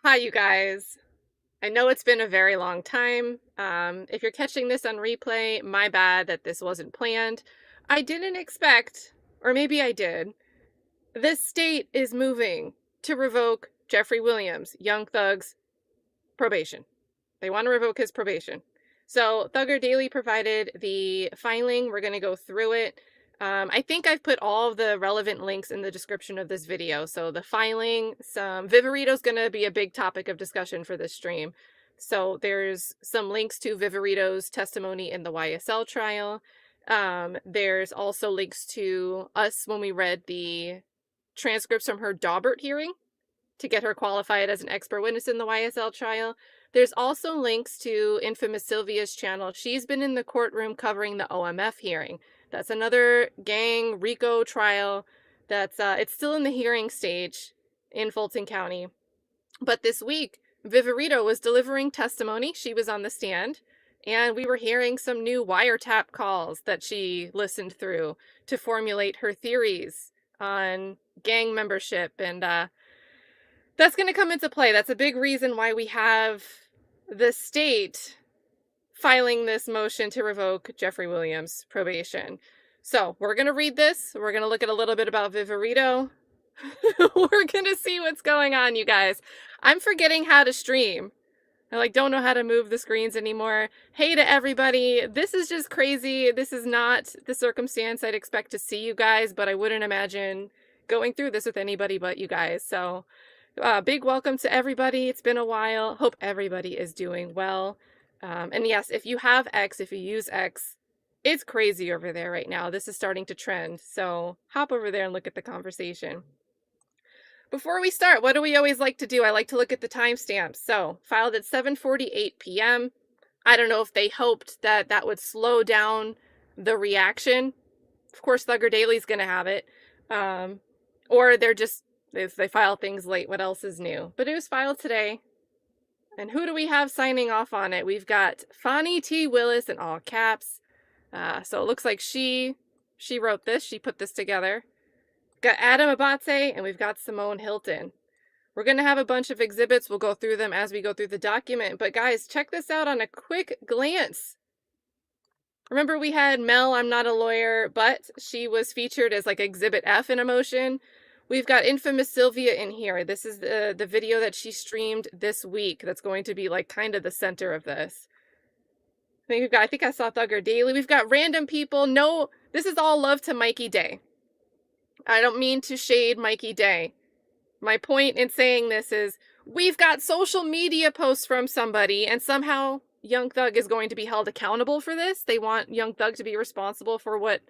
Hi, you guys. I know it's been a very long time. If you're catching this on replay, my bad that this wasn't planned. I didn't expect, or maybe I did, this state is moving to revoke Jeffrey Williams, Young Thug's probation. They want to revoke his probation. So Thugger Daily provided the filing. We're going to go through it. I think I've put all of the relevant links in the description of this video. So the filing, Viverito is going to be a big topic of discussion for this stream. So there's some links to Viverito's testimony in the YSL trial. There's also links to us when we read the transcripts from her Daubert hearing to get her qualified as an expert witness in the YSL trial. There's also links to infamous Sylvia's channel. She's been in the courtroom covering the OMF hearing. That's another gang RICO trial that's it's still in the hearing stage in Fulton County. But this week, Viverito was delivering testimony. She was on the stand, and we were hearing some new wiretap calls that she listened through to formulate her theories on gang membership, and that's going to come into play. That's a big reason why we have the state filing this motion to revoke Jeffrey Williams' probation. So we're going to read this. We're going to look at a little bit about Viverito. We're going to see what's going on, you guys. I'm forgetting how to stream. I don't know how to move the screens anymore. Hey to everybody. This is just crazy. This is not the circumstance I'd expect to see you guys, but I wouldn't imagine going through this with anybody but you guys. So big welcome to everybody. It's been a while. Hope everybody is doing well. And yes, if you have X, if you use X, it's crazy over there right now. This is starting to trend. So hop over there and look at the conversation. Before we start, what do we always like to do? I like to look at the timestamps. So filed at 7:48 p.m. I don't know if they hoped that that would slow down the reaction. Of course, Thugger Daily's going to have it. Or they're just, if they file things late, what else is new? But it was filed today. And who do we have signing off on it? We've got Fonnie T. Willis in all caps. So it looks like she wrote this. She put this together. Got Adam Abate, and we've got Simone Hilton. We're going to have a bunch of exhibits. We'll go through them as we go through the document. But guys, check this out on a quick glance. Remember we had Mel, I'm not a lawyer, but she was featured as Exhibit F in a motion. We've got infamous Sylvia in here. This is the video that she streamed this week. That's going to be kind of the center of this. I think I saw Thugger Daily. We've got random people. No, this is all love to Mikey Day. I don't mean to shade Mikey Day. My point in saying this is we've got social media posts from somebody, and somehow Young Thug is going to be held accountable for this. They want Young Thug to be responsible for what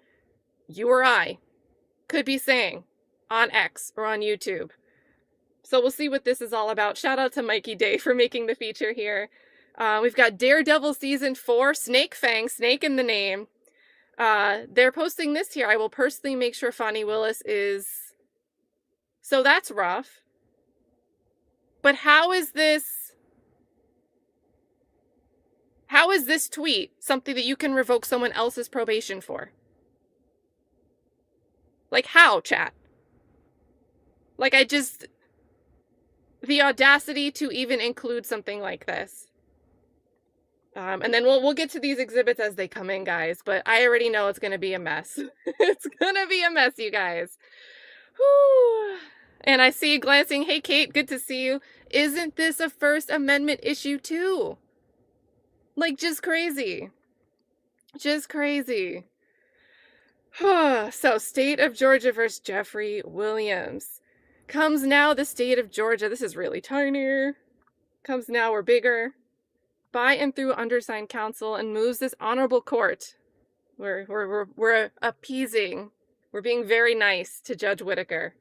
you or I could be saying on X or on YouTube. So we'll see what this is all about. Shout out to Mikey Day for making the feature here. We've got Daredevil Season 4, Snake Fang, snake in the name. They're posting this here. I will personally make sure Fonnie Willis is... So that's rough. But how is this tweet something that you can revoke someone else's probation for? How, chat? The audacity to even include something like this. And then we'll get to these exhibits as they come in, guys. But I already know it's going to be a mess. It's going to be a mess, you guys. Whew. And I see you glancing. Hey, Kate, good to see you. Isn't this a First Amendment issue, too? Just crazy. Just crazy. So, State of Georgia versus Jeffrey Williams. Comes now the State of Georgia. This is really tiny. Comes now, we're bigger. By and through undersigned counsel, and moves this honorable court. We're appeasing. We're being very nice to Judge Whitaker.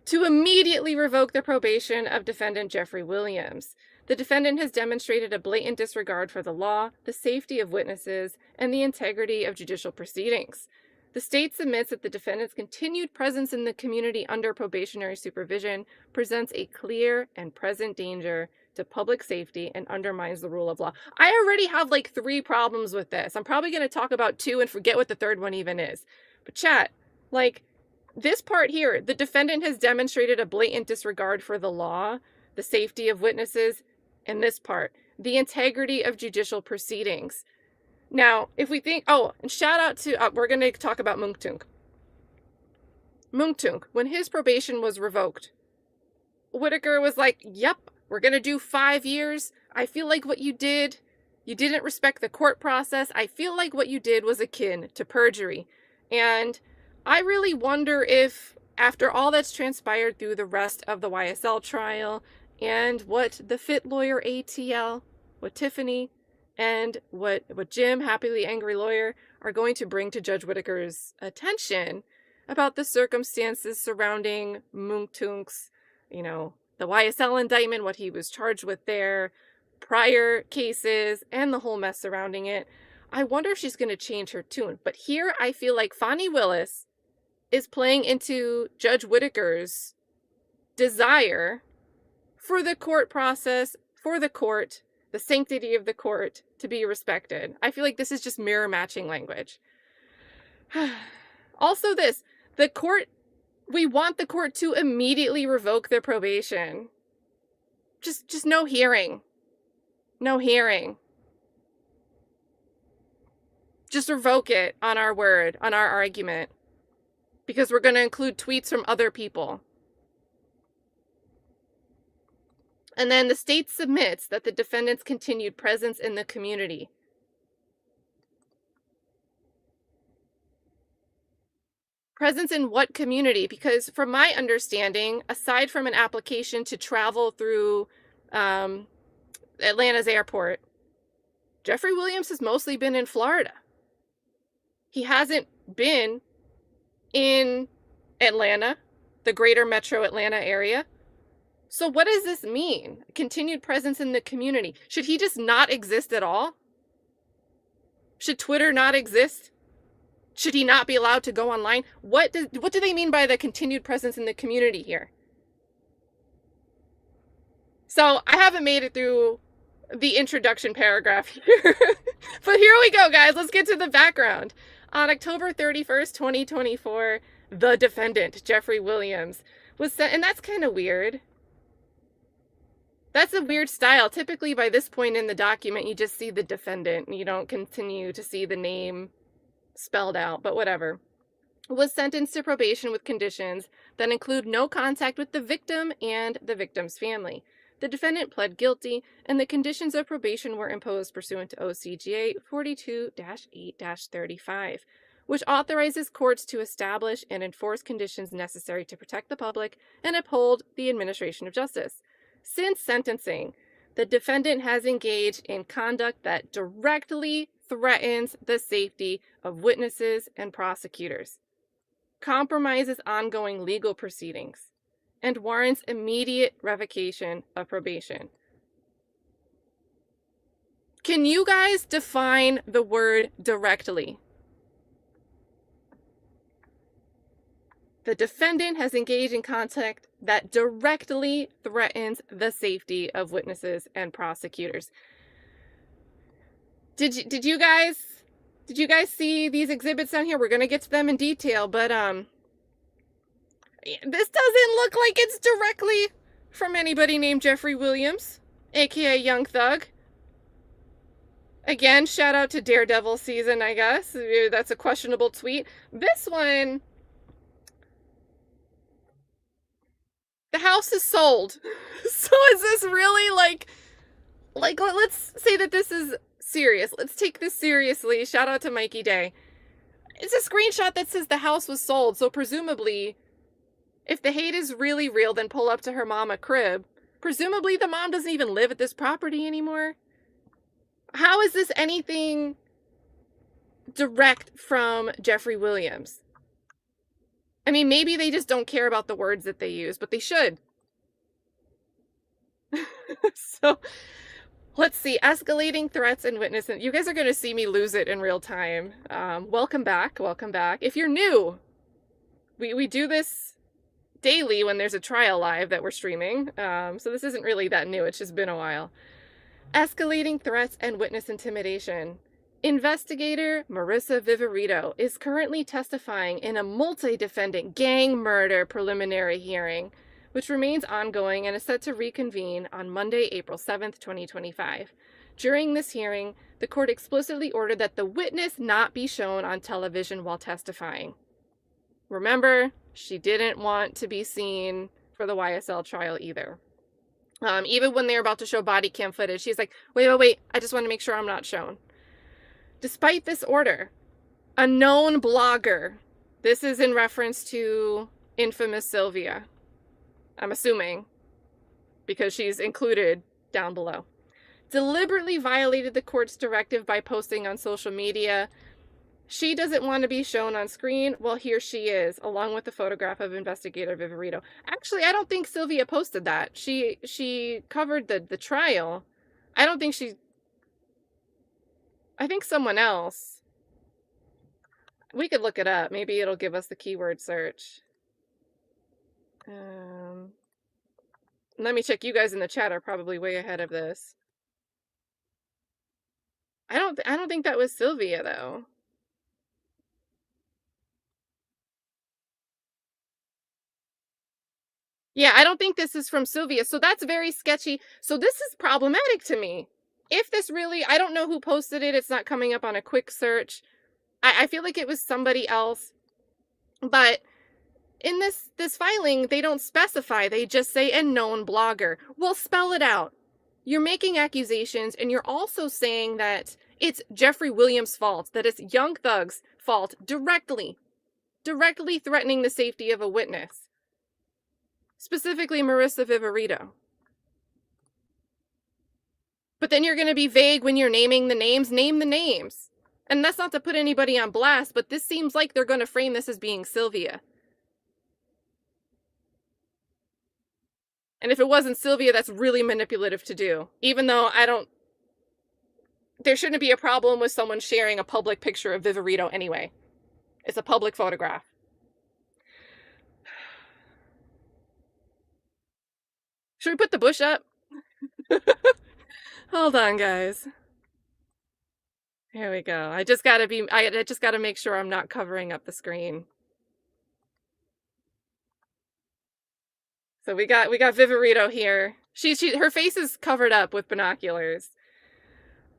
To immediately revoke the probation of defendant Jeffrey Williams. The defendant has demonstrated a blatant disregard for the law, the safety of witnesses, and the integrity of judicial proceedings. The state submits that the defendant's continued presence in the community under probationary supervision presents a clear and present danger to public safety and undermines the rule of law. I already have 3 problems with this. I'm probably going to talk about 2 and forget what the third one even is. But chat, This part here, the defendant has demonstrated a blatant disregard for the law, the safety of witnesses, and this part, the integrity of judicial proceedings. Now, if we think, and shout out to, we're going to talk about Mounk Tounk. Mounk Tounk, when his probation was revoked, Whitaker was like, yep, we're going to do 5 years. I feel like what you didn't respect the court process. I feel like what you did was akin to perjury. And I really wonder if, after all that's transpired through the rest of the YSL trial, and what the Fit Lawyer ATL, what Tiffany, and what Jim, Happily Angry Lawyer, are going to bring to Judge Whitaker's attention about the circumstances surrounding Mounk Tounk's, the YSL indictment, what he was charged with there, prior cases, and the whole mess surrounding it. I wonder if she's going to change her tune. But here I feel like Fani Willis is playing into Judge Whitaker's desire for the court process, for the court, the sanctity of the court to be respected. I feel like this is just mirror matching language. Also we want the court to immediately revoke their probation. Just no hearing. No hearing. Just revoke it on our word, on our argument. Because we're going to include tweets from other people. And then the state submits that the defendant's continued presence in the community. Presence in what community? Because from my understanding, aside from an application to travel through Atlanta's airport, Jeffrey Williams has mostly been in Florida. He hasn't been in Atlanta, the greater metro Atlanta area. So what does this mean? Continued presence in the community. Should he just not exist at all? Should Twitter not exist? Should he not be allowed to go online? What do they mean by the continued presence in the community here? So I haven't made it through the introduction paragraph here. But here we go, guys. Let's get to the background. On October 31st, 2024, the defendant, Jeffrey Williams, was sent, and that's kind of weird. That's a weird style. Typically, by this point in the document, you just see the defendant, and you don't continue to see the name spelled out, but whatever. Was sentenced to probation with conditions that include no contact with the victim and the victim's family. The defendant pled guilty, and the conditions of probation were imposed pursuant to OCGA 42-8-35, which authorizes courts to establish and enforce conditions necessary to protect the public and uphold the administration of justice. Since sentencing, the defendant has engaged in conduct that directly threatens the safety of witnesses and prosecutors, compromises ongoing legal proceedings, and warrants immediate revocation of probation. Can you guys define the word directly? The defendant has engaged in conduct that directly threatens the safety of witnesses and prosecutors. Did you guys see these exhibits down here? We're going to get to them in detail, but this doesn't look like it's directly from anybody named Jeffrey Williams, aka Young Thug. Again, shout out to Daredevil season, I guess. That's a questionable tweet. This one, the house is sold. So is this really like let's say that this is serious. Let's take this seriously. Shout out to Mikey Day. It's a screenshot that says the house was sold. So presumably, if the hate is really real, then pull up to her mama crib. Presumably the mom doesn't even live at this property anymore. How is this anything direct from Jeffrey Williams? I mean, maybe they just don't care about the words that they use, but they should. So, let's see. Escalating threats and witnesses. You guys are going to see me lose it in real time. Welcome back. Welcome back. If you're new, we do this daily when there's a trial live that we're streaming. So this isn't really that new. It's just been a while. Escalating threats and witness intimidation. Investigator Marissa Viverito is currently testifying in a multi-defendant gang murder preliminary hearing, which remains ongoing and is set to reconvene on Monday, April 7th, 2025. During this hearing, the court explicitly ordered that the witness not be shown on television while testifying. Remember, she didn't want to be seen for the YSL trial either. Even when they were about to show body cam footage, she's like, wait, I just want to make sure I'm not shown. Despite this order, a known blogger, this is in reference to infamous Sylvia, I'm assuming, because she's included down below, deliberately violated the court's directive by posting on social media. She doesn't want to be shown on screen. Well, here she is, along with the photograph of Investigator Viverito. Actually, I don't think Sylvia posted that. She covered the trial. I don't think I think someone else. We could look it up. Maybe it'll give us the keyword search. Let me check. You guys in the chat are probably way ahead of this. I don't think that was Sylvia, though. Yeah, I don't think this is from Sylvia. So that's very sketchy. So this is problematic to me. If this really, I don't know who posted it. It's not coming up on a quick search. I feel like it was somebody else. But in this filing, they don't specify. They just say a known blogger. Well, spell it out. You're making accusations, and you're also saying that it's Jeffrey Williams' fault, that it's Young Thug's fault directly threatening the safety of a witness. Specifically, Marissa Viverito. But then you're going to be vague when you're naming the names. Name the names. And that's not to put anybody on blast, but this seems like they're going to frame this as being Sylvia. And if it wasn't Sylvia, that's really manipulative to do. Even though there shouldn't be a problem with someone sharing a public picture of Viverito anyway. It's a public photograph. Should we put the bush up? Hold on, guys. Here we go. I just gotta make sure I'm not covering up the screen. So we got Viverito here. Her face is covered up with binoculars.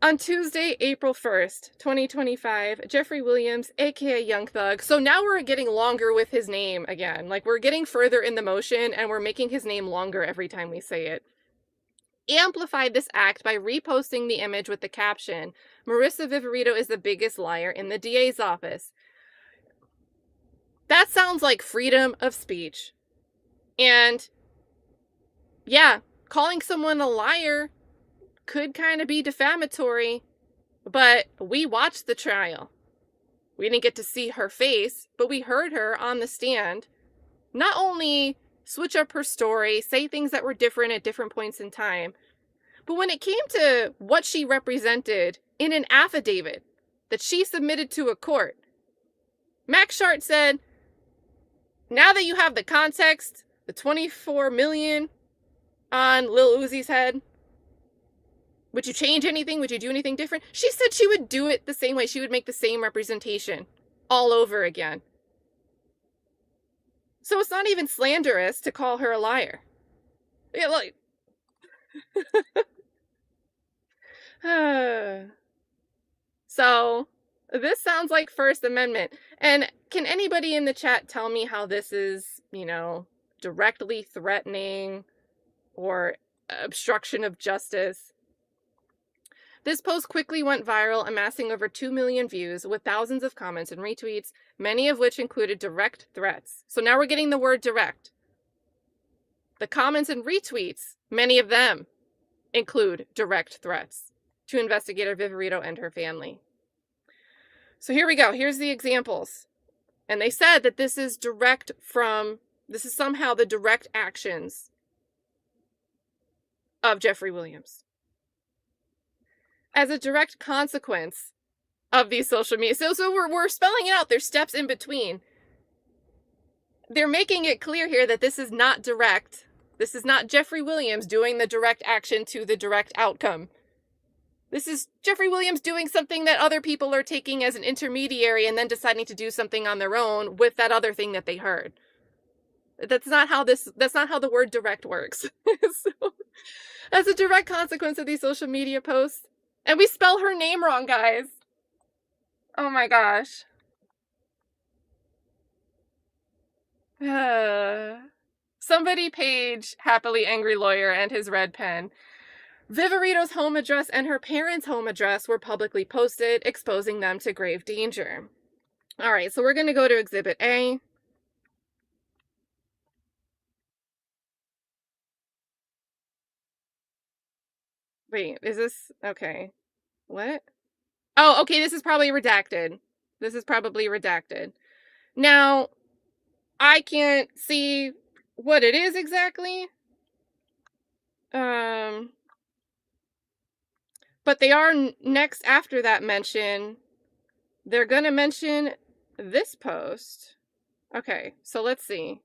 On Tuesday, April 1st, 2025, Jeffrey Williams, aka Young Thug. So now we're getting longer with his name again. Like, we're getting further in the motion and we're making his name longer every time we say it. Amplified this act by reposting the image with the caption, Marissa Viverito is the biggest liar in the DA's office. That sounds like freedom of speech. And yeah, calling someone a liar could kind of be defamatory, but we watched the trial. We didn't get to see her face, but we heard her on the stand not only switch up her story, say things that were different at different points in time, but when it came to what she represented in an affidavit that she submitted to a court, Max Shart said, now that you have the context, the 24 million on Lil Uzi's head, would you change anything? Would you do anything different? She said she would do it the same way. She would make the same representation all over again. So it's not even slanderous to call her a liar. Yeah, like... So, this sounds like First Amendment. And can anybody in the chat tell me how this is, directly threatening or obstruction of justice? This post quickly went viral, amassing over 2 million views with thousands of comments and retweets, many of which included direct threats. So now we're getting the word direct. The comments and retweets, many of them include direct threats to Investigator Viverito and her family. So here we go. Here's the examples. And they said that this is somehow the direct actions of Jeffrey Williams. As a direct consequence of these social media. So we're spelling it out. There's steps in between. They're making it clear here that this is not direct. This is not Jeffrey Williams doing the direct action to the direct outcome. This is Jeffrey Williams doing something that other people are taking as an intermediary and then deciding to do something on their own with that other thing that they heard. That's not how the word direct works. So, as a direct consequence of these social media posts, and we spell her name wrong, guys. Oh my gosh. Somebody page Happily Angry Lawyer and his red pen. Viverito's home address and her parents' home address were publicly posted, exposing them to grave danger. All right, so we're going to go to Exhibit A. Wait, is this... Okay. What? Oh, okay, this is probably redacted. This is probably redacted. Now, I can't see what it is exactly. But they are next after that mention. They're going to mention this post. Okay, so let's see.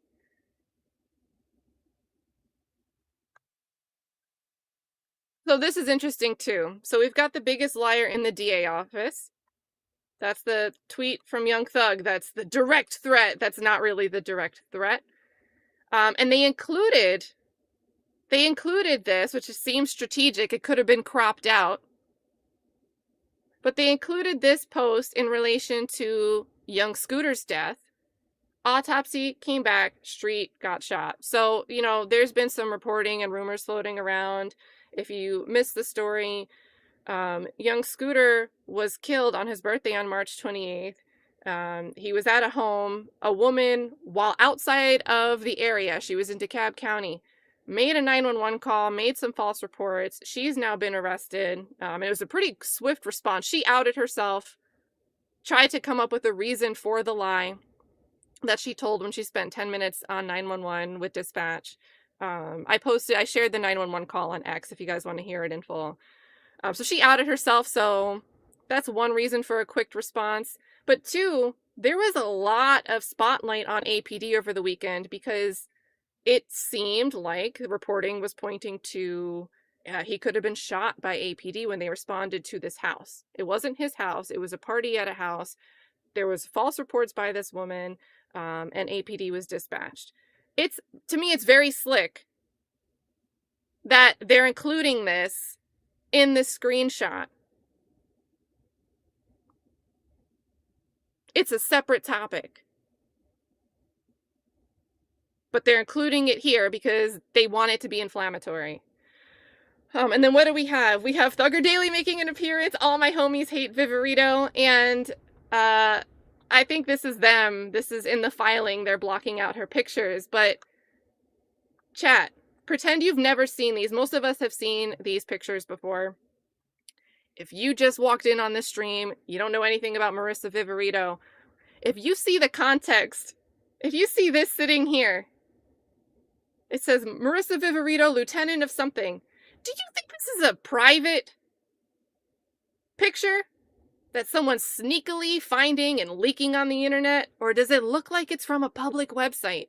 So this is interesting too. So we've got the biggest liar in the DA office. That's the tweet from Young Thug. That's the direct threat. That's not really the direct threat. And they included this, which seems strategic. It could have been cropped out. But they included this post in relation to young Scooter's death. Autopsy came back, street got shot. So, you know, there's been some reporting and rumors floating around. If you missed the story, young Scooter was killed on his birthday on March 28th. He was at a home. A woman, while outside of the area, she was in DeKalb County, made a 911 call, made some false reports. She's now been arrested. It was a pretty swift response. She outed herself, tried to come up with a reason for the lie that she told when she spent 10 minutes on 911 with dispatch. I shared the 911 call on X if you guys want to hear it in full. So she outed herself, so that's one reason for a quick response. But two, there was a lot of spotlight on APD over the weekend because it seemed like the reporting was pointing to he could have been shot by APD when they responded to this house. It wasn't his house. It was a party at a house. There was false reports by this woman, and APD was dispatched. To me, it's very slick that they're including this in this screenshot. It's a separate topic. But they're including it here because they want it to be inflammatory. And then what do we have? We have Thugger Daily making an appearance. All my homies hate Viverito. And I think this is them. This is in the filing. They're blocking out her pictures. But chat, pretend you've never seen these. Most of us have seen these pictures before. If you just walked in on this stream, you don't know anything about Marissa Viverito. If you see the context, if you see this sitting here, it says Marissa Viverito, lieutenant of something. Do you think this is a private picture that someone's sneakily finding and leaking on the internet? Or does it look like it's from a public website?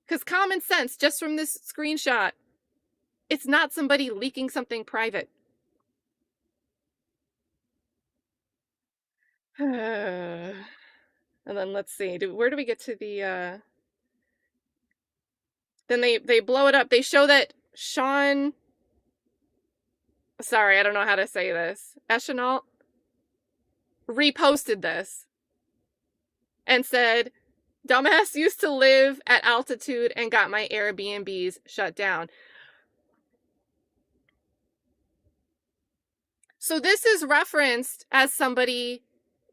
Because common sense, just from this screenshot, it's not somebody leaking something private. And then let's see, where do we get to the, then they blow it up. They show that Sean, sorry, I don't know how to say this, Eschenault reposted this and said, dumbass used to live at altitude and got my Airbnbs shut down. So this is referenced as somebody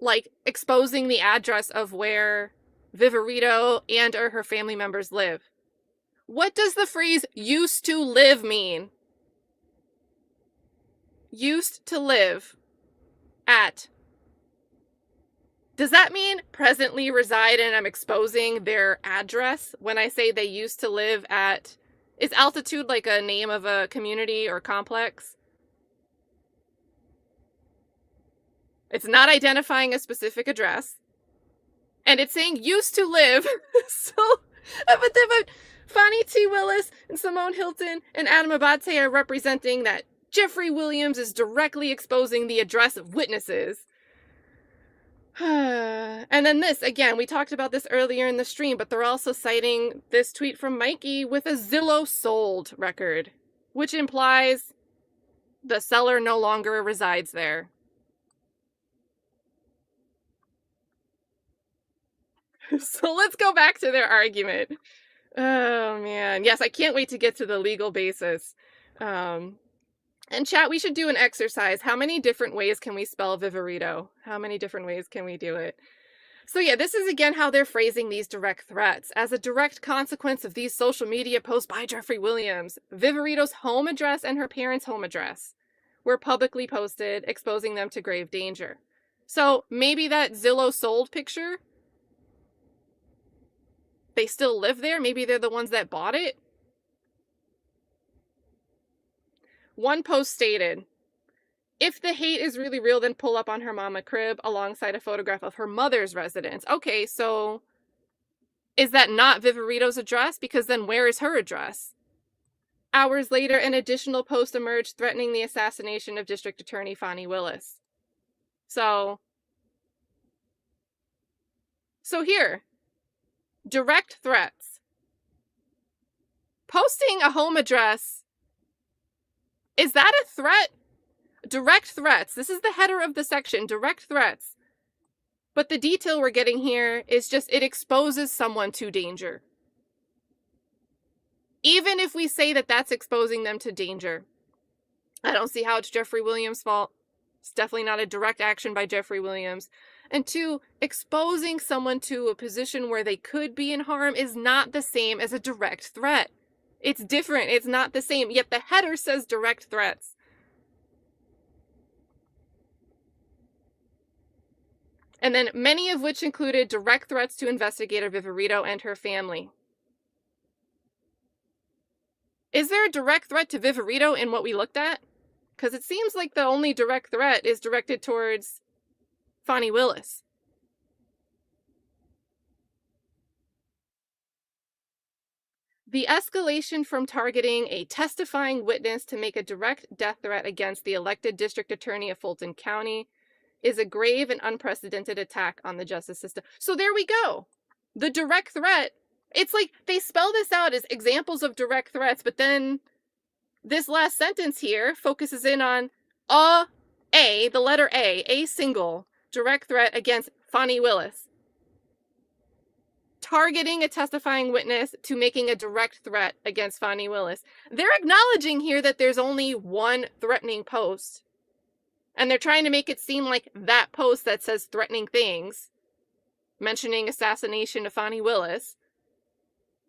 like exposing the address of where Viverito and or her family members live. What does the phrase used to live mean? Used to live at. Does that mean presently reside and I'm exposing their address when I say they used to live at? Is altitude like a name of a community or complex? It's not identifying a specific address. And it's saying used to live. So, but Fannie T. Willis and Simone Hilton and Adam Abate are representing that Jeffrey Williams is directly exposing the address of witnesses. And then this, again, we talked about this earlier in the stream, but they're also citing this tweet from Mikey with a Zillow sold record, which implies the seller no longer resides there. So let's go back to their argument. Oh, man. Yes, I can't wait to get to the legal basis. And chat, we should do an exercise. How many different ways can we spell Viverito? How many different ways can we do it? So yeah, this is again how they're phrasing these direct threats. As a direct consequence of these social media posts by Jeffrey Williams, Viverito's home address and her parents' home address were publicly posted, exposing them to grave danger. So maybe that Zillow sold picture, they still live there? Maybe they're the ones that bought it? One post stated, if the hate is really real, then pull up on her mama crib alongside a photograph of her mother's residence. Okay, so is that not Viverito's address? Because then where is her address? Hours later, an additional post emerged threatening the assassination of District Attorney Fani Willis. So here, direct threats. Posting a home address, is that a threat? Direct threats. This is the header of the section, direct threats. But the detail we're getting here is just it exposes someone to danger. Even if we say that that's exposing them to danger, I don't see how it's Jeffrey Williams' fault. It's definitely not a direct action by Jeffrey Williams. And two, exposing someone to a position where they could be in harm is not the same as a direct threat. It's different. It's not the same. Yet the header says direct threats. And then many of which included direct threats to investigator Viverito and her family. Is there a direct threat to Viverito in what we looked at? Because it seems like the only direct threat is directed towards Fani Willis. The escalation from targeting a testifying witness to make a direct death threat against the elected district attorney of Fulton County is a grave and unprecedented attack on the justice system. So there we go. The direct threat. It's like they spell this out as examples of direct threats, but then this last sentence here focuses in on the letter A single direct threat against Fani Willis. Targeting a testifying witness to making a direct threat against Fani Willis. They're acknowledging here that there's only one threatening post. And they're trying to make it seem like that post that says threatening things, mentioning assassination of Fani Willis,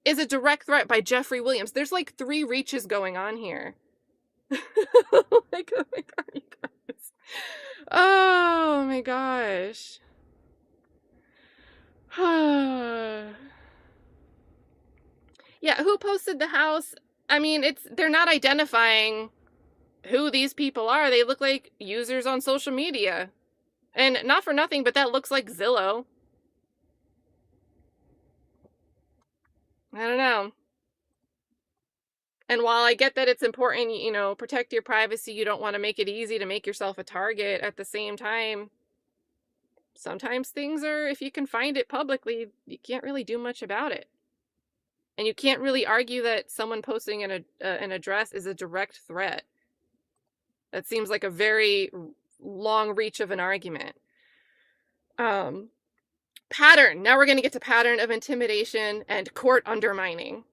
is a direct threat by Jeffrey Williams. There's like 3 reaches going on here. Oh my god, you guys. Oh my gosh. Yeah, who posted the house? I mean, they're not identifying who these people are. They look like users on social media. And not for nothing, but that looks like Zillow. I don't know. And while I get that it's important, protect your privacy, you don't want to make it easy to make yourself a target, at the same time, sometimes things are, if you can find it publicly, you can't really do much about it. And you can't really argue that someone posting an address is a direct threat. That seems like a very long reach of an argument. Pattern. Now we're going to get to pattern of intimidation and court undermining.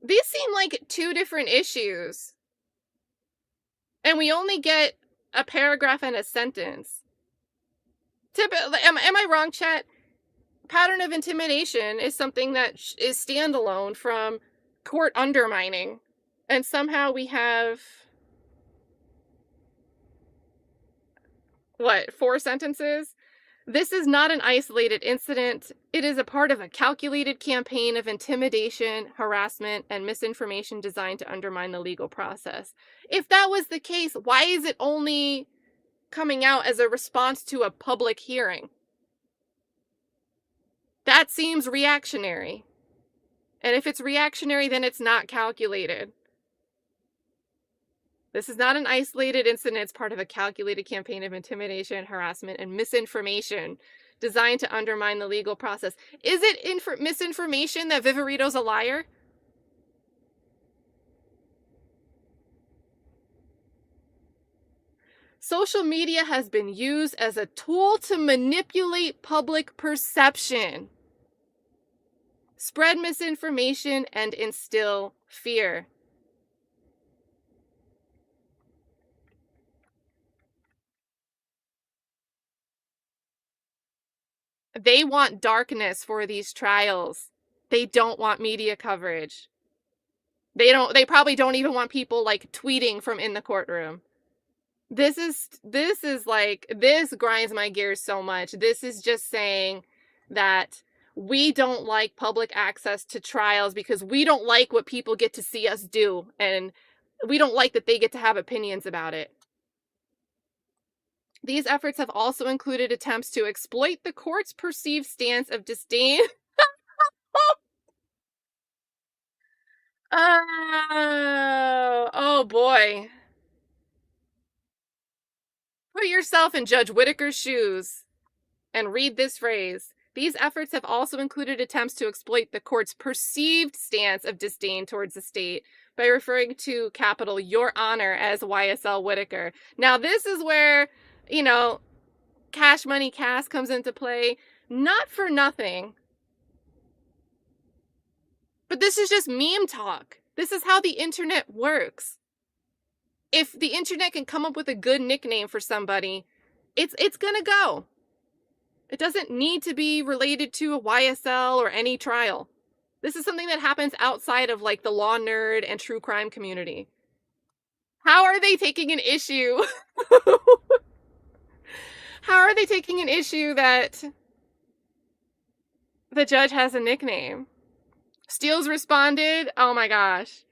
These seem like 2 different issues. And we only get a paragraph and a sentence. Am I wrong, chat? Pattern of intimidation is something that is standalone from court undermining. And somehow we have, 4 sentences? This is not an isolated incident. It is a part of a calculated campaign of intimidation, harassment, and misinformation designed to undermine the legal process. If that was the case, why is it only coming out as a response to a public hearing? That seems reactionary. And if it's reactionary, then it's not calculated. This is not an isolated incident. It's part of a calculated campaign of intimidation, harassment, and misinformation designed to undermine the legal process. Is it misinformation that Viverito's a liar? Social media has been used as a tool to manipulate public perception, spread misinformation, and instill fear. They want darkness for these trials. They don't want media coverage. They probably don't even want people like tweeting from in the courtroom. This grinds my gears so much. This is just saying that we don't like public access to trials because we don't like what people get to see us do, and we don't like that they get to have opinions about it. These efforts have also included attempts to exploit the court's perceived stance of disdain. Oh boy. Put yourself in Judge Whittaker's shoes and read this phrase. These efforts have also included attempts to exploit the court's perceived stance of disdain towards the state by referring to capital Your Honor as YSL Whittaker. Now, this is where, Cash Money Cass comes into play. Not for nothing, but this is just meme talk. This is how the internet works. If the internet can come up with a good nickname for somebody, it's gonna go. It doesn't need to be related to a YSL or any trial. This is something that happens outside of like the law nerd and true crime community. How are they taking an issue? How are they taking an issue that the judge has a nickname? Steele's responded. Oh my gosh.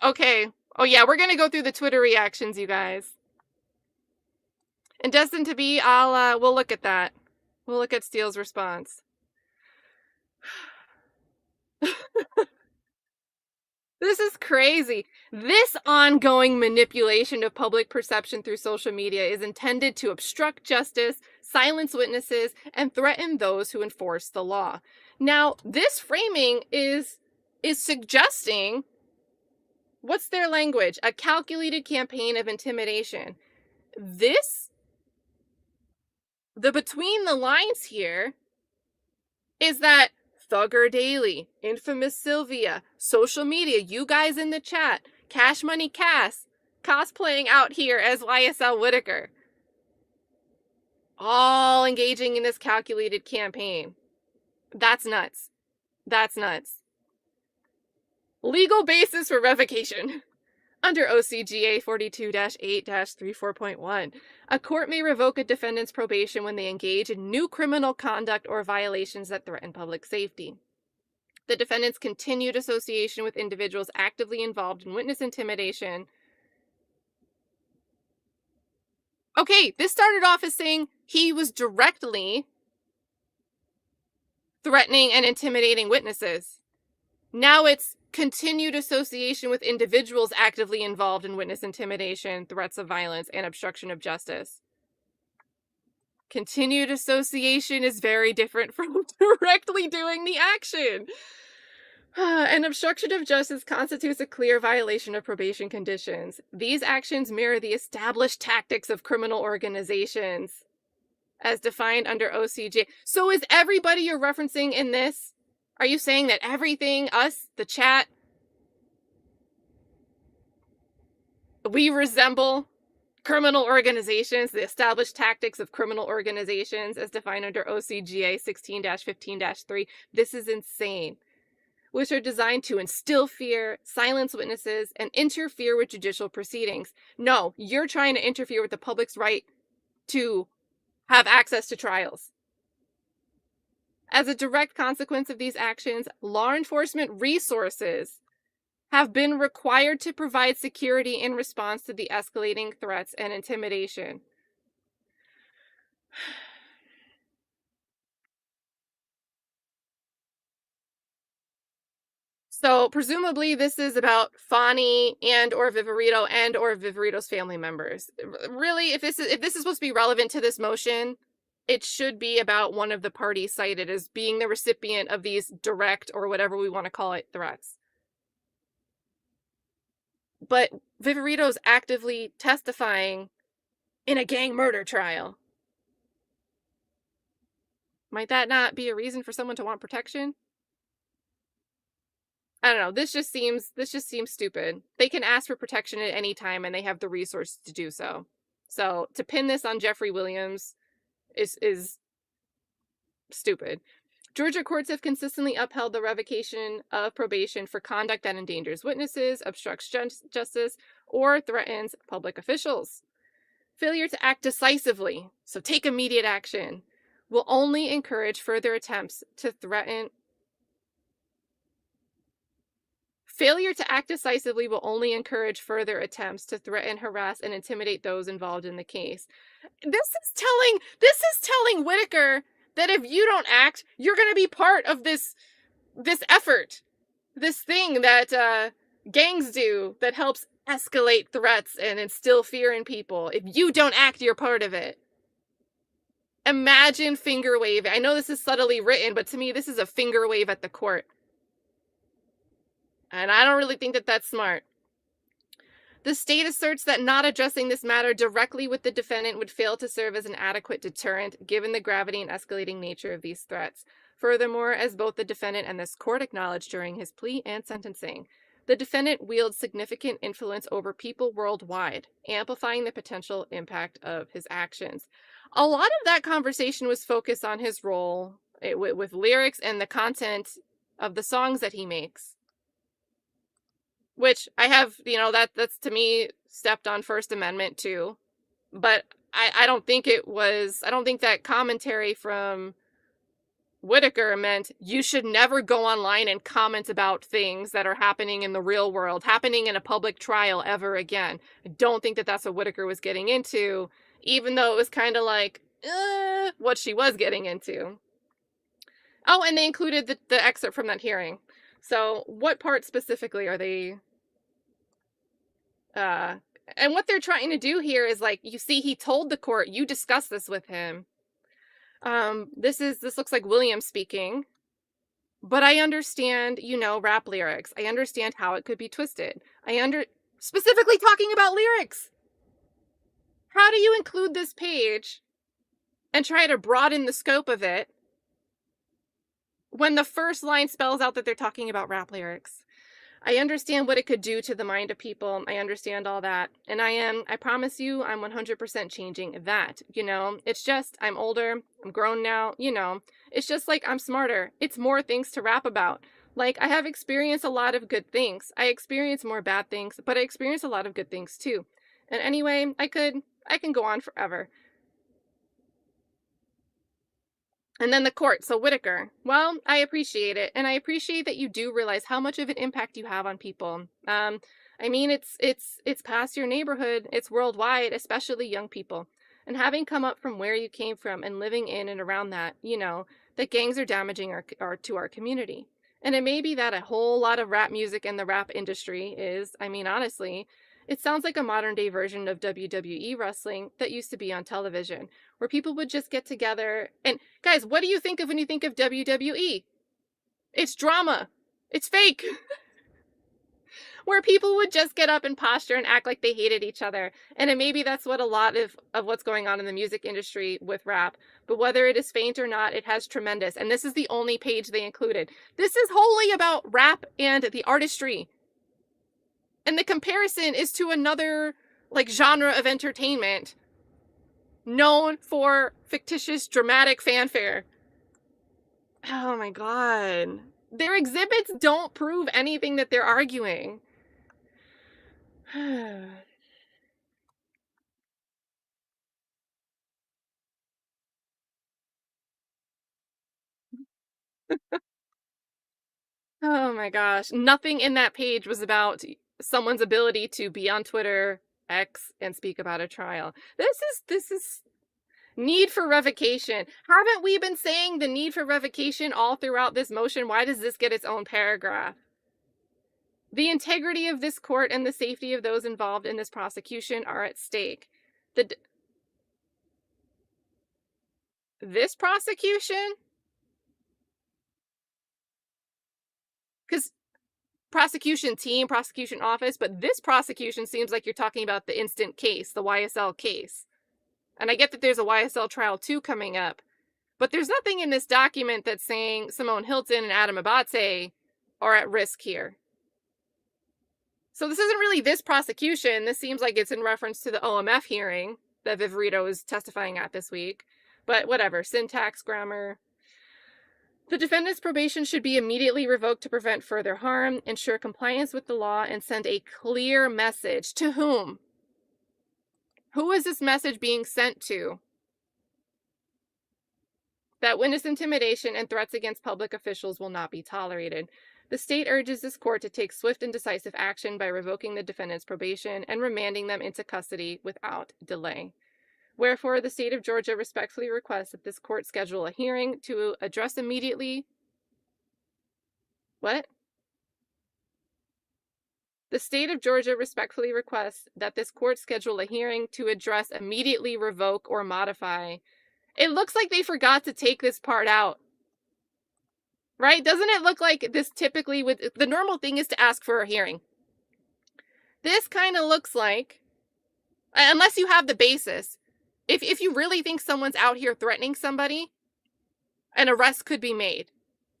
Okay. Oh yeah, we're gonna go through the Twitter reactions, you guys. And destined to be, we'll look at that. We'll look at Steele's response. This is crazy. This ongoing manipulation of public perception through social media is intended to obstruct justice, silence witnesses, and threaten those who enforce the law. Now, this framing is suggesting, what's their language? A calculated campaign of intimidation. The between the lines here is that Thugger Daily, Infamous Sylvia, social media, you guys in the chat, Cash Money Cass, cosplaying out here as YSL Whittaker, all engaging in this calculated campaign. That's nuts. That's nuts. Legal basis for revocation. Under OCGA 42-8-34.1, a court may revoke a defendant's probation when they engage in new criminal conduct or violations that threaten public safety. The defendant's continued association with individuals actively involved in witness intimidation. Okay, this started off as saying he was directly threatening and intimidating witnesses. Now it's continued association with individuals actively involved in witness intimidation, threats of violence, and obstruction of justice. Continued association is very different from directly doing the action. An obstruction of justice constitutes a clear violation of probation conditions. These actions mirror the established tactics of criminal organizations as defined under OCJ. So is everybody you're referencing in this? Are you saying that everything, us, the chat, we resemble criminal organizations, the established tactics of criminal organizations as defined under OCGA 16-15-3? This is insane. Which are designed to instill fear, silence witnesses, and interfere with judicial proceedings. No, you're trying to interfere with the public's right to have access to trials. As a direct consequence of these actions, law enforcement resources have been required to provide security in response to the escalating threats and intimidation. So presumably this is about Fani and or Viverito and or Viverito's family members. Really, if this is supposed to be relevant to this motion, it should be about one of the parties cited as being the recipient of these direct or whatever we want to call it threats. But Viverito's actively testifying in a gang murder trial. Might that not be a reason for someone to want protection? I don't know. This just seems stupid. They can ask for protection at any time and they have the resources to do so. So to pin this on Jeffrey Williams is stupid. Georgia courts have consistently upheld the revocation of probation for conduct that endangers witnesses, obstructs justice, or threatens public officials. Failure to act decisively, so take immediate action, will only encourage further attempts to threaten. Failure to act decisively will only encourage further attempts to threaten, harass, and intimidate those involved in the case. This is telling Whitaker that if you don't act, you're going to be part of this effort, this thing that gangs do that helps escalate threats and instill fear in people. If you don't act, you're part of it. Imagine finger waving. I know this is subtly written, but to me, this is a finger wave at the court. And I don't really think that that's smart. The state asserts that not addressing this matter directly with the defendant would fail to serve as an adequate deterrent, given the gravity and escalating nature of these threats. Furthermore, as both the defendant and this court acknowledged during his plea and sentencing, the defendant wields significant influence over people worldwide, amplifying the potential impact of his actions. A lot of that conversation was focused on his role with lyrics and the content of the songs that he makes. Which I have, that's to me stepped on First Amendment too. But I don't think that commentary from Whitaker meant you should never go online and comment about things that are happening in the real world, happening in a public trial ever again. I don't think that that's what Whitaker was getting into, even though it was kind of like what she was getting into. Oh, and they included the excerpt from that hearing. So what part specifically are they... and what they're trying to do here is like, you see, he told the court, you discussed this with him. This looks like William speaking, but I understand, rap lyrics. I understand how it could be twisted. Specifically talking about lyrics. How do you include this page and try to broaden the scope of it when the first line spells out that they're talking about rap lyrics? I understand what it could do to the mind of people. I understand all that. And I promise you, I'm 100% changing that. It's just, I'm older, I'm grown now, it's just like I'm smarter. It's more things to rap about. Like, I have experienced a lot of good things. I experience more bad things, but I experience a lot of good things too. And anyway, I can go on forever. And then the court. So Whitaker, well, I appreciate it. And I appreciate that you do realize how much of an impact you have on people. I mean, it's past your neighborhood. It's worldwide, especially young people. And having come up from where you came from and living in and around that, that gangs are damaging to our community. And it may be that a whole lot of rap music in the rap industry is, I mean, honestly, it sounds like a modern day version of WWE wrestling that used to be on television, where people would just get together. And guys, what do you think of when you think of WWE? It's drama. It's fake. Where people would just get up and posture and act like they hated each other. And maybe that's what a lot of what's going on in the music industry with rap. But whether it is faint or not, it has tremendous. And this is the only page they included. This is wholly about rap and the artistry. And the comparison is to another genre of entertainment known for fictitious dramatic fanfare. Oh my god. Their exhibits don't prove anything that they're arguing. Oh my gosh. Nothing in that page was about someone's ability to be on Twitter, X, and speak about a trial. This is need for revocation. Haven't we been saying the need for revocation all throughout this motion? Why does this get its own paragraph? The integrity of this court and the safety of those involved in this prosecution are at stake. This prosecution? Because prosecution team, prosecution office, but this prosecution seems like you're talking about the instant case, the YSL case. And I get that there's a YSL trial 2 coming up, but there's nothing in this document that's saying Simone Hilton and Adam Abate are at risk here. So this isn't really this prosecution. This seems like it's in reference to the OMF hearing that Viverito is testifying at this week. But whatever, syntax, grammar. The defendant's probation should be immediately revoked to prevent further harm, ensure compliance with the law, and send a clear message. To whom? Who is this message being sent to? That witness intimidation and threats against public officials will not be tolerated. The state urges this court to take swift and decisive action by revoking the defendant's probation and remanding them into custody without delay. Wherefore, the state of Georgia respectfully requests that this court schedule a hearing to address immediately... What? The state of Georgia respectfully requests that this court schedule a hearing to address immediately revoke or modify. It looks like they forgot to take this part out. Right? Doesn't it look like this typically would... The normal thing is to ask for a hearing. This kind of looks like, unless you have the basis, if you really think someone's out here threatening somebody, an arrest could be made.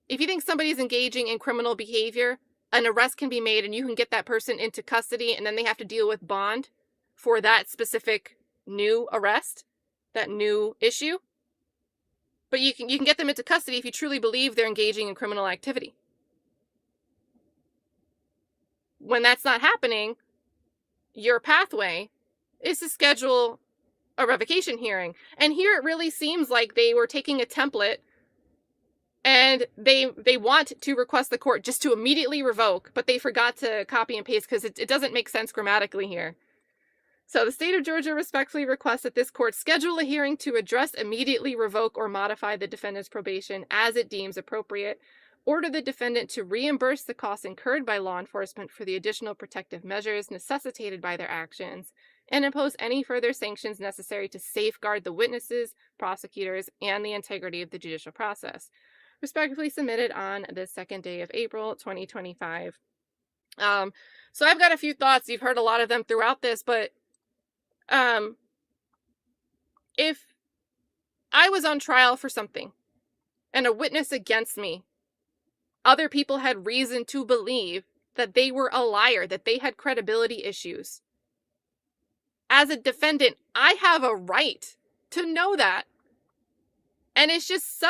If you think somebody's engaging in criminal behavior, an arrest can be made and you can get that person into custody and then they have to deal with bond for that specific new arrest, that new issue. But you can get them into custody if you truly believe they're engaging in criminal activity. When that's not happening, your pathway is to schedule a revocation hearing. And here it really seems like they were taking a template and they want to request the court just to immediately revoke, but they forgot to copy and paste because it doesn't make sense grammatically here. So the state of Georgia respectfully requests that this court schedule a hearing to address, immediately revoke, or modify the defendant's probation as it deems appropriate, order the defendant to reimburse the costs incurred by law enforcement for the additional protective measures necessitated by their actions, and impose any further sanctions necessary to safeguard the witnesses, prosecutors, and the integrity of the judicial process. Respectfully submitted on the 2nd day of April, 2025. So I've got a few thoughts. You've heard a lot of them throughout this, but if I was on trial for something and a witness against me, other people had reason to believe that they were a liar, that they had credibility issues. As a defendant, I have a right to know that. And it's just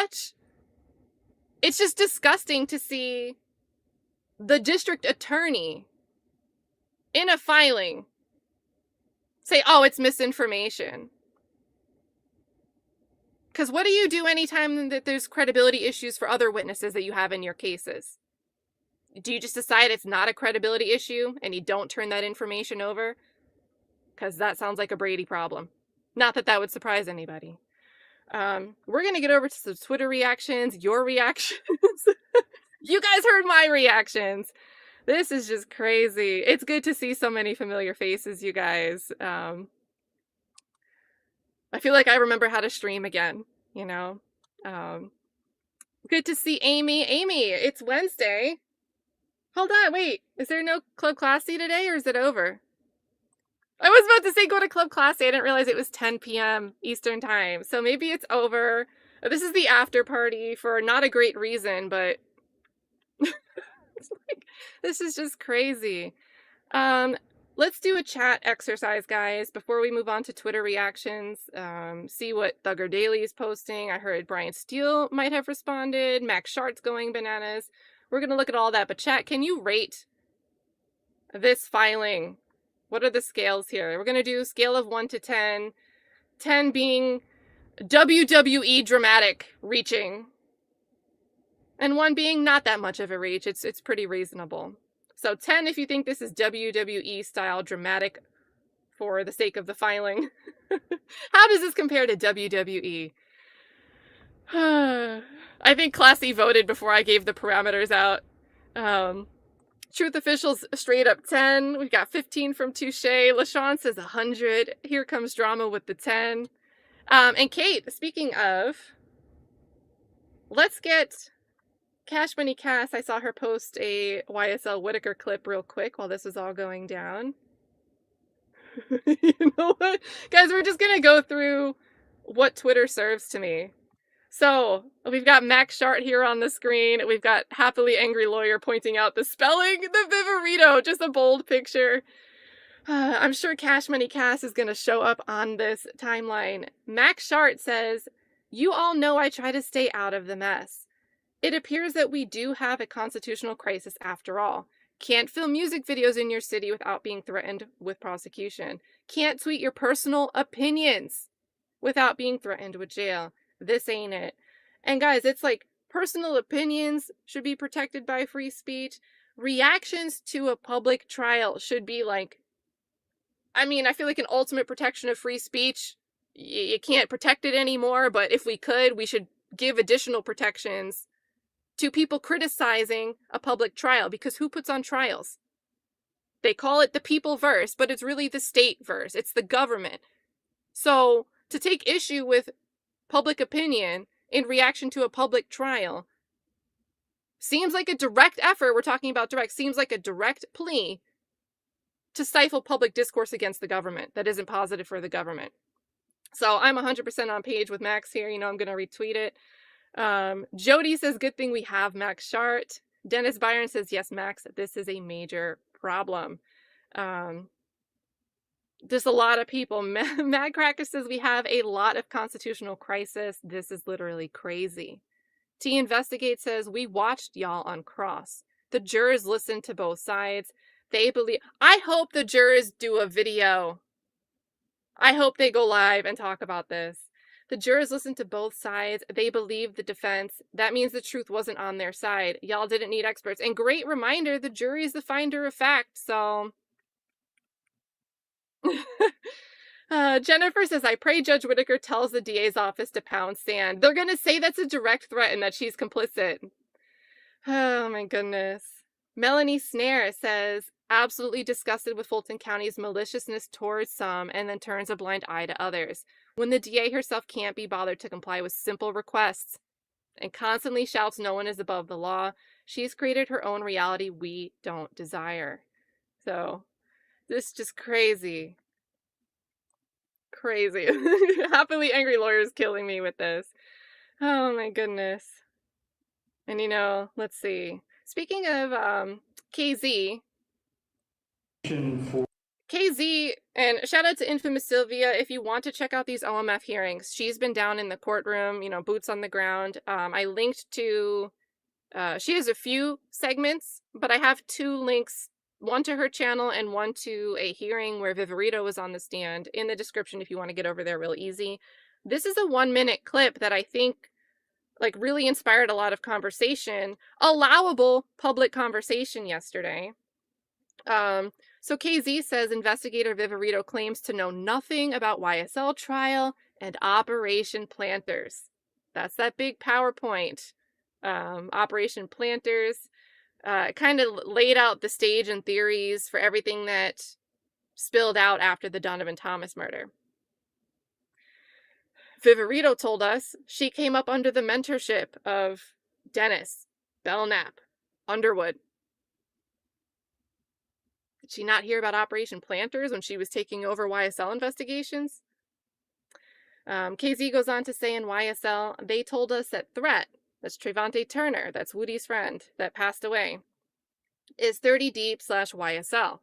disgusting to see the district attorney in a filing say, oh, it's misinformation. Because what do you do anytime that there's credibility issues for other witnesses that you have in your cases? Do you just decide it's not a credibility issue and you don't turn that information over? Because that sounds like a Brady problem. Not that that would surprise anybody. We're going to get over to some Twitter reactions, your reactions. You guys heard my reactions. This is just crazy. It's good to see so many familiar faces, you guys. I feel like I remember how to stream again, you know. Good to see Amy. Amy, it's Wednesday. Hold on, wait. Is there no Club Classy today or is it over? I was about to say go to Club Classy. I didn't realize it was 10 p.m. Eastern time. So maybe it's over. This is the after party for not a great reason, but it's like, this is just crazy. Let's do a chat exercise, guys, before we move on to Twitter reactions. See what Thugger Daily is posting. I heard Brian Steele might have responded. Max Shart's going bananas. We're going to look at all that. But chat, can you rate this filing? What are the scales here? We're going to do scale of 1 to 10. 10 being WWE dramatic, reaching. And 1 being not that much of a reach. It's pretty reasonable. So 10 if you think this is WWE style dramatic for the sake of the filing. How does this compare to WWE? I think Classy voted before I gave the parameters out. Truth Official's straight up 10. We've got 15 from Touche. LaShawn says 100. Here Comes Drama with the 10. And Kate, speaking of, let's get Cash Money Cass. I saw her post a YSL Whitaker clip real quick while this was all going down. You know what? Guys, we're just going to go through what Twitter serves to me. So, we've got Max Shart here on the screen. We've got Happily Angry Lawyer pointing out the spelling, the Viverito, just a bold picture. I'm sure Cash Money Cass is going to show up on this timeline. Max Shart says, "You all know I try to stay out of the mess. It appears that we do have a constitutional crisis after all. Can't film music videos in your city without being threatened with prosecution. Can't tweet your personal opinions without being threatened with jail. This ain't it." And guys, it's like personal opinions should be protected by free speech. Reactions to a public trial should be like, I mean, I feel like an ultimate protection of free speech. You can't protect it anymore, but if we could, we should give additional protections to people criticizing a public trial, because who puts on trials? They call it the people verse, but it's really the state verse. It's the government. So to take issue with public opinion in reaction to a public trial seems like a direct effort. We're talking about direct. Seems like a direct plea to stifle public discourse against the government that isn't positive for the government. So I'm 100% on page with Max here. You know, I'm going to retweet it. Jody says, "Good thing we have Max Shart." Dennis Byron says, "Yes, Max, this is a major problem." There's a lot of people. Mad Cracker says, "We have a lot of constitutional crisis. This is literally crazy." T Investigate says, "We watched y'all on Cross. The jurors listened to both sides. They believe..." I hope the jurors do a video. I hope they go live and talk about this. "The jurors listened to both sides. They believed the defense. That means the truth wasn't on their side. Y'all didn't need experts." And great reminder, the jury is the finder of fact, so... Jennifer says, "I pray Judge Whitaker tells the DA's office to pound sand. They're going to say that's a direct threat and that she's complicit." Oh my goodness. Melanie Snare says, "Absolutely disgusted with Fulton County's maliciousness towards some and then turns a blind eye to others. When the DA herself can't be bothered to comply with simple requests and constantly shouts no one is above the law, she's created her own reality we don't desire." So, this is just crazy. Crazy. Happily Angry Lawyer is killing me with this. Oh my goodness. And you know, let's see. Speaking of KZ, and shout out to Infamous Sylvia, if you want to check out these OMF hearings, she's been down in the courtroom, you know, boots on the ground. I linked to, she has a few segments, but I have 2 links, one to her channel and one to a hearing where Viverito was on the stand, in the description if you want to get over there real easy. This is a 1-minute clip that I think like really inspired a lot of conversation, allowable public conversation yesterday. So KZ says investigator Viverito claims to know nothing about YSL trial and Operation Planters. That's that big PowerPoint. Operation Planters kind of laid out the stage and theories for everything that spilled out after the Donovan Thomas murder. Viverito told us she came up under the mentorship of Dennis, Belknap, Underwood. Did she not hear about Operation Planters when she was taking over YSL investigations? KZ goes on to say in YSL, they told us that Threat, that's Trevante Turner, that's Woody's friend that passed away, is 30 deep / YSL.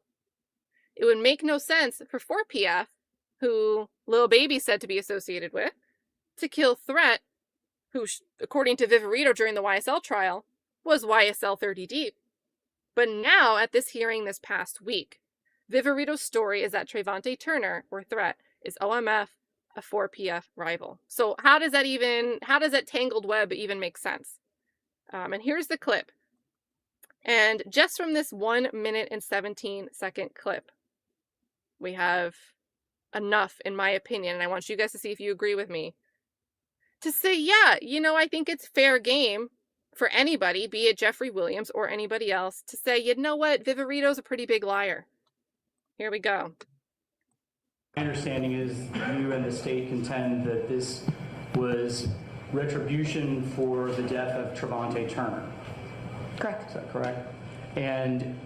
It would make no sense for 4PF, who Lil Baby said to be associated with, to kill Threat, who, according to Viverito during the YSL trial, was YSL 30 deep. But now, at this hearing this past week, Viverito's story is that Trevante Turner, or Threat, is OMF, a 4PF rival. So how does that tangled web even make sense? And here's the clip. And just from this 1-minute and 17-second clip, we have enough, in my opinion, and I want you guys to see if you agree with me, to say, yeah, you know, I think it's fair game for anybody, be it Jeffrey Williams or anybody else, to say, you know what, Viverito's a pretty big liar. Here we go. My understanding is you and the state contend that this was retribution for the death of Trevante Turner. Correct. Is that correct? And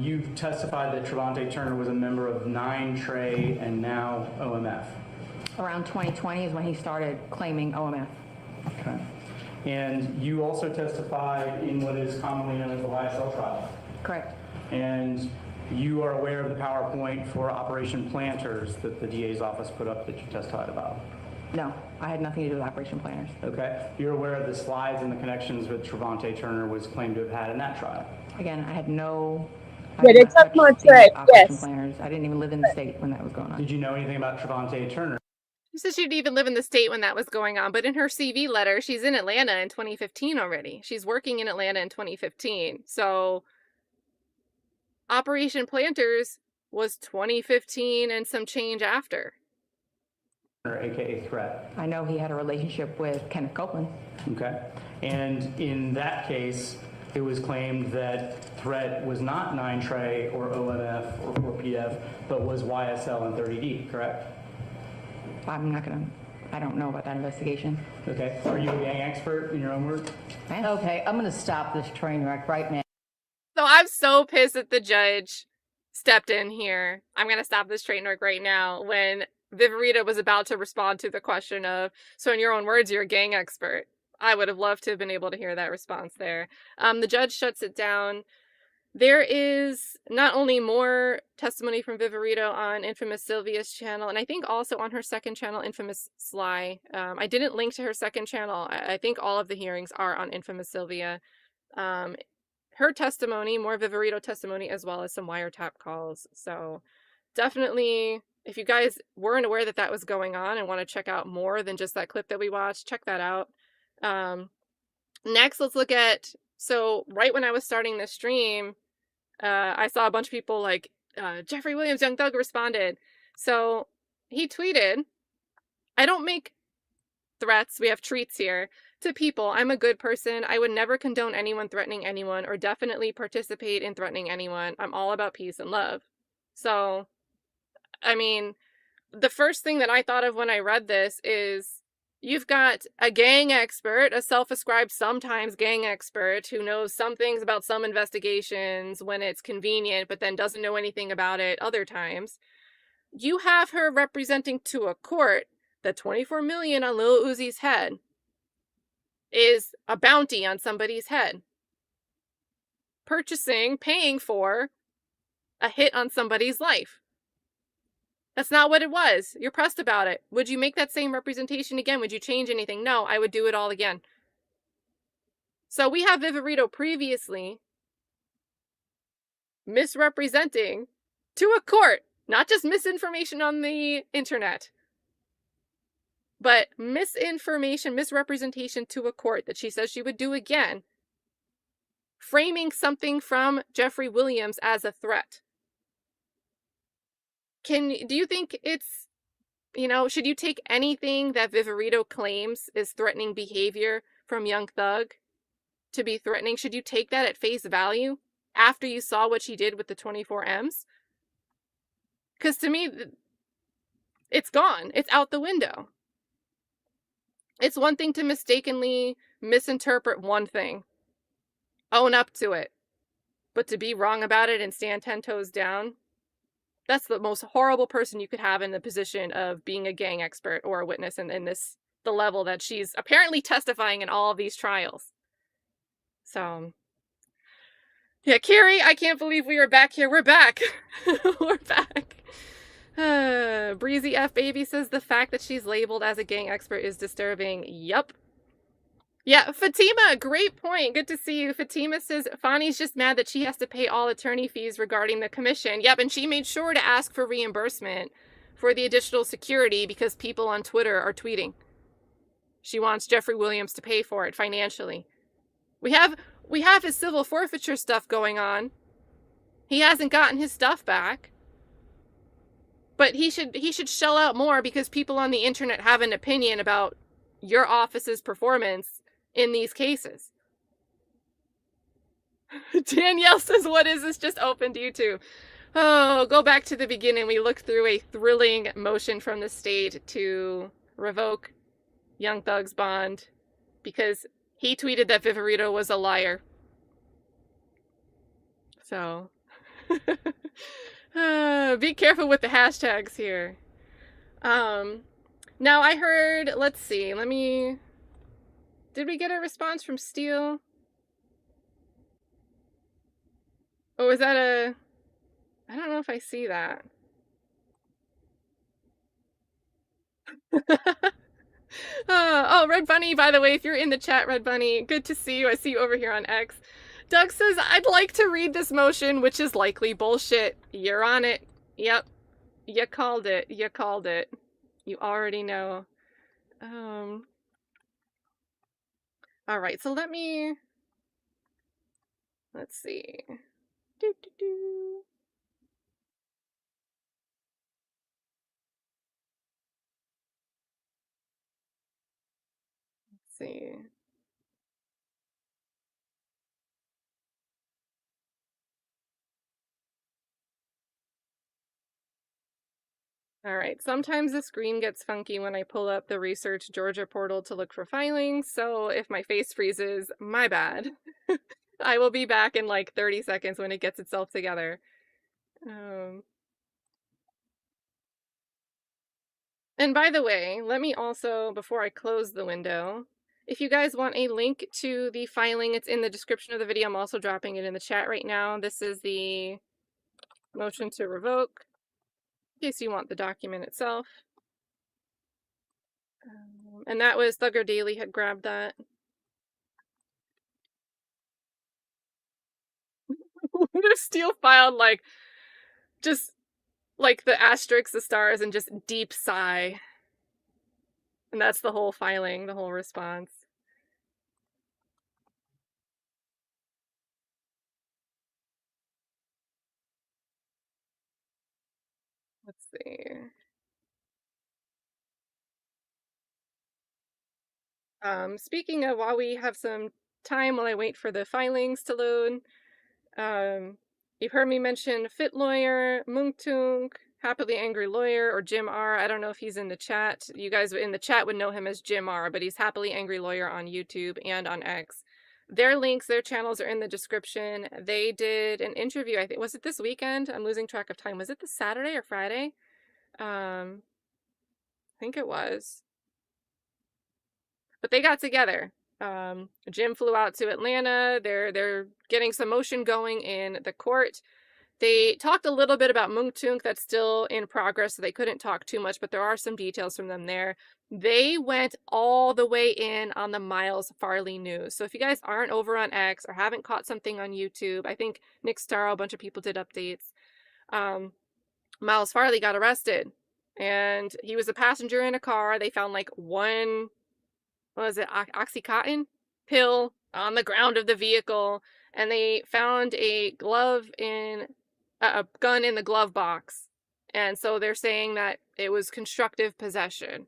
you've testified that Trevante Turner was a member of 9TRE and now OMF. Around 2020 is when he started claiming OMF. Okay. And you also testified in what is commonly known as the YSL trial. Correct. And you are aware of the PowerPoint for Operation Planters that the DA's office put up that you testified about? No, I had nothing to do with Operation Planners. Okay. You're aware of the slides and the connections that Trevante Turner was claimed to have had in that trial? Again, I had no... Yeah, they took my trade, yes. Planners. I didn't even live in the state when that was going on. Did you know anything about Trevante Turner? She said she didn't even live in the state when that was going on, but in her CV letter, she's in Atlanta in 2015 already. She's working in Atlanta in 2015. So Operation Planters was 2015 and some change after. AKA Threat. I know he had a relationship with Kenneth Copeland. Okay. And in that case, it was claimed that Threat was not 9TRE or OMF or PF, but was YSL and 30D, correct? I don't know about that investigation. Okay. Are you a gang expert in your own words? Okay, I'm going to stop this train wreck right now. So I'm so pissed that the judge stepped in here. I'm going to stop this train wreck right now when Viverito was about to respond to the question of, so in your own words, you're a gang expert. I would have loved to have been able to hear that response there. The judge shuts it down. There is not only more testimony from Viverito on Infamous Sylvia's channel, and I think also on her second channel, Infamous Sly. I didn't link to her second channel. I think all of the hearings are on Infamous Sylvia. Her testimony, more Viverito testimony, as well as some wiretap calls. So definitely, if you guys weren't aware that that was going on and want to check out more than just that clip that we watched, check that out. Next, let's look at, so right when I was starting the stream, I saw a bunch of people like, Jeffrey Williams, Young Thug responded. So he tweeted, I don't make threats, we have treats here, to people. I'm a good person. I would never condone anyone threatening anyone or definitely participate in threatening anyone. I'm all about peace and love. So, I mean, the first thing that I thought of when I read this is you've got a gang expert, a self-ascribed sometimes gang expert who knows some things about some investigations when it's convenient, but then doesn't know anything about it other times. You have her representing to a court that $24 million on Lil Uzi's head is a bounty on somebody's head. Paying for a hit on somebody's life. That's not what it was. You're pressed about it. Would you make that same representation again? Would you change anything? No, I would do it all again. So we have Viverito previously misrepresenting to a court, not just misinformation on the internet, but misrepresentation to a court that she says she would do again, framing something from Jeffrey Williams as a threat. Do you think it's, should you take anything that Viverito claims is threatening behavior from Young Thug to be threatening? Should you take that at face value after you saw what she did with the 24Ms? Because to me, it's gone. It's out the window. It's one thing to mistakenly misinterpret one thing, own up to it, but to be wrong about it and stand 10 toes down, that's the most horrible person you could have in the position of being a gang expert or a witness in the level that she's apparently testifying in all of these trials. So, yeah, Carrie, I can't believe we are back here. We're back. We're back. Breezy F Baby says the fact that she's labeled as a gang expert is disturbing. Yup. Yeah, Fatima, great point. Good to see you. Fatima says Fani's just mad that she has to pay all attorney fees regarding the commission. Yep, and she made sure to ask for reimbursement for the additional security because people on Twitter are tweeting. She wants Jeffrey Williams to pay for it financially. We have his civil forfeiture stuff going on. He hasn't gotten his stuff back. But he should shell out more because people on the internet have an opinion about your office's performance in these cases. Danielle says, what is this? Just opened YouTube. Oh, go back to the beginning. We looked through a thrilling motion from the state to revoke Young Thug's bond because he tweeted that Viverito was a liar. So, be careful with the hashtags here. Now I heard, let's see, did we get a response from Steele? Or was that I don't know if I see that. Oh, Red Bunny, by the way, if you're in the chat, Red Bunny, good to see you. I see you over here on X. Doug says, I'd like to read this motion, which is likely bullshit. You're on it. Yep. You called it. You called it. You already know. All right, so let's see. Let's see. All right, sometimes the screen gets funky when I pull up the Research Georgia portal to look for filings, so if my face freezes, my bad. I will be back in like 30 seconds when it gets itself together. And by the way, let me also, before I close the window, if you guys want a link to the filing, it's in the description of the video. I'm also dropping it in the chat right now. This is the motion to revoke, in case you want the document itself. And that was Thugger Daily had grabbed that. What if Steele filed like, just like the asterisks, the stars, and just deep sigh? And that's the whole filing, the whole response. Let's see. Speaking of, while we have some time while I wait for the filings to load, you've heard me mention Fit Lawyer, Mounk Tounk, Happily Angry Lawyer, or Jim R. I don't know if he's in the chat. You guys in the chat would know him as Jim R, but he's Happily Angry Lawyer on YouTube and on X. Their links, their channels are in the description. They did an interview, I think, was it this weekend? I'm losing track of time. Was it this Saturday or Friday? I think it was. But they got together. Jim flew out to Atlanta. They're getting some motion going in the court. They talked a little bit about Mounk Tounk. That's still in progress, so they couldn't talk too much, but there are some details from them there. They went all the way in on the Miles Farley news. So if you guys aren't over on X or haven't caught something on YouTube, I think Nick Starro, a bunch of people did updates. Miles Farley got arrested, and he was a passenger in a car. They found like one, what was it, Oxycontin pill on the ground of the vehicle, and they found a gun in the glove box. And so they're saying that it was constructive possession,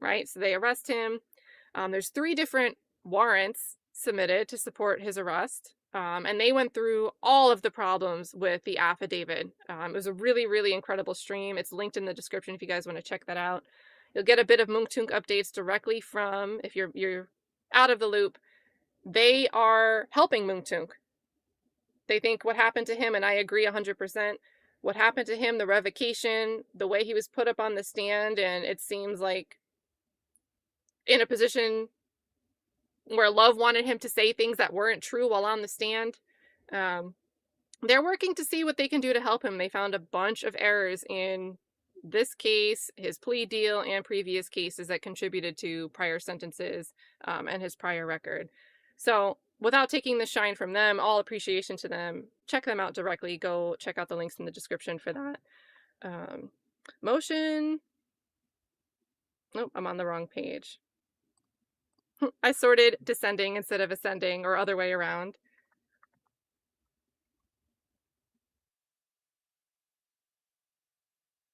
right? So they arrest him. There's 3 different warrants submitted to support his arrest. And they went through all of the problems with the affidavit. It was a really, really incredible stream. It's linked in the description if you guys want to check that out. You'll get a bit of Mounk Tounk updates directly from, if you're out of the loop, they are helping Mounk Tounk. They think what happened to him, and I agree 100%, what happened to him, the revocation, the way he was put up on the stand, and it seems like in a position where Love wanted him to say things that weren't true while on the stand. They're working to see what they can do to help him. They found a bunch of errors in this case, his plea deal, and previous cases that contributed to prior sentences and his prior record. So without taking the shine from them, all appreciation to them, check them out directly. Go check out the links in the description for that. Motion. Nope, I'm on the wrong page. I sorted descending instead of ascending, or other way around.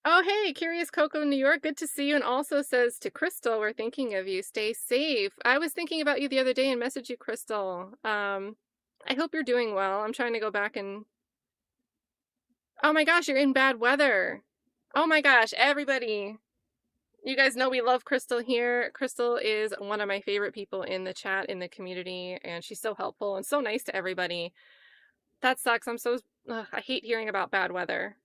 Oh, hey, Curious Coco New York, good to see you. And also says to Crystal, we're thinking of you. Stay safe. I was thinking about you the other day and messaged you, Crystal. I hope you're doing well. I'm trying to go back and... Oh my gosh, you're in bad weather. Oh my gosh, everybody. You guys know we love Crystal here. Crystal is one of my favorite people in the chat, in the community, and she's so helpful and so nice to everybody. That sucks. I hate hearing about bad weather.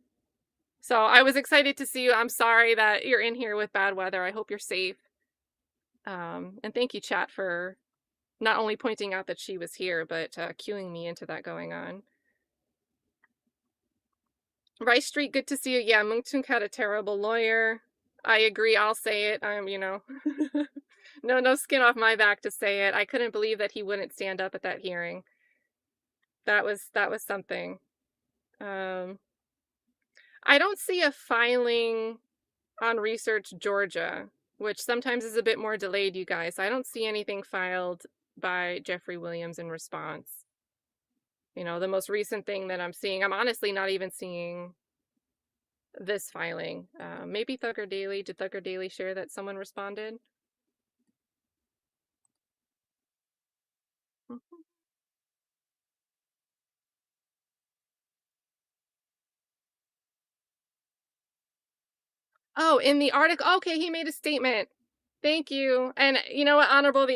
So I was excited to see you. I'm sorry that you're in here with bad weather. I hope you're safe. And thank you, chat, for not only pointing out that she was here, but cueing me into that going on. Rice Street, good to see you. Yeah, Mounk Tounk had a terrible lawyer. I agree. I'll say it. No skin off my back to say it. I couldn't believe that he wouldn't stand up at that hearing. That was something. I don't see a filing on Research Georgia, which sometimes is a bit more delayed, you guys. I don't see anything filed by Jeffrey Williams in response. You know, the most recent thing that I'm seeing, I'm honestly not even seeing this filing. Maybe Thugger Daily. Did Thugger Daily share that someone responded? Oh, in the article. Okay, he made a statement. Thank you. And you know what, Honorable,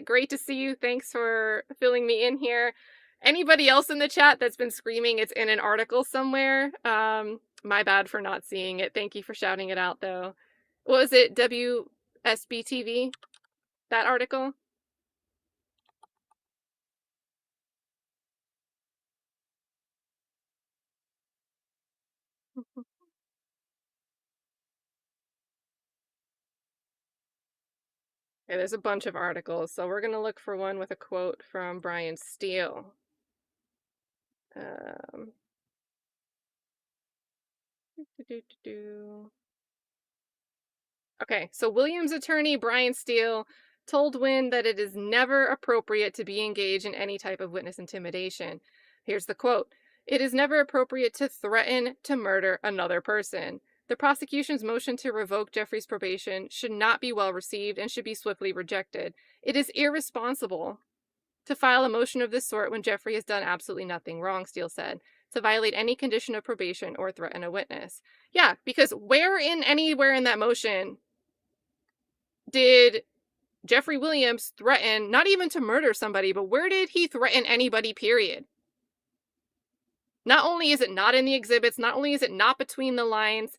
great to see you. Thanks for filling me in here. Anybody else in the chat that's been screaming it's in an article somewhere? My bad for not seeing it. Thank you for shouting it out, though. What was it? WSBTV? That article? Okay, there's a bunch of articles, so we're gonna look for one with a quote from Brian Steele. Okay, so Williams' attorney, Brian Steele, told Wynn that it is never appropriate to be engaged in any type of witness intimidation. Here's the quote. "It is never appropriate to threaten to murder another person. The prosecution's motion to revoke Jeffrey's probation should not be well received and should be swiftly rejected. It is irresponsible to file a motion of this sort when Jeffrey has done absolutely nothing wrong," Steele said, "to violate any condition of probation or threaten a witness." Yeah, because anywhere in that motion did Jeffrey Williams threaten, not even to murder somebody, but where did he threaten anybody, period? Not only is it not in the exhibits, not only is it not between the lines,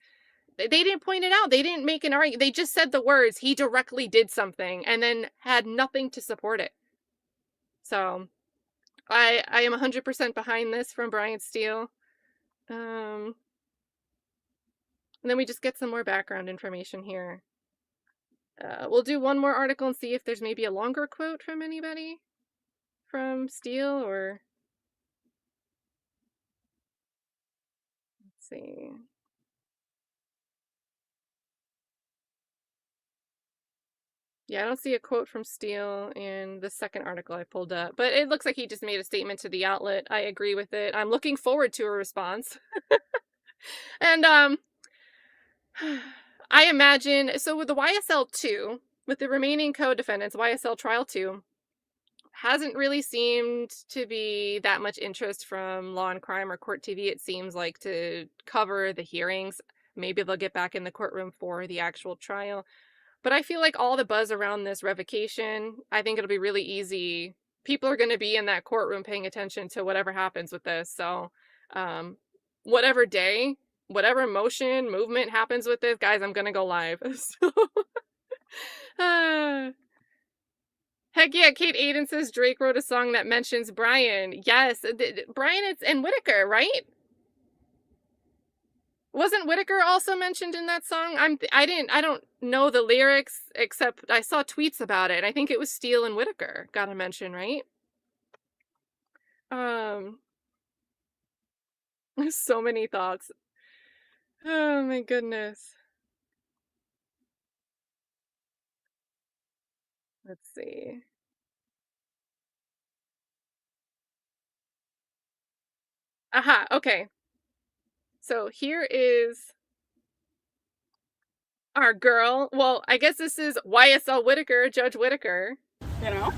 they didn't point it out. They didn't make an argument. They just said the words, he directly did something, and then had nothing to support it. So I am 100% behind this from Brian Steele. And then we just get some more background information here. We'll do one more article and see if there's maybe a longer quote from anybody from Steele, or let's see. Yeah, I don't see a quote from Steele in the second article I pulled up, but it looks like he just made a statement to the outlet. I agree with it. I'm looking forward to a response. And I imagine, so with the YSL 2, with the remaining co-defendants, YSL Trial 2, hasn't really seemed to be that much interest from Law and Crime or Court TV, it seems like, to cover the hearings. Maybe they'll get back in the courtroom for the actual trial. But I feel like all the buzz around this revocation, I think it'll be really easy. People are going to be in that courtroom paying attention to whatever happens with this. So whatever day, whatever movement happens with this, guys, I'm going to go live. So, heck yeah, Kate Aiden says Drake wrote a song that mentions Brian. Yes, Brian and Whitaker, right? Wasn't Whitaker also mentioned in that song? I don't know the lyrics, except I saw tweets about it. I think it was Steele and Whitaker got a mention, right? So many thoughts. Oh my goodness. Let's see. Aha, okay. So here is our girl. Well, I guess this is YSL Whitaker, Judge Whitaker. You know?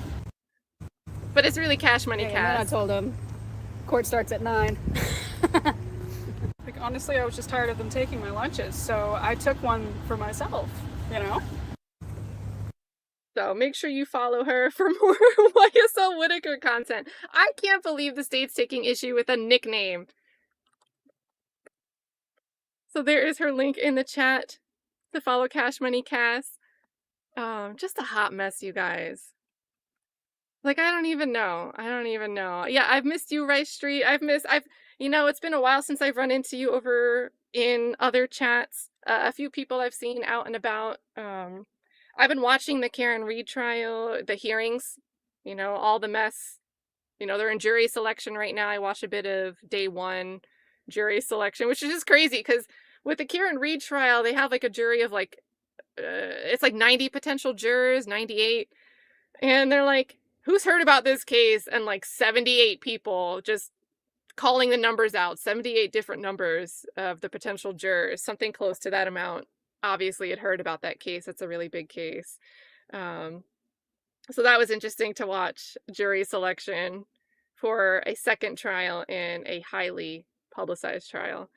But it's really Cash Money And then I Cass. told him, court starts at 9. Like, honestly, I was just tired of them taking my lunches, so I took one for myself, you know? So make sure you follow her for more YSL Whitaker content. I can't believe the state's taking issue with a nickname. So there is her link in the chat to follow Cash Money Cass. Just a hot mess, you guys. Like, I don't even know. Yeah, I've missed you, Rice Street. It's been a while since I've run into you over in other chats. A few people I've seen out and about. I've been watching the Karen Reed trial, the hearings, all the mess. They're in jury selection right now. I watched a bit of day 1 jury selection, which is just crazy because with the Karen Reed trial, they have like a jury of it's like 90 potential jurors, 98. And they're like, who's heard about this case? And like 78 people just calling the numbers out, 78 different numbers of the potential jurors, something close to that amount. Obviously had heard about that case. It's a really big case. So that was interesting to watch jury selection for a second trial in a highly publicized trial.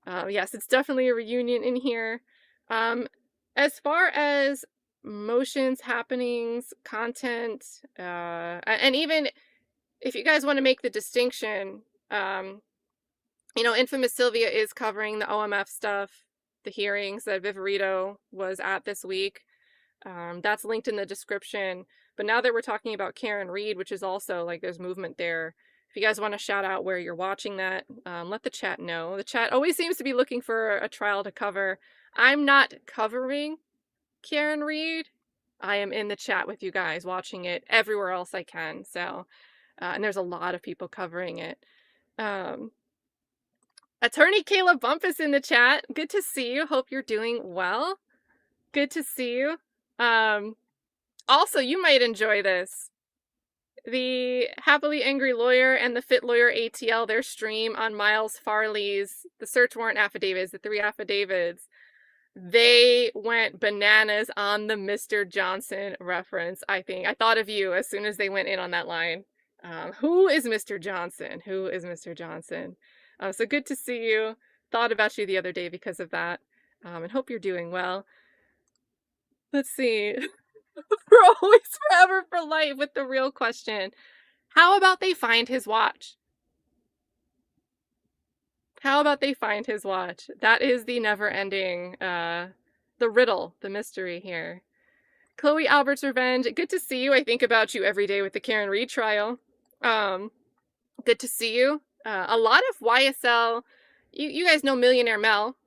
Yes, it's definitely a reunion in here. As far as motions, happenings, content, and even if you guys want to make the distinction, Infamous Sylvia is covering the OMF stuff, the hearings that Viverito was at this week. That's linked in the description. But now that we're talking about Karen Reed, which is also like there's movement there. If you guys want to shout out where you're watching that, let the chat know. The chat always seems to be looking for a trial to cover. I'm not covering Karen Reed. I am in the chat with you guys, watching it everywhere else I can. So, and there's a lot of people covering it. Attorney Kayla Bumpus in the chat. Good to see you. Hope you're doing well. Good to see you. Also, you might enjoy this. The Happily Angry Lawyer and the Fit Lawyer ATL, their stream on Miles Farley's, the search warrant affidavits, the 3 affidavits, they went bananas on the Mr. Johnson reference, I think. I thought of you as soon as they went in on that line. Who is Mr. Johnson? Who is Mr. Johnson? So good to see you. Thought about you the other day because of that. And hope you're doing well. Let's see. For always, forever, for life with the real question. How about they find his watch? How about they find his watch? That is the never-ending, the riddle, the mystery here. Chloe Albert's Revenge. Good to see you. I think about you every day with the Karen Reed trial. Good to see you. A lot of YSL. You guys know Millionaire Mel.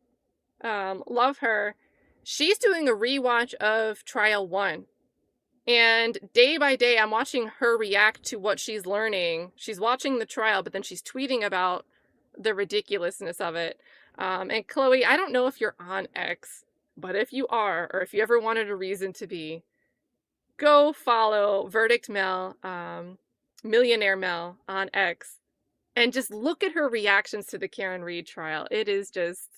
Love her. She's doing a rewatch of Trial 1. And day by day, I'm watching her react to what she's learning. She's watching the trial, but then she's tweeting about the ridiculousness of it. And Chloe, I don't know if you're on X, but if you are, or if you ever wanted a reason to be, go follow Verdict Mel, Millionaire Mel on X, and just look at her reactions to the Karen Reed trial. It is just,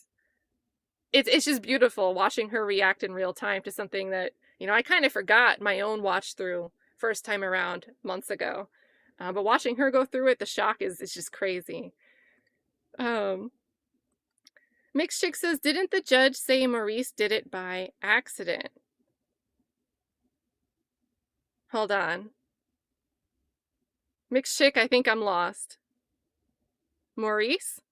it's just beautiful watching her react in real time to something that, I kind of forgot my own watch through first time around months ago. But watching her go through it, the shock is just crazy. Mixed Chick says, didn't the judge say Maurice did it by accident? Hold on. Mixed Chick, I think I'm lost. Maurice?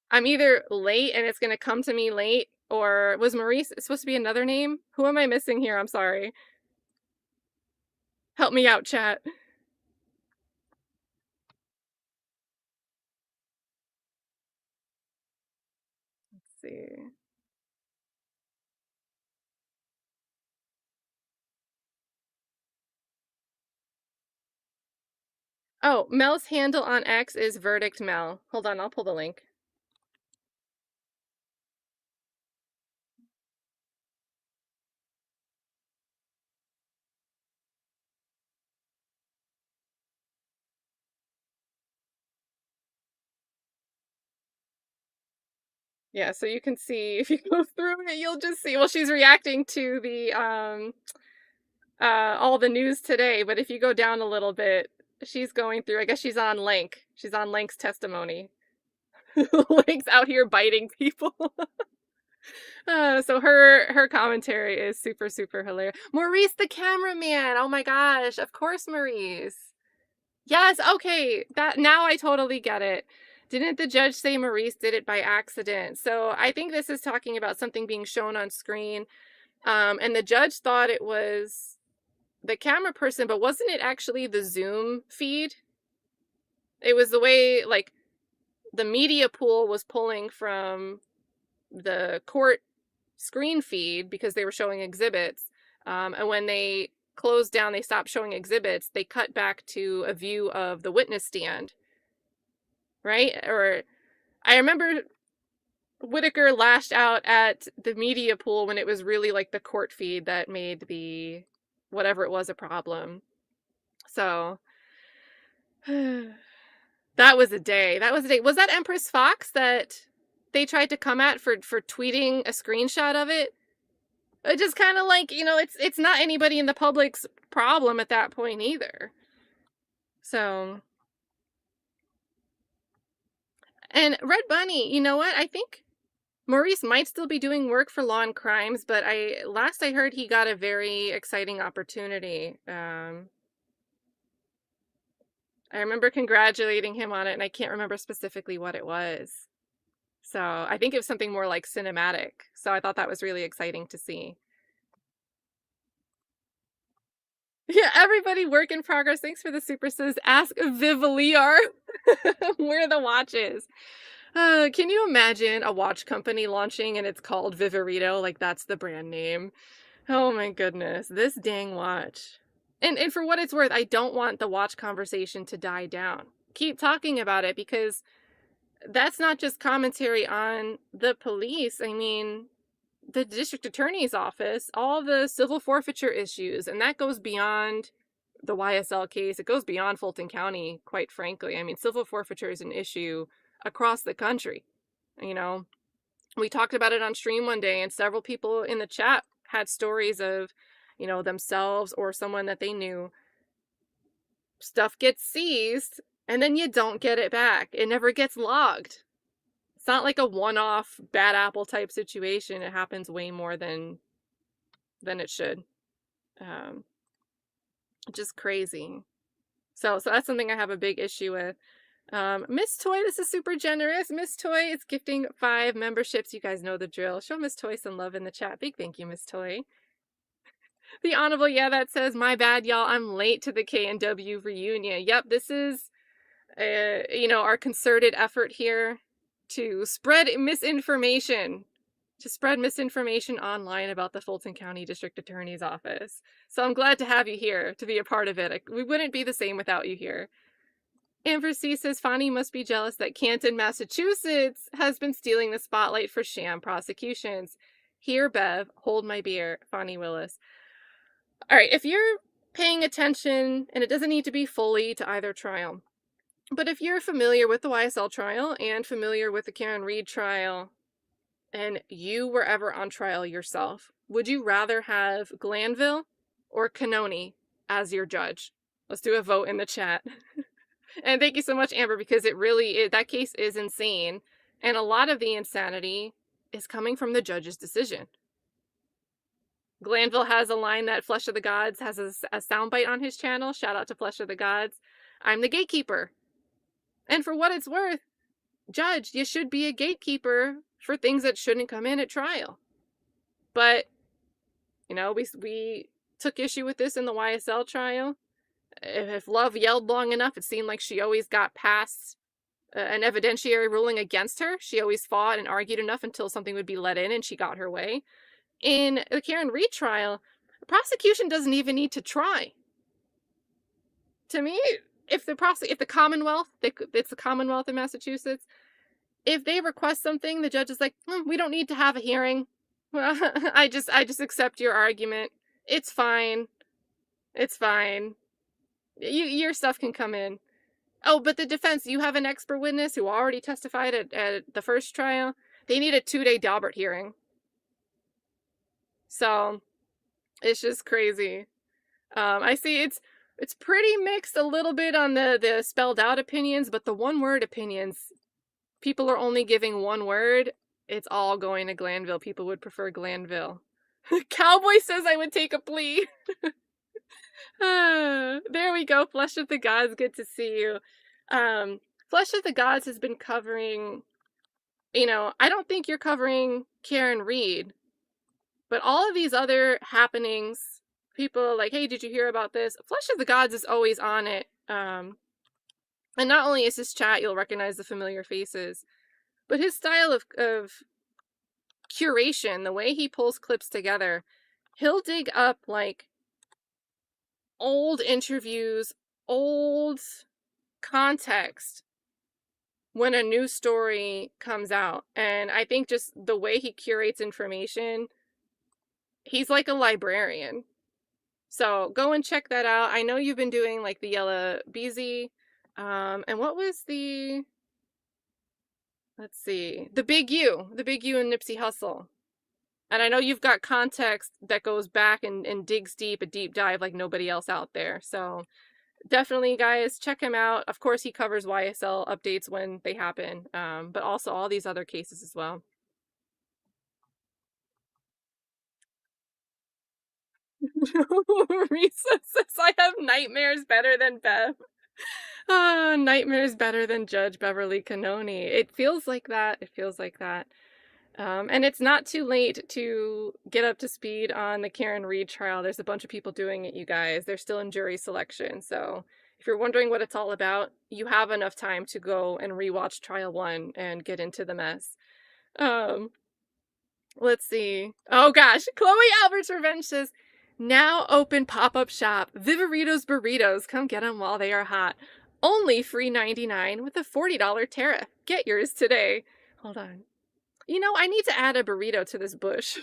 I'm either late and it's going to come to me late, or was Maurice supposed to be another name? Who am I missing here? I'm sorry. Help me out, chat. Let's see. Oh, Mel's handle on X is Verdict Mel. Hold on, I'll pull the link. Yeah, so you can see, if you go through it, you'll just see, well, she's reacting to the, all the news today, but if you go down a little bit, she's going through, I guess she's on Lank. She's on Lank's testimony. Lank's out here biting people. So her commentary is super, super hilarious. Maurice the cameraman! Oh my gosh, of course Maurice. Yes, okay, that, now I totally get it. Didn't the judge say Maurice did it by accident? So I think this is talking about something being shown on screen, and the judge thought it was the camera person, but wasn't it actually the Zoom feed? It was the way, like, the media pool was pulling from the court screen feed because they were showing exhibits. And when they closed down, they stopped showing exhibits, they cut back to a view of the witness stand. Right? Or I remember Whitaker lashed out at the media pool when it was really like the court feed that made the whatever it was a problem. So that was a day. That was a day. Was that Empress Fox that they tried to come at for tweeting a screenshot of it? It just kind of like, it's not anybody in the public's problem at that point either. So, and Red Bunny, you know what? I think Maurice might still be doing work for Law and Crimes, but last I heard he got a very exciting opportunity. I remember congratulating him on it, and I can't remember specifically what it was. So I think it was something more like cinematic. So I thought that was really exciting to see. Yeah, everybody, work in progress. Thanks for the super says. Ask Vivaliar where the watch is. Can you imagine a watch company launching and it's called Viverito? Like, that's the brand name. Oh my goodness, this dang watch. And for what it's worth, I don't want the watch conversation to die down. Keep talking about it, because that's not just commentary on the police. I mean, the district attorney's office, all the civil forfeiture issues, and that goes beyond the YSL case. It goes beyond Fulton County, quite frankly. I mean, civil forfeiture is an issue across the country. We talked about it on stream one day, and several people in the chat had stories of, themselves or someone that they knew. Stuff gets seized, and then you don't get it back. It never gets logged. It's not like a one-off bad apple type situation. It happens way more than it should. Just crazy. So that's something I have a big issue with. Miss Toy, this is super generous. Miss Toy is gifting 5 memberships. You guys know the drill. Show Miss Toy some love in the chat. Big thank you, Miss Toy. The Honorable, yeah, that says, my bad, y'all. I'm late to the K&W reunion. Yep, this is, our concerted effort here to spread misinformation. To spread misinformation online about the Fulton County District Attorney's Office. So I'm glad to have you here to be a part of it. We wouldn't be the same without you here. Amber C says, Fonnie must be jealous that Canton, Massachusetts has been stealing the spotlight for sham prosecutions. Here, Bev, hold my beer. Fonnie Willis. All right, if you're paying attention, and it doesn't need to be fully to either trial, but if you're familiar with the YSL trial and familiar with the Karen Reed trial, and you were ever on trial yourself, would you rather have Glanville or Cannoni as your judge? Let's do a vote in the chat. And thank you so much, Amber, because it really is, that case is insane. And a lot of the insanity is coming from the judge's decision. Glanville has a line that Flesh of the Gods has a soundbite on his channel. Shout out to Flesh of the Gods. I'm the gatekeeper. And for what it's worth, judge, you should be a gatekeeper for things that shouldn't come in at trial. But, we took issue with this in the YSL trial. If Love yelled long enough, it seemed like she always got past an evidentiary ruling against her. She always fought and argued enough until something would be let in and she got her way. In the Karen Reed trial, the prosecution doesn't even need to try. To me, if the Commonwealth, it's the Commonwealth of Massachusetts, if they request something, the judge is like, we don't need to have a hearing. Well, I just accept your argument. It's fine. It's fine. Your stuff can come in. Oh, but the defense, you have an expert witness who already testified at the first trial. They need a 2-day Daubert hearing. So it's just crazy. I see it's pretty mixed a little bit on the spelled out opinions, but the one word opinions, people are only giving one word. It's all going to Glanville. People would prefer Glanville. Cowboy says I would take a plea. There we go. Flesh of the Gods, good to see you. Flesh of the Gods has been covering, I don't think you're covering Karen Reed, but all of these other happenings, people are like, hey, did you hear about this? Flesh of the Gods is always on it. And not only is his chat, you'll recognize the familiar faces, but his style of curation, the way he pulls clips together, he'll dig up like old interviews, old context when a new story comes out. And I think just the way he curates information, he's like a librarian. So go and check that out. I know you've been doing like the Yella Beezy. And what was let's see, the Big U and Nipsey Hussle. And I know you've got context that goes back and digs deep, a deep dive like nobody else out there. So definitely, guys, check him out. Of course, he covers YSL updates when they happen, but also all these other cases as well. Risa says, I have nightmares better than Bev. Nightmares better than Judge Beverly Cannoni. It feels like that. It feels like that. And it's not too late to get up to speed on the Karen Reed trial. There's a bunch of people doing it, you guys. They're still in jury selection. So if you're wondering what it's all about, you have enough time to go and rewatch trial 1 and get into the mess. Let's see. Oh gosh, Chloe Albert's Revenge says, now open pop-up shop. Viverito's Burritos. Come get them while they are hot. Only $3.99 with a $40 tariff. Get yours today. Hold on. I need to add a burrito to this bush.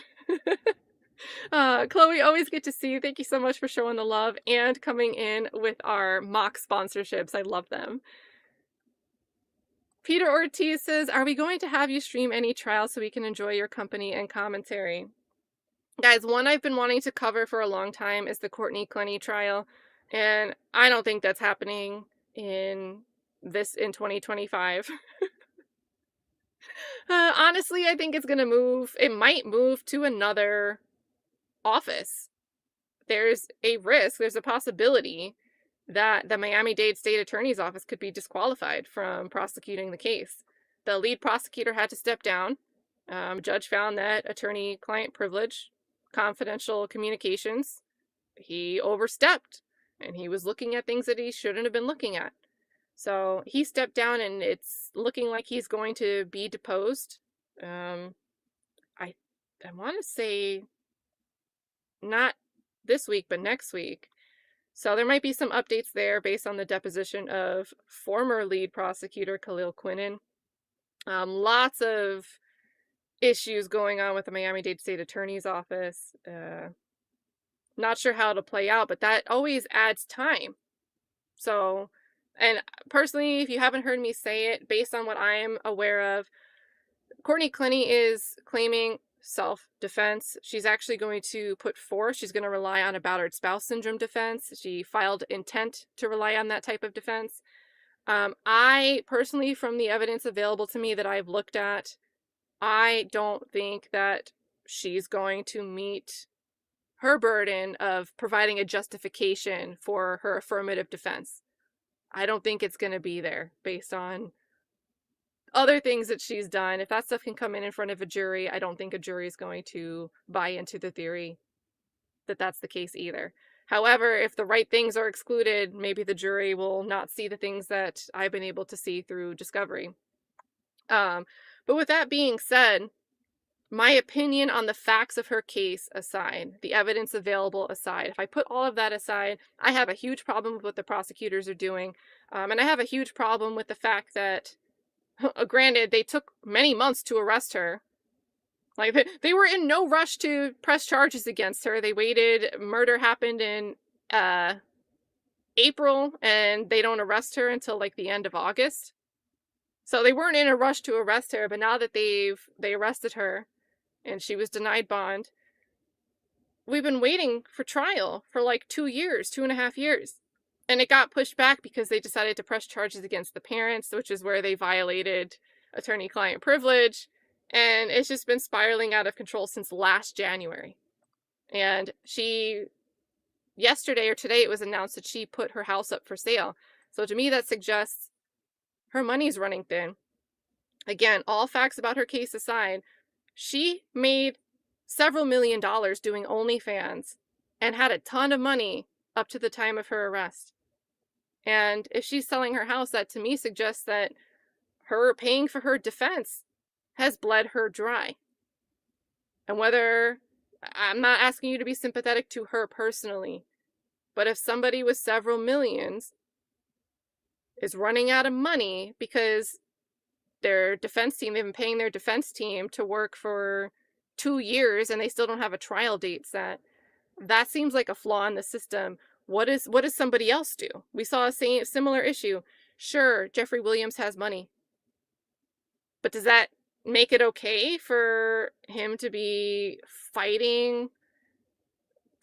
Chloe, always good to see you. Thank you so much for showing the love and coming in with our mock sponsorships. I love them. Peter Ortiz says, are we going to have you stream any trials so we can enjoy your company and commentary? Guys, one I've been wanting to cover for a long time is the Courtney Clenny trial, and I don't think that's happening in 2025. Honestly, I think it's gonna move. It might move to another office. There's a risk, there's a possibility that the Miami-Dade State Attorney's Office could be disqualified from prosecuting the case. The lead prosecutor had to step down. Judge found that attorney-client privilege, confidential communications, he overstepped, and he was looking at things that he shouldn't have been looking at. So he stepped down, and it's looking like he's going to be deposed. I want to say not this week, but next week. So there might be some updates there based on the deposition of former lead prosecutor Khalil Quinnen. Lots of issues going on with the Miami-Dade State Attorney's Office. Not sure how it'll play out, but that always adds time. So, and personally, if you haven't heard me say it, based on what I am aware of, Courtney Clenny is claiming self-defense. She's actually going to put forth, she's going to rely on a battered spouse syndrome defense. She filed intent to rely on that type of defense. I personally, from the evidence available to me that I've looked at, I don't think that she's going to meet her burden of providing a justification for her affirmative defense. I don't think it's going to be there based on other things that she's done. If that stuff can come in front of a jury, I don't think a jury is going to buy into the theory that that's the case either. However, if the right things are excluded, maybe the jury will not see the things that I've been able to see through discovery. But with that being said, my opinion on the facts of her case aside, the evidence available aside, if I put all of that aside, I have a huge problem with what the prosecutors are doing. And I have a huge problem with the fact that, granted, they took many months to arrest her. Like, they were in no rush to press charges against her. They waited. Murder happened in April, and they don't arrest her until like the end of August. So they weren't in a rush to arrest her, but now that they arrested her and she was denied bond, we've been waiting for trial for like 2 years, 2.5 years. And it got pushed back because they decided to press charges against the parents, which is where they violated attorney-client privilege. And it's just been spiraling out of control since last January. And yesterday or today, it was announced that she put her house up for sale. So to me, that suggests her money's running thin. Again, all facts about her case aside, she made several $million doing OnlyFans and had a ton of money up to the time of her arrest. And if she's selling her house, that to me suggests that her paying for her defense has bled her dry. And whether, I'm not asking you to be sympathetic to her personally, but if somebody with several millions is running out of money because their defense team, they've been paying their defense team to work for 2 years and they still don't have a trial date set, that seems like a flaw in the system. What does somebody else do? We saw a similar issue. Sure, Jeffrey Williams has money. But does that make it okay for him to be fighting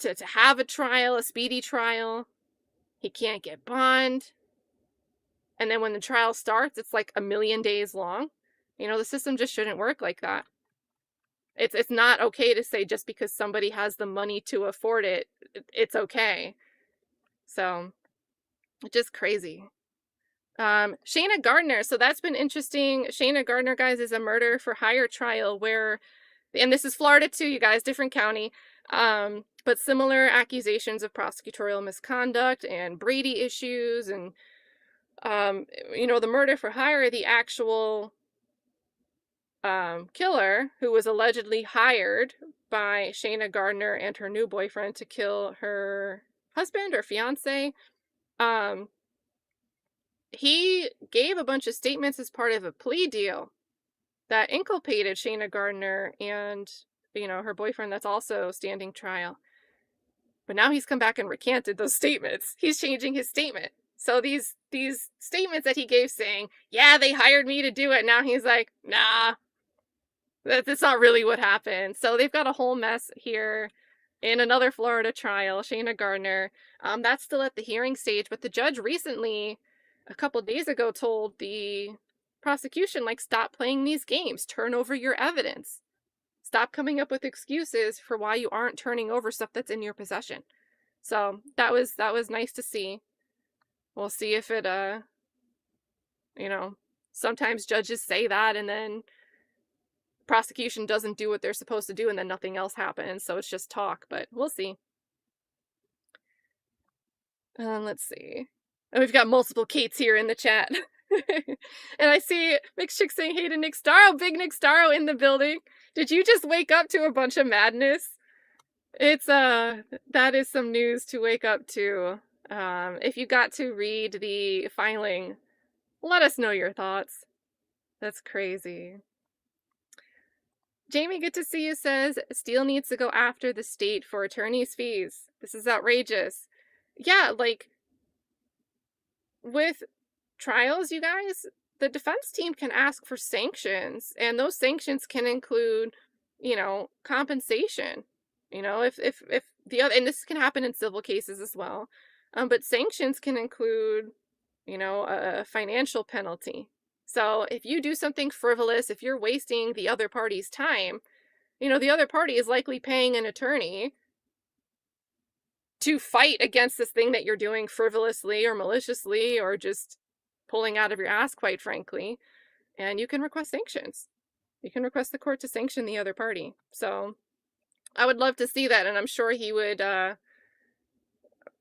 to have a trial, a speedy trial? He can't get bond. And then when the trial starts, it's like 1,000,000 days long. You know, the system just shouldn't work like that. It's not okay to say just because somebody has the money to afford it, it's okay. So, just crazy. Shayna Gardner. So that's been interesting. Shayna Gardner, guys, is a murder for hire trial where, and this is Florida too, you guys, different county, but similar accusations of prosecutorial misconduct and Brady issues. And, you know, the murder for hire, the actual killer who was allegedly hired by Shayna Gardner and her new boyfriend to kill her husband or fiance, he gave a bunch of statements as part of a plea deal that inculpated Shayna Gardner and, you know, her boyfriend that's also standing trial. But now he's come back and recanted those statements. He's changing his statement. So these statements that he gave saying, yeah, they hired me to do it, now he's like, nah, that's not really what happened. So they've got a whole mess here in another Florida trial, Shayna Gardner. That's still at the hearing stage, but the judge recently, a couple days ago, told the prosecution, like, stop playing these games, turn over your evidence. Stop coming up with excuses for why you aren't turning over stuff that's in your possession. So that was nice to see. We'll see if it, you know, sometimes judges say that and then prosecution doesn't do what they're supposed to do and then nothing else happens. So it's just talk, but we'll see. Let's see. And we've got multiple Kates here in the chat. And I see Mixed Chick saying hey to Nick Starro. Big Nick Starro in the building. Did you just wake up to a bunch of madness? It's, that is some news to wake up to. If you got to read the filing, let us know your thoughts. That's crazy. Jamie, good to see you, says, Steele needs to go after the state for attorney's fees. This is outrageous. Yeah, like, with trials, you guys, the defense team can ask for sanctions, and those sanctions can include, you know, compensation. You know, if the other, and this can happen in civil cases as well, but sanctions can include, you know, a financial penalty. So if you do something frivolous, if you're wasting the other party's time, you know, the other party is likely paying an attorney to fight against this thing that you're doing frivolously or maliciously or just pulling out of your ass, quite frankly. And you can request sanctions. You can request the court to sanction the other party. So I would love to see that, and I'm sure he would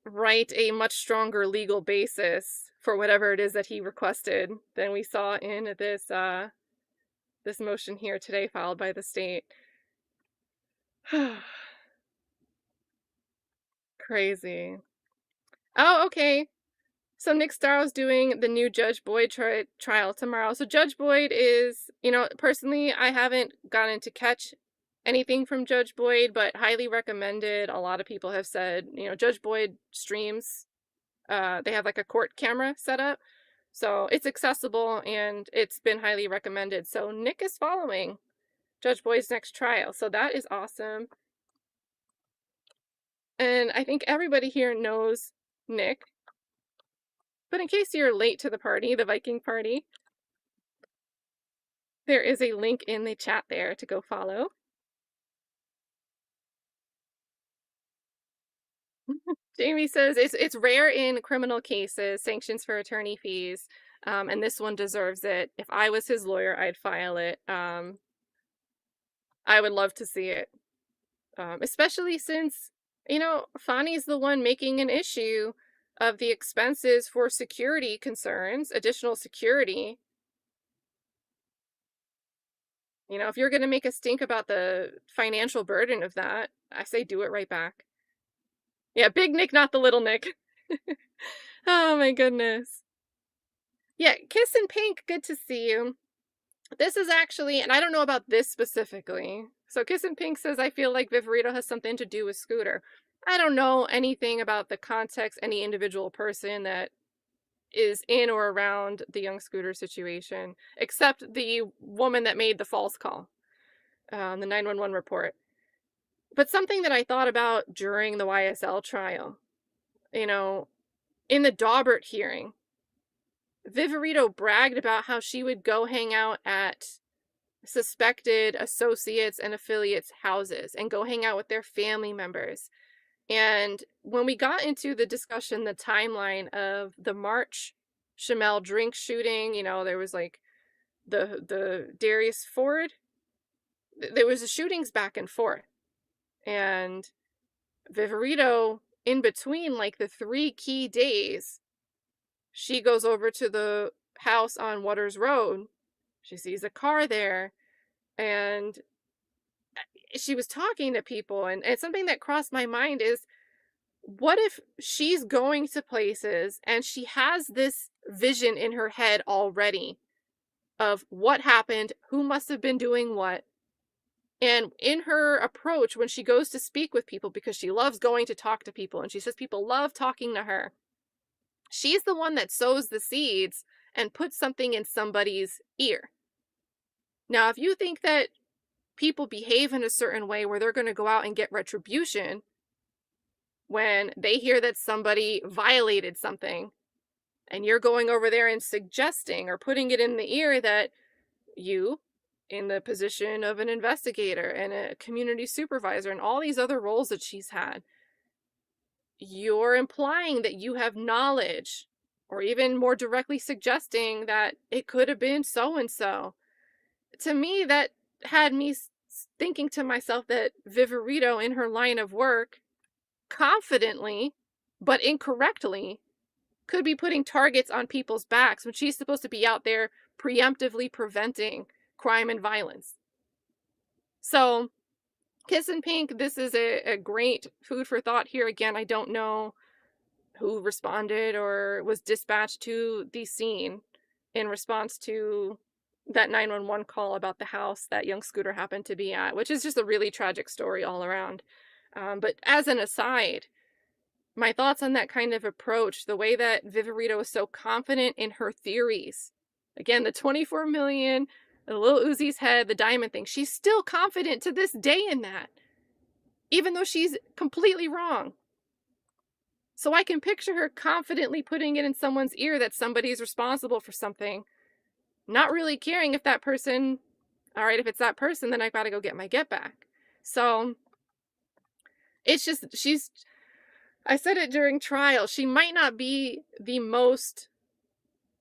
write a much stronger legal basis for whatever it is that he requested than we saw in this this motion here today filed by the state. Crazy. Oh, okay. So Nick Starrow's doing the new Judge Boyd trial tomorrow. So Judge Boyd is, you know, personally, I haven't gotten to catch anything from Judge Boyd, but highly recommended. A lot of people have said, you know, Judge Boyd streams. They have like a court camera set up. So it's accessible and it's been highly recommended. So Nick is following Judge Boyd's next trial. So that is awesome. And I think everybody here knows Nick. But in case you're late to the party, the Viking party, there is a link in the chat there to go follow. Jamie says it's rare in criminal cases, sanctions for attorney fees, and this one deserves it. If I was his lawyer, I'd file it. I would love to see it, especially since, you know, Fani's the one making an issue of the expenses for security concerns, additional security. You know, if you're going to make a stink about the financial burden of that, I say do it right back. Yeah, big Nick, not the little Nick. Oh my goodness. Yeah, Kiss and Pink, good to see you. This is actually, and I don't know about this specifically. So Kiss and Pink says, I feel like Viverito has something to do with Scooter. I don't know anything about the context, any individual person that is in or around the young Scooter situation, except the woman that made the false call, the 911 report. But something that I thought about during the YSL trial, you know, in the Daubert hearing, Viverito bragged about how she would go hang out at suspected associates and affiliates' houses and go hang out with their family members. And when we got into the discussion, the timeline of the March Chamel drink shooting, you know, there was like the Darius Ford, there was the shootings back and forth. And Viverito, in between like the 3 key days, she goes over to the house on Waters Road. She sees a car there, and she was talking to people, and something that crossed my mind is, what if she's going to places and she has this vision in her head already of what happened, who must have been doing what, and in her approach when she goes to speak with people, because she loves going to talk to people and she says people love talking to her, she's the one that sows the seeds and puts something in somebody's ear. Now, if you think that people behave in a certain way where they're going to go out and get retribution when they hear that somebody violated something, and you're going over there and suggesting or putting it in the ear that you, in the position of an investigator and a community supervisor and all these other roles that she's had, you're implying that you have knowledge, or even more directly suggesting that it could have been so-and-so. To me, that had me thinking to myself that Viverito, in her line of work, confidently but incorrectly could be putting targets on people's backs when she's supposed to be out there preemptively preventing crime and violence. So, Kiss and Pink, this is a great food for thought here. Again, I don't know who responded or was dispatched to the scene in response to that 911 call about the house that young Scooter happened to be at, which is just a really tragic story all around. But as an aside, my thoughts on that kind of approach, the way that Viverito is so confident in her theories. Again, the 24 million, the little Uzi's head, the diamond thing, she's still confident to this day in that, even though she's completely wrong. So I can picture her confidently putting it in someone's ear that somebody's responsible for something, not really caring if that person, all right, if it's that person, then I gotta go get my get back. So it's just, I said it during trial, she might not be the most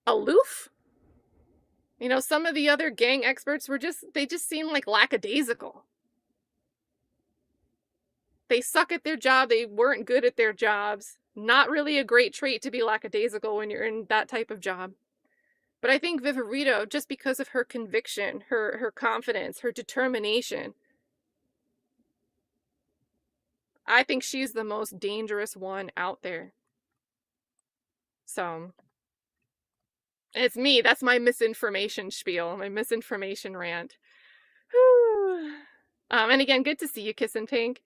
aloof. You know, some of the other gang experts they just seem like lackadaisical. They suck at their job, they weren't good at their jobs. Not really a great trait to be lackadaisical when you're in that type of job. But I think Viverito, just because of her conviction, her confidence, her determination, I think she's the most dangerous one out there. So, it's me. That's my misinformation spiel, my misinformation rant. Whew. And again, good to see you, Kiss and Pink.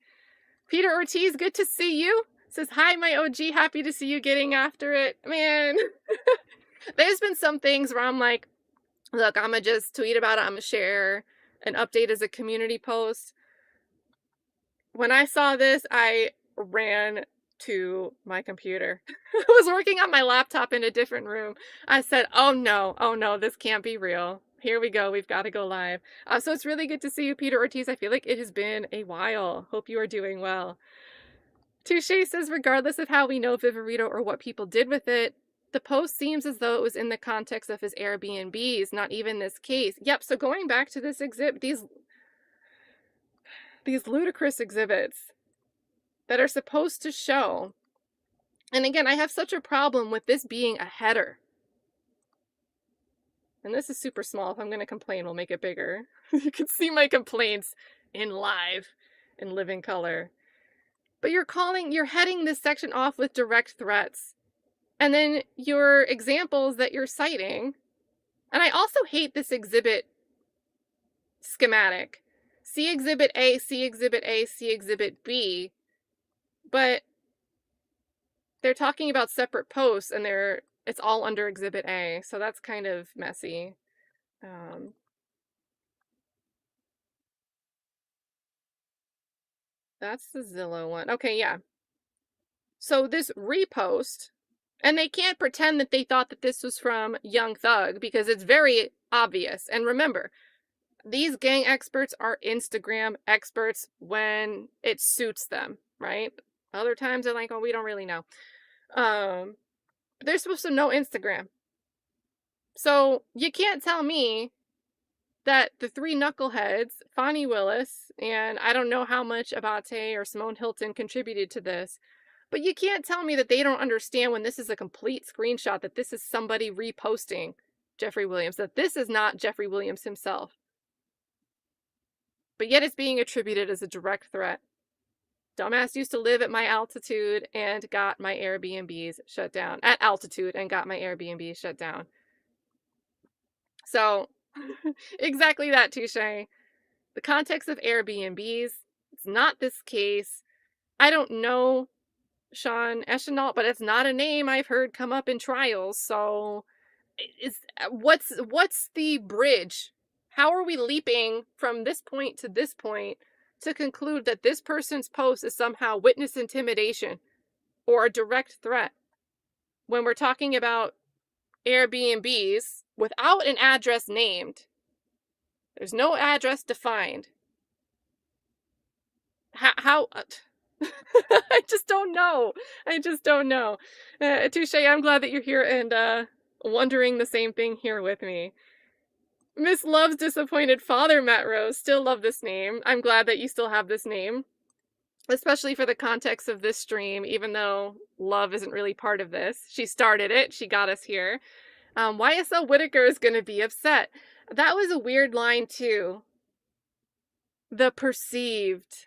Peter Ortiz, good to see you. Says, hi, my OG. Happy to see you getting after it. Man, There's been some things where I'm like, look, I'm gonna just tweet about it. I'm gonna share an update as a community post. When I saw this, I ran to my computer. I was working on my laptop in a different room. I said, oh no, this can't be real. Here we go. We've got to go live. So it's really good to see you, Peter Ortiz. I feel like it has been a while. Hope you are doing well. Touche says, regardless of how we know Viverito or what people did with it, the post seems as though it was in the context of his Airbnbs, not even this case. Yep, so going back to this exhibit, these ludicrous exhibits that are supposed to show, and again, I have such a problem with this being a header. And this is super small. If I'm going to complain, we'll make it bigger. You can see my complaints in living color. But you're heading this section off with direct threats. And then your examples that you're citing, and I also hate this exhibit schematic. See Exhibit A, see Exhibit A, see Exhibit B, but they're talking about separate posts and it's all under Exhibit A, so that's kind of messy. That's the Zillow one. Okay, yeah. So this repost, and they can't pretend that they thought that this was from Young Thug because it's very obvious. And remember, these gang experts are Instagram experts when it suits them, right? Other times they're like, oh, we don't really know. They're supposed to know Instagram. So you can't tell me that the three knuckleheads, Fonnie Willis, and I don't know how much Abate or Simone Hilton contributed to this, but you can't tell me that they don't understand when this is a complete screenshot that this is somebody reposting Jeffrey Williams, that this is not Jeffrey Williams himself. But yet it's being attributed as a direct threat. Dumbass used to live at my altitude and got my Airbnbs shut down. At altitude and got my Airbnbs shut down. So, exactly that, Touche. The context of Airbnbs, it's not this case. I don't know Sean Eschenault, but it's not a name I've heard come up in trials. So, what's the bridge? How are we leaping from this point to this point to conclude that this person's post is somehow witness intimidation or a direct threat when we're talking about Airbnbs without an address named? There's no address defined. How I just don't know. Touche, I'm glad that you're here and wondering the same thing here with me. Miss Love's disappointed father, Matt Rose. Still love this name. I'm glad that you still have this name, especially for the context of this stream, even though Love isn't really part of this. She started it. She got us here. YSL Whitaker is going to be upset. That was a weird line, too. The perceived.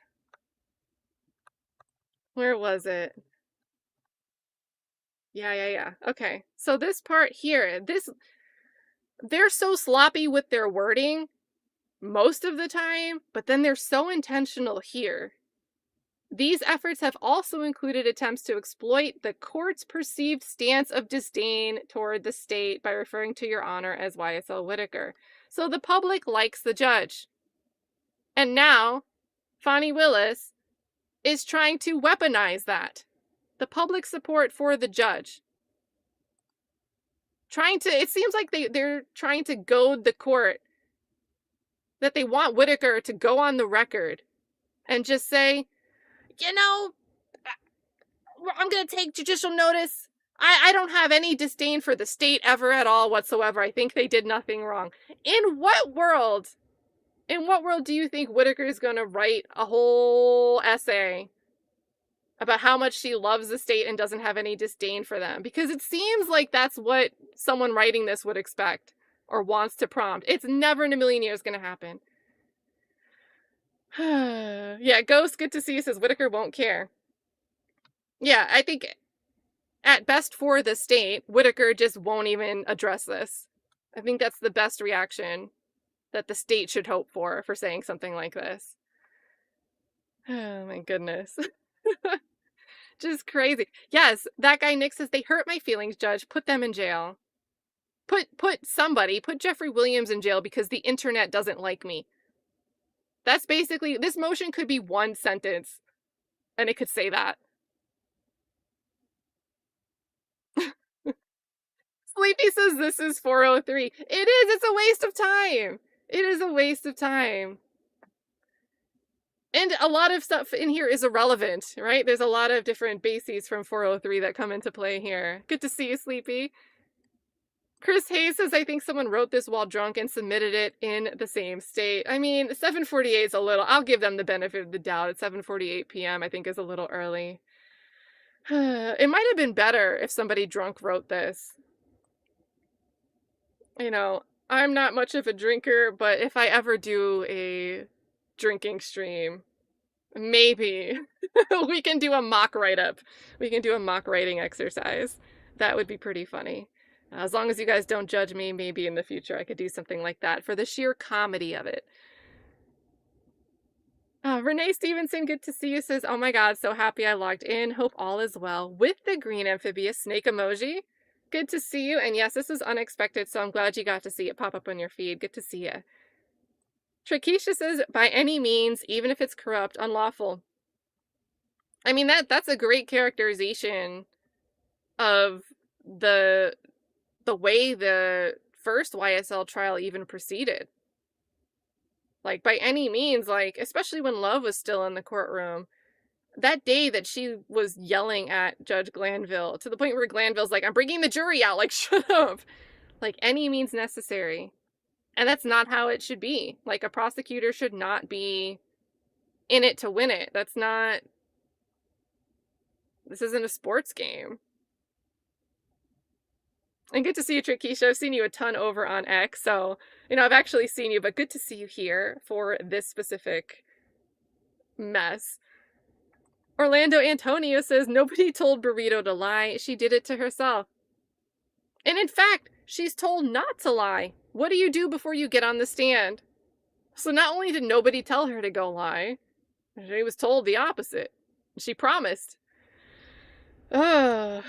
Where was it? Yeah. Okay. So this part here, they're so sloppy with their wording most of the time, but then they're so intentional here. These efforts have also included attempts to exploit the court's perceived stance of disdain toward the state by referring to Your Honor as YSL Whitaker. So the public likes the judge. And now, Fonnie Willis is trying to weaponize that. The public support for the judge. It seems like they're trying to goad the court, that they want Whitaker to go on the record and just say, you know, I'm going to take judicial notice. I don't have any disdain for the state ever at all whatsoever. I think they did nothing wrong. In what world do you think Whitaker is going to write a whole essay about how much she loves the state and doesn't have any disdain for them? Because it seems like that's what someone writing this would expect or wants to prompt. It's never in a million years going to happen. Yeah, Ghost, good to see you, says Whitaker won't care. Yeah, I think at best for the state, Whitaker just won't even address this. I think that's the best reaction that the state should hope for saying something like this. Oh my goodness. Just crazy. Yes, that guy Nick says, they hurt my feelings, Judge. Put them in jail. Put Jeffrey Williams in jail because the internet doesn't like me. That's basically, this motion could be one sentence, and it could say that. Sleepy says this is 403. It is, it's a waste of time. It is a waste of time. And a lot of stuff in here is irrelevant, right? There's a lot of different bases from 403 that come into play here. Good to see you, Sleepy. Chris Hayes says, I think someone wrote this while drunk and submitted it in the same state. I mean, 7:48 is a little, I'll give them the benefit of the doubt. At 7:48 p.m., I think is a little early. It might have been better if somebody drunk wrote this. You know, I'm not much of a drinker, but if I ever do a drinking stream, maybe we can do a mock write-up. We can do a mock writing exercise. That would be pretty funny. As long as you guys don't judge me, maybe in the future I could do something like that for the sheer comedy of it. Renee Stevenson, good to see you, says, oh my god, so happy I logged in. Hope all is well. With the green amphibious snake emoji. Good to see you. And yes, this is unexpected, so I'm glad you got to see it pop up on your feed. Good to see you. Trakisha says, by any means, even if it's corrupt, unlawful. I mean, that's a great characterization of the way the first YSL trial even proceeded. Like, by any means, like, especially when Love was still in the courtroom, that day that she was yelling at Judge Glanville, to the point where Glanville's like, I'm bringing the jury out, like, shut up. Like, any means necessary. And that's not how it should be. Like, a prosecutor should not be in it to win it. That's not... This isn't a sports game. And good to see you, Trakisha. I've seen you a ton over on X, so, you know, I've actually seen you, but good to see you here for this specific mess. Orlando Antonio says, nobody told Burrito to lie. She did it to herself. And in fact, she's told not to lie. What do you do before you get on the stand? So not only did nobody tell her to go lie, she was told the opposite. She promised. Ugh.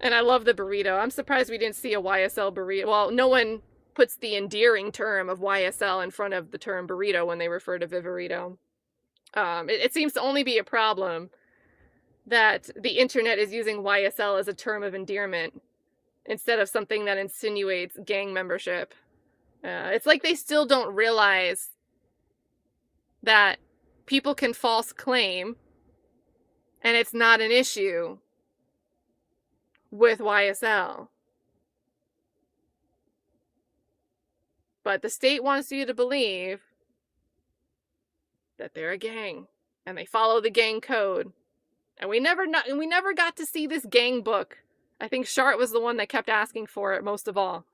And I love the burrito. I'm surprised we didn't see a YSL burrito. Well, no one puts the endearing term of YSL in front of the term burrito when they refer to Viverito. It seems to only be a problem that the internet is using YSL as a term of endearment instead of something that insinuates gang membership. It's like they still don't realize that people can false claim and it's not an issue with YSL. But the state wants you to believe that they're a gang and they follow the gang code. And we never got to see this gang book. I think Shart was the one that kept asking for it most of all.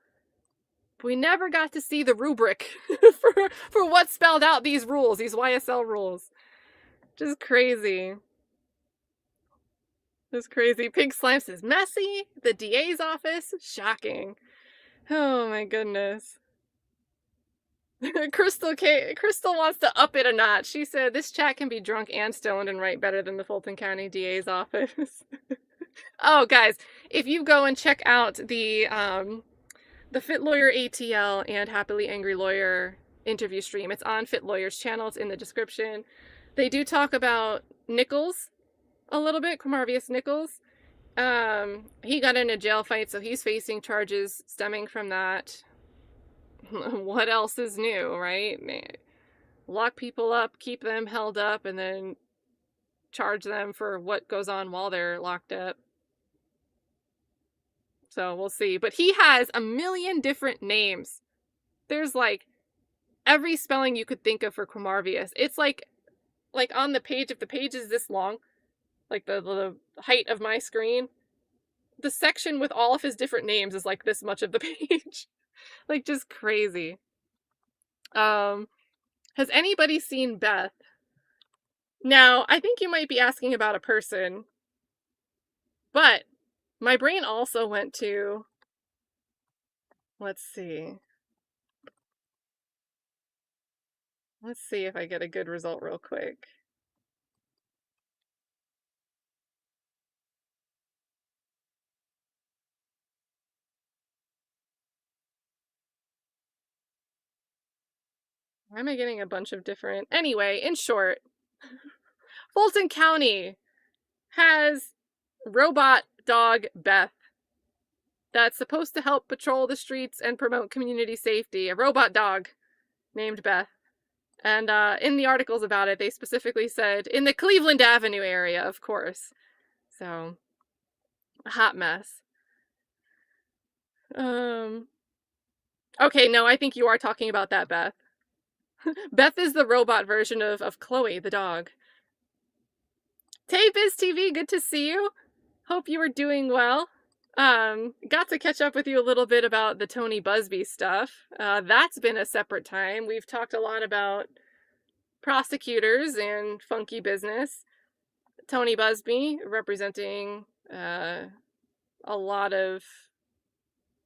But we never got to see the rubric for what spelled out these rules, these YSL rules. Just crazy. It's crazy. Pink Slime says, messy? The DA's office? Shocking. Oh my goodness. Crystal wants to up it a notch. She said, this chat can be drunk and stoned and write better than the Fulton County DA's office. Oh, guys, if you go and check out the Fit Lawyer ATL and Happily Angry Lawyer interview stream, it's on Fit Lawyer's channel. It's in the description. They do talk about Nichols a little bit, Quamarvius Nichols. He got in a jail fight, so he's facing charges stemming from that. What else is new, right? Lock people up, keep them held up, and then charge them for what goes on while they're locked up. So we'll see. But he has a million different names. There's like every spelling you could think of for Quamarvius. It's like on the page, if the page is this long, like the height of my screen, the section with all of his different names is like this much of the page. Like, just crazy. Has anybody seen Beth? Now, I think you might be asking about a person, but my brain also went to, let's see. Let's see if I get a good result real quick. Why am I getting a bunch of different... Anyway, in short, Fulton County has robot dog Beth that's supposed to help patrol the streets and promote community safety. A robot dog named Beth. And in the articles about it, they specifically said in the Cleveland Avenue area, of course. So, a hot mess. Okay, no, I think you are talking about that, Beth. Beth is the robot version of Chloe, the dog. Biz TV, good to see you. Hope you are doing well. Got to catch up with you a little bit about the Tony Busby stuff. That's been a separate time. We've talked a lot about prosecutors and funky business. Tony Busby representing a lot of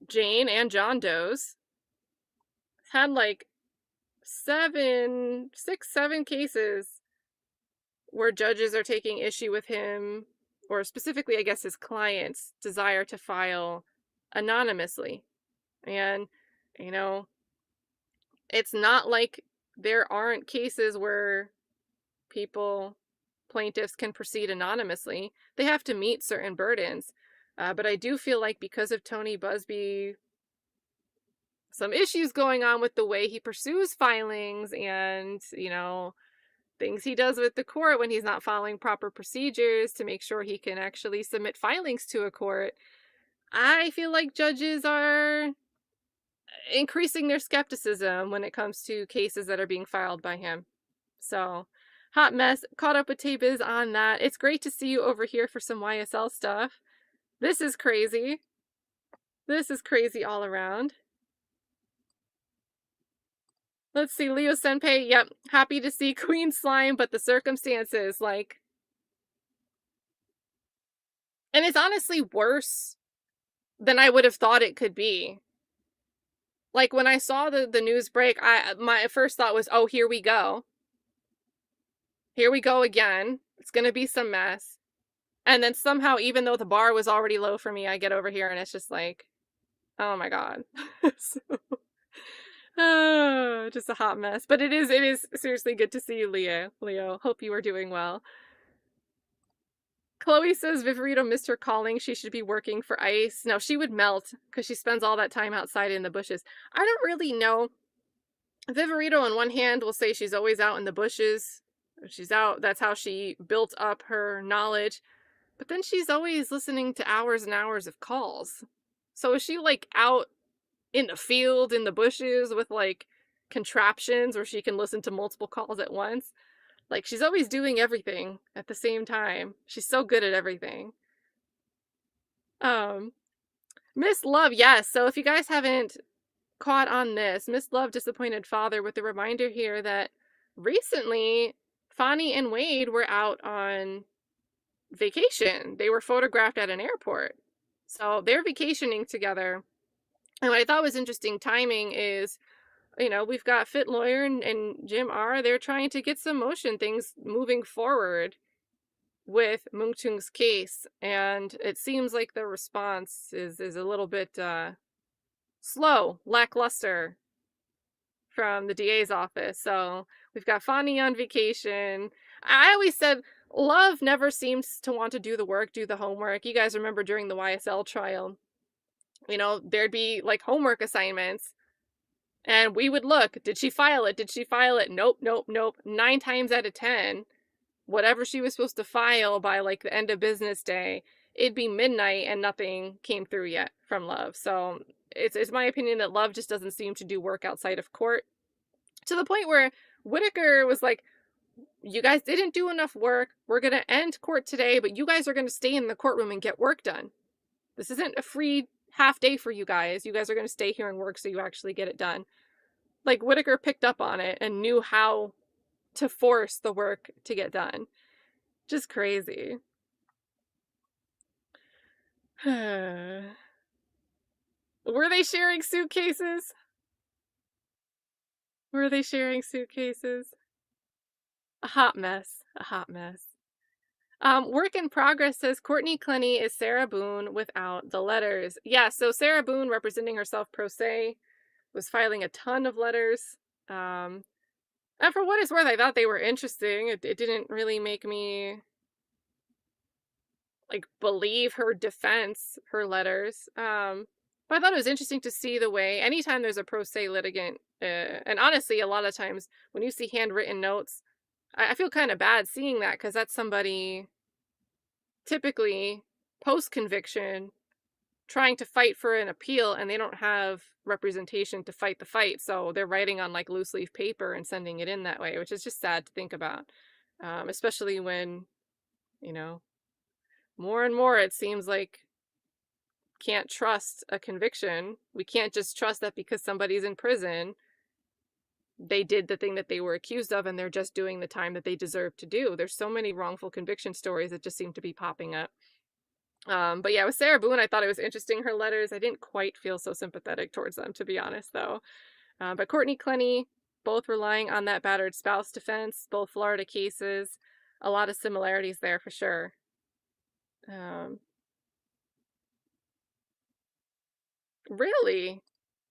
Jane and John Does. Had like 7 cases where judges are taking issue with him, or specifically, I guess, his client's desire to file anonymously. And, you know, it's not like there aren't cases where plaintiffs can proceed anonymously. They have to meet certain burdens. But I do feel like because of Tony Busby, some issues going on with the way he pursues filings and, you know, things he does with the court when he's not following proper procedures to make sure he can actually submit filings to a court. I feel like judges are increasing their skepticism when it comes to cases that are being filed by him. So, hot mess. Caught up with Biz on that. It's great to see you over here for some YSL stuff. This is crazy. This is crazy all around. Let's see, Leo Senpei, yep, happy to see Queen Slime, but the circumstances, like... And it's honestly worse than I would have thought it could be. Like, when I saw the news break, my first thought was, oh, here we go. Here we go again. It's gonna be some mess. And then somehow, even though the bar was already low for me, I get over here and it's just like, oh my god. Oh, just a hot mess. But it is seriously good to see you, Leo. Hope you are doing well. Chloe says Viverito missed her calling. She should be working for ICE. No, she would melt because she spends all that time outside in the bushes. I don't really know. Viverito on one hand will say she's always out in the bushes. She's out. That's how she built up her knowledge. But then she's always listening to hours and hours of calls. So is she like out in the field, in the bushes with like contraptions where she can listen to multiple calls at once? Like, she's always doing everything at the same time. She's so good at everything. Miss Love, yes. So if you guys haven't caught on this, Miss Love Disappointed Father with a reminder here that recently Fonnie and Wade were out on vacation. They were photographed at an airport. So they're vacationing together. And what I thought was interesting timing is, you know, we've got Fit Lawyer and Jim R. They're trying to get some motion things moving forward with Mounk Tounk's case. And it seems like the response is a little bit slow, lackluster from the DA's office. So we've got Fonnie on vacation. I always said Love never seems to want to do the work, do the homework. You guys remember during the YSL trial, you know, there'd be like homework assignments and we would look, did she file it? Did she file it? Nope, nope, nope. 9 times out of 10, whatever she was supposed to file by like the end of business day, it'd be midnight and nothing came through yet from Love. So it's my opinion that Love just doesn't seem to do work outside of court, to the point where Whitaker was like, you guys didn't do enough work. We're going to end court today, but you guys are going to stay in the courtroom and get work done. This isn't a free half day for you guys. You guys are going to stay here and work so you actually get it done. Like, Whitaker picked up on it and knew how to force the work to get done. Just crazy. Were they sharing suitcases? Were they sharing suitcases? A hot mess. A hot mess. Work in Progress says Courtney Clenny is Sarah Boone without the letters. Yeah, so Sarah Boone, representing herself pro se, was filing a ton of letters. And for what it's worth, I thought they were interesting. It didn't really make me like believe her defense, her letters. But I thought it was interesting to see the way anytime there's a pro se litigant, and honestly, a lot of times when you see handwritten notes, I feel kind of bad seeing that because that's somebody typically post conviction trying to fight for an appeal and they don't have representation to fight the fight. So they're writing on like loose leaf paper and sending it in that way, which is just sad to think about. Especially when, you know, more and more it seems like can't trust a conviction. We can't just trust that because somebody's in prison, they did the thing that they were accused of and they're just doing the time that they deserve to do. There's so many wrongful conviction stories that just seem to be popping up. But yeah, with Sarah Boone, I thought it was interesting, her letters. I didn't quite feel so sympathetic towards them, to be honest, though. But Courtney Clenny, both relying on that battered spouse defense, both Florida cases, a lot of similarities there for sure. Really?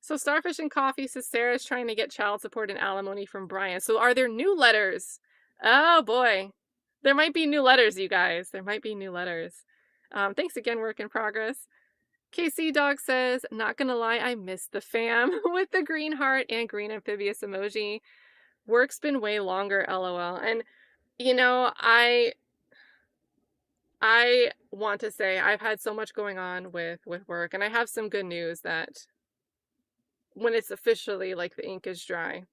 So Starfish and Coffee says Sarah's trying to get child support and alimony from Brian. So are there new letters? Oh boy. There might be new letters, you guys. There might be new letters. Thanks again, work in progress. KC Dog says, not gonna lie, I missed the fam with the green heart and green amphibious emoji. Work's been way longer, lol. And, you know, I want to say I've had so much going on with work, and I have some good news that when it's officially like the ink is dry,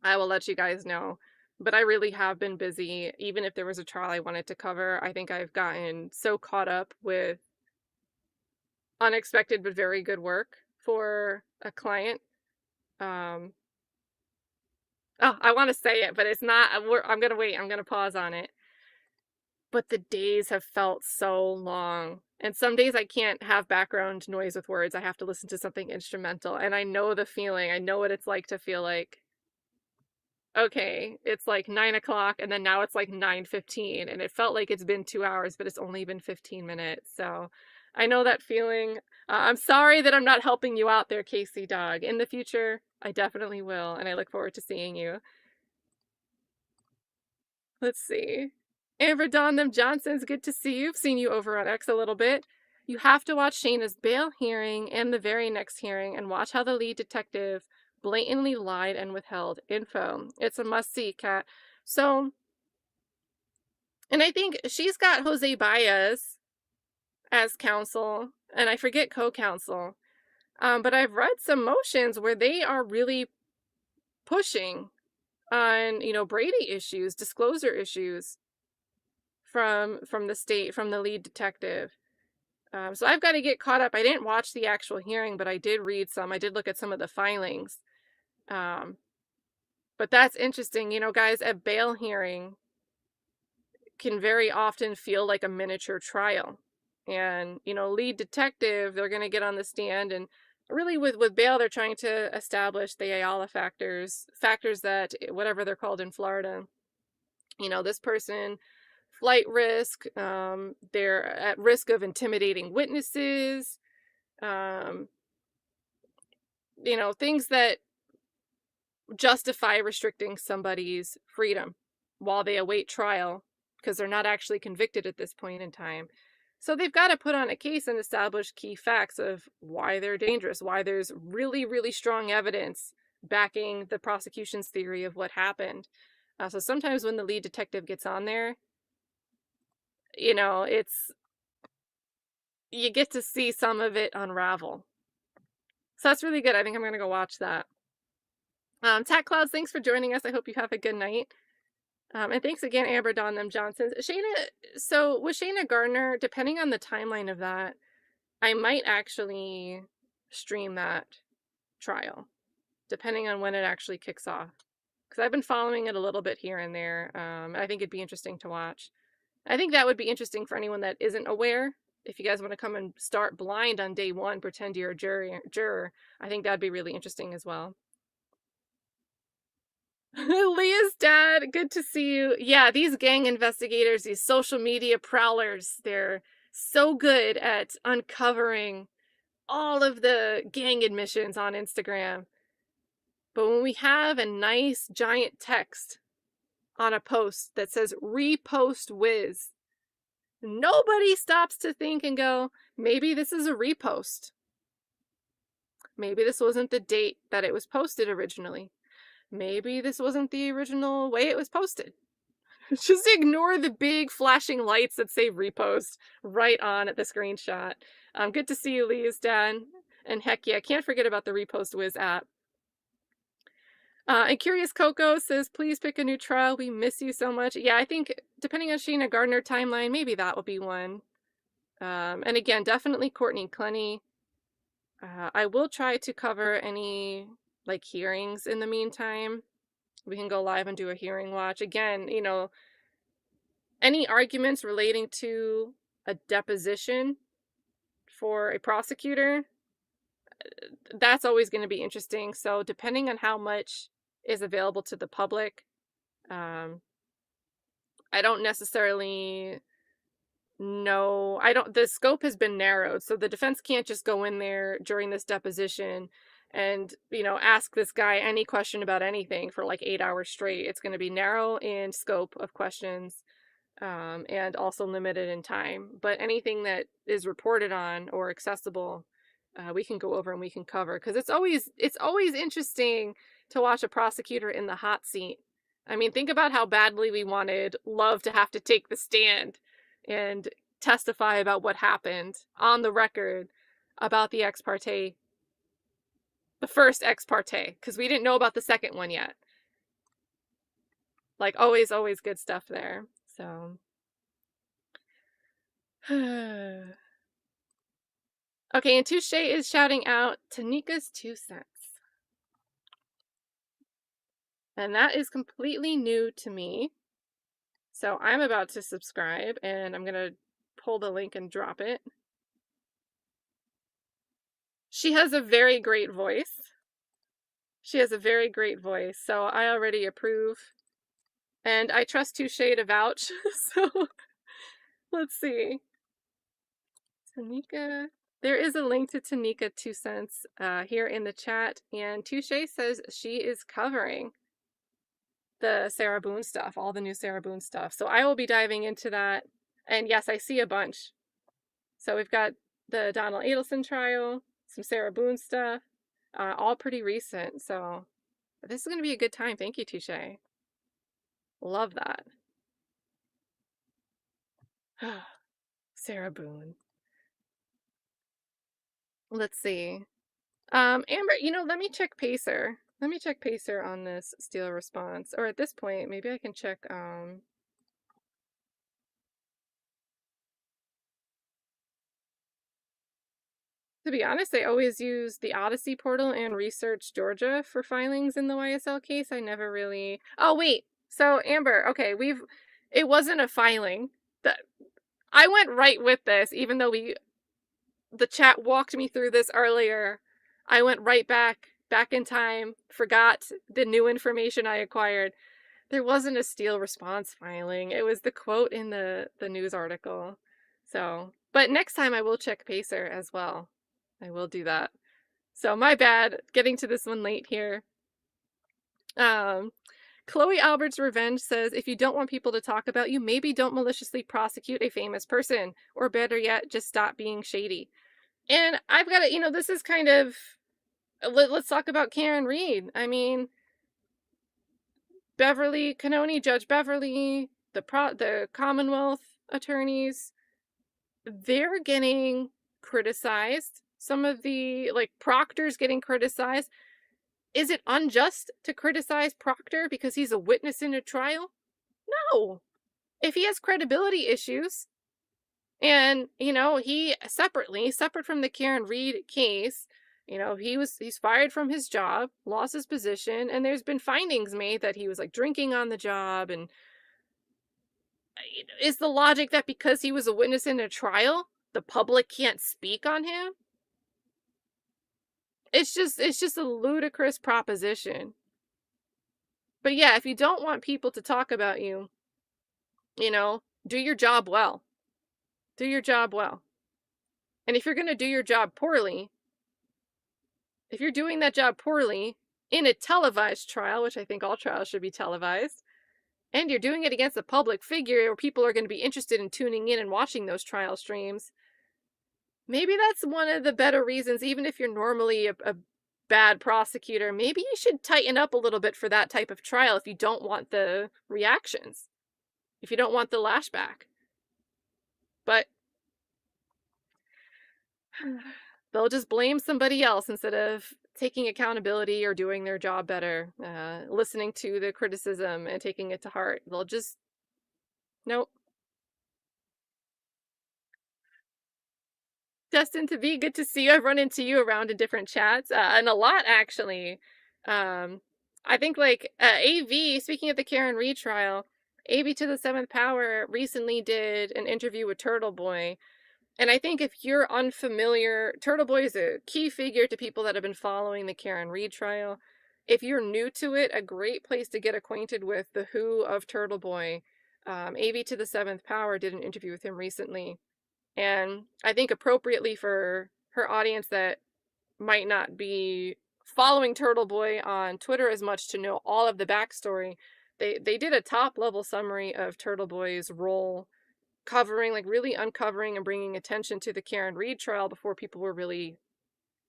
I will let you guys know. But I really have been busy. Even if there was a trial I wanted to cover, I think I've gotten so caught up with unexpected but very good work for a client. Oh, I want to say it, but it's not. I'm gonna wait. I'm gonna pause on it. But the days have felt so long. And some days I can't have background noise with words. I have to listen to something instrumental. And I know the feeling. I know what it's like to feel like, okay, it's like 9 o'clock and then now it's like 9:15 and it felt like it's been 2 hours, but it's only been 15 minutes. So I know that feeling. I'm sorry that I'm not helping you out there, Casey Dog. In the future, I definitely will. And I look forward to seeing you. Let's see. Amber Dawn Them Johnson's good to see you. I've seen you over on X a little bit. You have to watch Shayna's bail hearing and the very next hearing and watch how the lead detective blatantly lied and withheld info. It's a must-see, Kat. So, and I think she's got Jose Baez as counsel, and I forget co-counsel. But I've read some motions where they are really pushing on, you know, Brady issues, disclosure issues from the state, from the lead detective. So I've got to get caught up. I didn't watch the actual hearing, but I did read some. I did look at some of the filings. But that's interesting. You know, guys, a bail hearing can very often feel like a miniature trial. And, you know, lead detective, they're going to get on the stand. And really with bail, they're trying to establish the Ayala factors that, whatever they're called in Florida, you know, this person, flight risk, they're at risk of intimidating witnesses, you know, things that justify restricting somebody's freedom while they await trial because they're not actually convicted at this point in time. So they've got to put on a case and establish key facts of why they're dangerous, why there's really, really strong evidence backing the prosecution's theory of what happened. So sometimes when the lead detective gets on there, you know, you get to see some of it unravel. So that's really good. I think I'm going to go watch that. Tat Clouds, thanks for joining us. I hope you have a good night. And thanks again, Amber Dawn Them Johnsons. So with Shayna Gardner, depending on the timeline of that, I might actually stream that trial, depending on when it actually kicks off. Because I've been following it a little bit here and there. I think it'd be interesting to watch. I think that would be interesting for anyone that isn't aware. If you guys want to come and start blind on day one, pretend you're a juror, I think that'd be really interesting as well. Leah's dad, good to see you. Yeah, these gang investigators, these social media prowlers, they're so good at uncovering all of the gang admissions on Instagram. But when we have a nice giant text on a post that says repost whiz, nobody stops to think and go, maybe this is a repost. Maybe this wasn't the date that it was posted originally. Maybe this wasn't the original way it was posted. Just ignore the big flashing lights that say repost right on at the screenshot. Good to see you, Lee's dad. And heck yeah, can't forget about the Repost Whiz app. And Curious Coco says, please pick a new trial. We miss you so much. Yeah, I think depending on Sheena Gardner timeline, maybe that will be one. And again, definitely Courtney Clenny. I will try to cover any like hearings in the meantime. We can go live and do a hearing watch. Again, you know, any arguments relating to a deposition for a prosecutor, that's always going to be interesting. So depending on how much is available to the public, I don't necessarily know. The scope has been narrowed, so the defense can't just go in there during this deposition and, you know, ask this guy any question about anything for like 8 hours straight. It's going to be narrow in scope of questions, and also limited in time. But anything that is reported on or accessible, we can go over and we can cover, because it's always interesting to watch a prosecutor in the hot seat. I mean, think about how badly we wanted Love to have to take the stand and testify about what happened on the record about the ex parte, the first ex parte, because we didn't know about the second one yet. Like, always good stuff there. So okay, and Touche is shouting out Tanika's 2 cents. And that is completely new to me. So I'm about to subscribe, and I'm going to pull the link and drop it. She has a very great voice. She has a very great voice, so I already approve. And I trust Touche to vouch, so let's see. Tanika. There is a link to Tanika 2 cents here in the chat, and Touche says she is covering the Sarah Boone stuff, all the new Sarah Boone stuff. So I will be diving into that. And yes, I see a bunch. So we've got the Donald Adelson trial, some Sarah Boone stuff, all pretty recent. So this is going to be a good time. Thank you, Touche. Love that. Sarah Boone. Let's see. Amber, you know, let me check Pacer. Let me check Pacer on this Steele response. Or at this point, maybe I can check, to be honest, I always use the Odyssey portal and Research Georgia for filings in the YSL case. I never really... Oh, wait. So, Amber, okay, it wasn't a filing. I went right with this, even though the chat walked me through this earlier. I went right back in time, forgot the new information I acquired. There wasn't a Steele response filing. It was the quote in the news article. So, but next time I will check Pacer as well. I will do that. So my bad, getting to this one late here. Chloe Albert's Revenge says, if you don't want people to talk about you, maybe don't maliciously prosecute a famous person. Or better yet, just stop being shady. And I've got to, you know, this is kind of, let's talk about Karen Reed. I mean, Beverly Canoni, Judge Beverly, the Commonwealth attorneys, they're getting criticized. Some of the, like, Proctor's getting criticized. Is it unjust to criticize Proctor because he's a witness in a trial? No. If he has credibility issues, and, you know, he separate from the Karen Reed case, you know, he's fired from his job, lost his position, and there's been findings made that he was, like, drinking on the job. And is the logic that because he was a witness in a trial, the public can't speak on him? It's just a ludicrous proposition. But yeah, if you don't want people to talk about you, you know, do your job well. Do your job well. And if you're going to do your job poorly, if you're doing that job poorly in a televised trial, which I think all trials should be televised, and you're doing it against a public figure where people are going to be interested in tuning in and watching those trial streams, maybe that's one of the better reasons, even if you're normally a bad prosecutor, maybe you should tighten up a little bit for that type of trial if you don't want the reactions, if you don't want the lashback. But they'll just blame somebody else instead of taking accountability or doing their job better, listening to the criticism and taking it to heart. They'll just, nope. Destined to be, good to see you. I've run into you around in different chats, and a lot, actually. I think, like, AV, speaking of the Karen Reed trial, AV to the 7th Power recently did an interview with Turtle Boy. And I think if you're unfamiliar, Turtle Boy is a key figure to people that have been following the Karen Reed trial. If you're new to it, a great place to get acquainted with the who of Turtle Boy. AV to the 7th Power did an interview with him recently. And I think appropriately for her audience that might not be following Turtle Boy on Twitter as much to know all of the backstory, they did a top-level summary of Turtle Boy's role, covering, like, really uncovering and bringing attention to the Karen Reed trial before people were really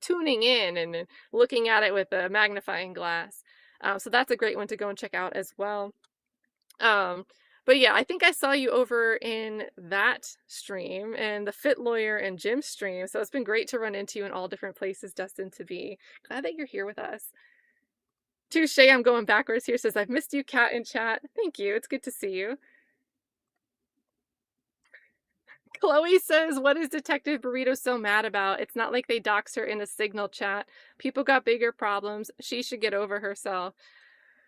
tuning in and looking at it with a magnifying glass. So that's a great one to go and check out as well. But yeah, I think I saw you over in that stream and the Fit Lawyer and Jim stream. So it's been great to run into you in all different places, destined to be. Glad that you're here with us. Touche, I'm going backwards here, says, I've missed you, Kat, in chat. Thank you. It's good to see you. Chloe says, what is Detective Burrito so mad about? It's not like they dox her in a Signal chat. People got bigger problems. She should get over herself.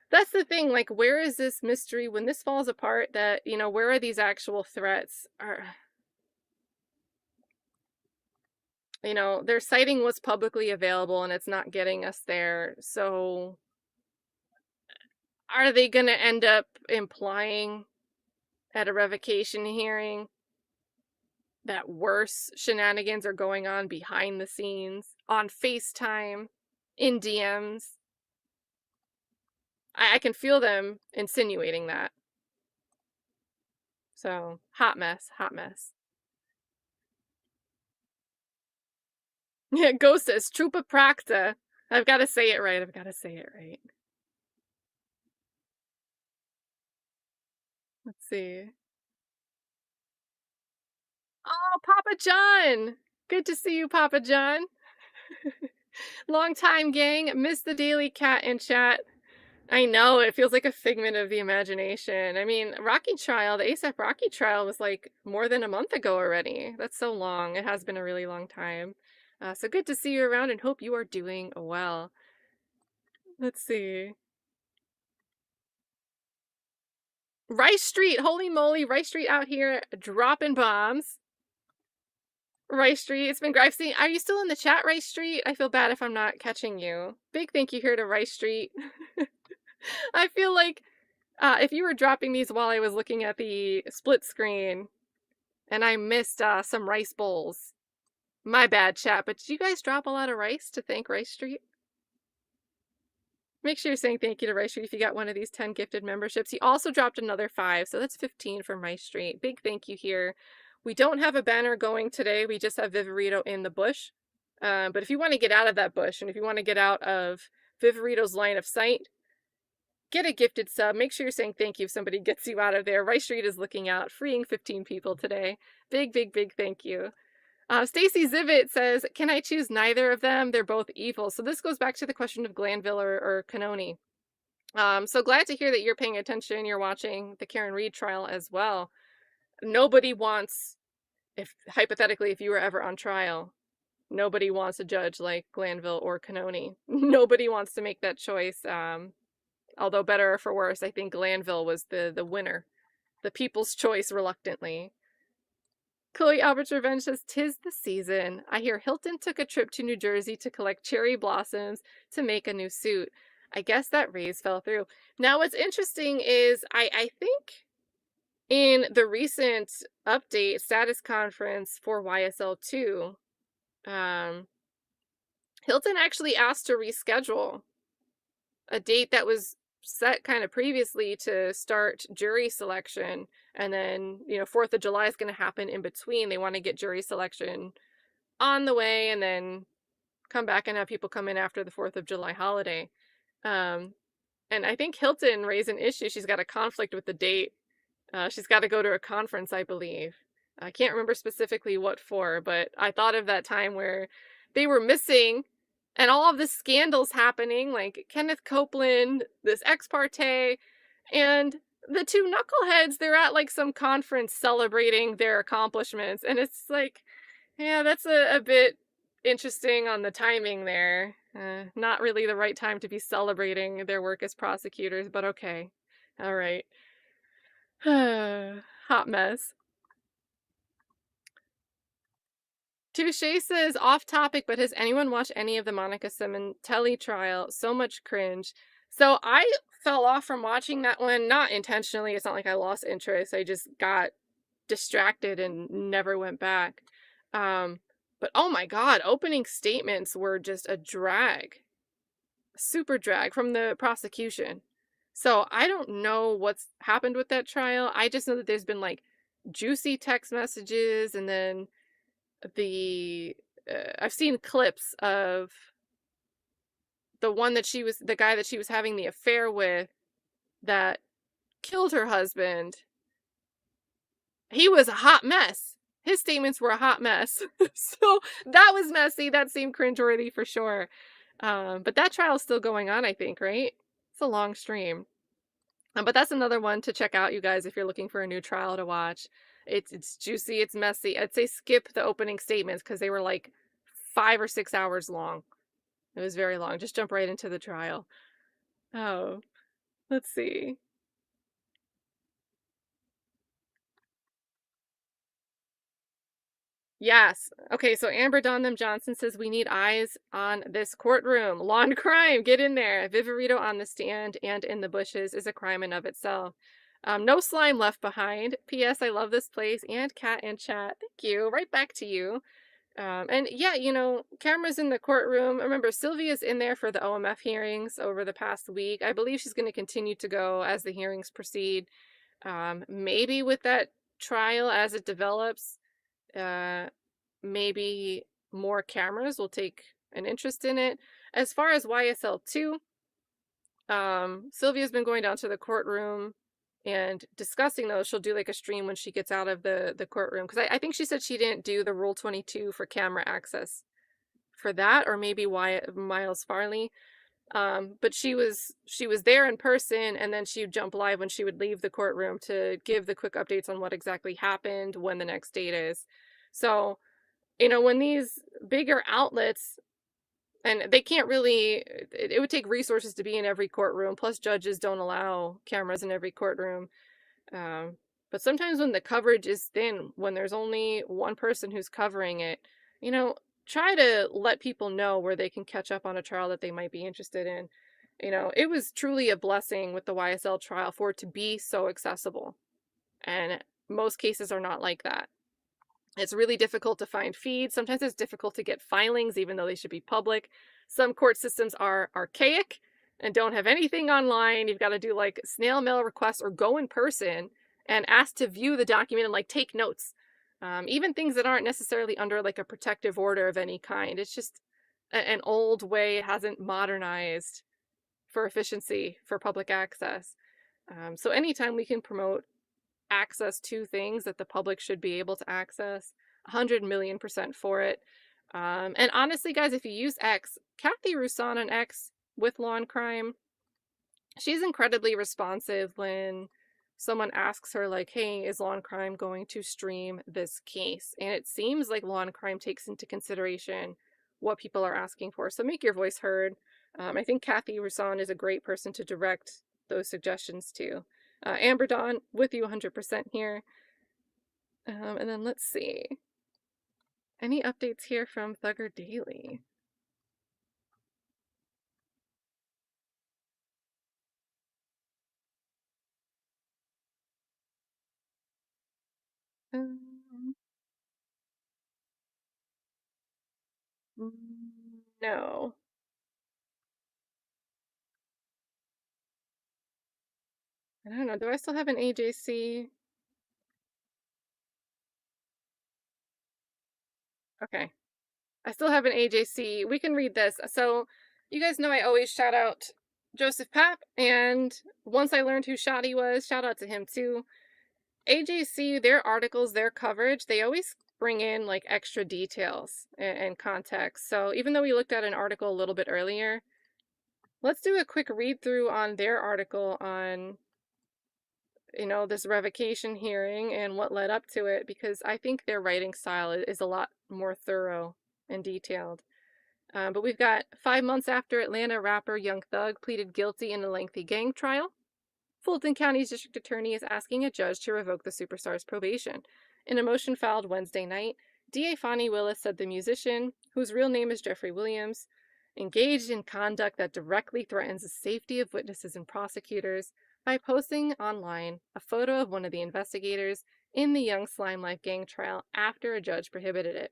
That's the thing, like, where is this mystery when this falls apart? That, you know, where are these actual threats? You know, their sighting was publicly available and it's not getting us there. So are they going to end up implying at a revocation hearing that worse shenanigans are going on behind the scenes, on FaceTime, in DMs? I can feel them insinuating that. So, hot mess, hot mess. Yeah, Ghost says, Trupa Practa. I've got to say it right, I've got to say it right. Let's see. Oh, Papa John! Good to see you, Papa John. Long time, gang. Missed the daily cat in chat. I know, it feels like a figment of the imagination. I mean, Rocky trial, the ASAP Rocky trial was like more than a month ago already. That's so long. It has been a really long time. So good to see you around and hope you are doing well. Let's see. Rice Street, holy moly, Rice Street out here dropping bombs. Rice Street, it's been great. I've seen, are you still in the chat, Rice Street? I feel bad if I'm not catching you. Big thank you here to Rice Street. I feel like if you were dropping these while I was looking at the split screen and I missed some rice bowls, my bad, chat. But did you guys drop a lot of rice to thank Rice Street? Make sure you're saying thank you to Rice Street if you got one of these 10 gifted memberships. He also dropped another 5, so that's 15 from Rice Street. Big thank you here. We don't have a banner going today. We just have Viverito in the bush. But if you want to get out of that bush and if you want to get out of Viverito's line of sight, get a gifted sub. Make sure you're saying thank you if somebody gets you out of there. Rice Street is looking out, freeing 15 people today. Big, big, big thank you. Stacy Zivit says, can I choose neither of them? They're both evil. So this goes back to the question of Glanville or Cannoni. So glad to hear that you're paying attention. You're watching the Karen Reed trial as well. Nobody wants, hypothetically, if you were ever on trial, nobody wants a judge like Glanville or Cannoni. Nobody wants to make that choice. Although better or for worse, I think Glanville was the winner. The people's choice, reluctantly. Chloe Albert's Revenge says, 'tis the season. I hear Hilton took a trip to New Jersey to collect cherry blossoms to make a new suit. I guess that raise fell through. Now, what's interesting is I think in the recent update status conference for YSL 2, Hilton actually asked to reschedule a date that was set kind of previously to start jury selection, and then 4th of July is going to happen in between. They want to get jury selection on the way and then come back and have people come in after the 4th of July holiday. um and I think Hilton raised an issue. She's got a conflict with the date. She's got to go to a conference, I believe. I can't remember specifically what for, but I thought of that time where they were missing and all of the scandals happening, like Kenneth Copeland, this ex parte, and the two knuckleheads, they're at like some conference celebrating their accomplishments. And it's like, yeah, that's a bit interesting on the timing there. Not really the right time to be celebrating their work as prosecutors, but okay. All right. Hot mess. Touche says, off topic, but has anyone watched any of the Monica Simontelli trial? So much cringe. So I fell off from watching that one, not intentionally. It's not like I lost interest. I just got distracted and never went back. But oh my God, opening statements were just a drag. Super drag from the prosecution. So I don't know what's happened with that trial. I just know that there's been like juicy text messages, and then I've seen clips of the guy that she was having the affair with that killed her husband. He was a hot mess. His statements were a hot mess. So that was messy. That seemed cringeworthy for sure. But that trial is still going on, I think, right? It's a long stream. But that's another one to check out, you guys, if you're looking for a new trial to watch. It's juicy, it's messy. I'd say skip the opening statements because they were like 5 or 6 hours long. It was very long. Just jump right into the trial. Oh, let's see. Yes. Okay, so Amber Donnham Johnson says we need eyes on this courtroom. Law and crime, get in there. Viverito on the stand and in the bushes is a crime in of itself. No slime left behind. P.S. I love this place and cat and chat. Thank you. Right back to you. And yeah, cameras in the courtroom. Remember, Sylvia's in there for the OMF hearings over the past week. I believe she's going to continue to go as the hearings proceed. Maybe with that trial as it develops, maybe more cameras will take an interest in it. As far as YSL 2, Sylvia's been going down to the courtroom and discussing those. She'll do like a stream when she gets out of the courtroom, because I think she said she didn't do the Rule 22 for camera access for that, or maybe Miles Farley. But she was there in person, and then she would jump live when she would leave the courtroom to give the quick updates on what exactly happened, when the next date is. So, when these bigger outlets, and they can't really, it would take resources to be in every courtroom, plus judges don't allow cameras in every courtroom. But sometimes when the coverage is thin, when there's only one person who's covering it, try to let people know where they can catch up on a trial that they might be interested in. It was truly a blessing with the YSL trial for it to be so accessible. And most cases are not like that. It's really difficult to find feeds. Sometimes it's difficult to get filings, even though they should be public. Some court systems are archaic and don't have anything online. You've got to do like snail mail requests or go in person and ask to view the document and like take notes. Even things that aren't necessarily under like a protective order of any kind. It's just an old way. It hasn't modernized for efficiency for public access. So anytime we can promote access to things that the public should be able to access, 100,000,000% for it. And honestly, guys, if you use X, Kathy Roussan on X with Law and Crime, she's incredibly responsive when someone asks her, like, hey, is Law and Crime going to stream this case? And it seems like Law and Crime takes into consideration what people are asking for. So make your voice heard. I think Kathy Roussan is a great person to direct those suggestions to. Amber Dawn, with you 100% here. And then let's see. Any updates here from Thugger Daily? No. I don't know. Do I still have an AJC? Okay. I still have an AJC. We can read this. So, you guys know I always shout out Joseph Papp, and once I learned who Shoddy was, shout out to him too. AJC, their articles, their coverage, they always bring in like extra details and context. So, even though we looked at an article a little bit earlier, let's do a quick read through on their article on, you know, this revocation hearing and what led up to it, because I think their writing style is a lot more thorough and detailed. But we've got 5 months after Atlanta rapper Young Thug pleaded guilty in a lengthy gang trial, Fulton County's district attorney is asking a judge to revoke the superstar's probation. In a motion filed Wednesday night, DA Fonnie Willis said the musician, whose real name is Jeffrey Williams, engaged in conduct that directly threatens the safety of witnesses and prosecutors by posting online a photo of one of the investigators in the Young Slime Life gang trial after a judge prohibited it.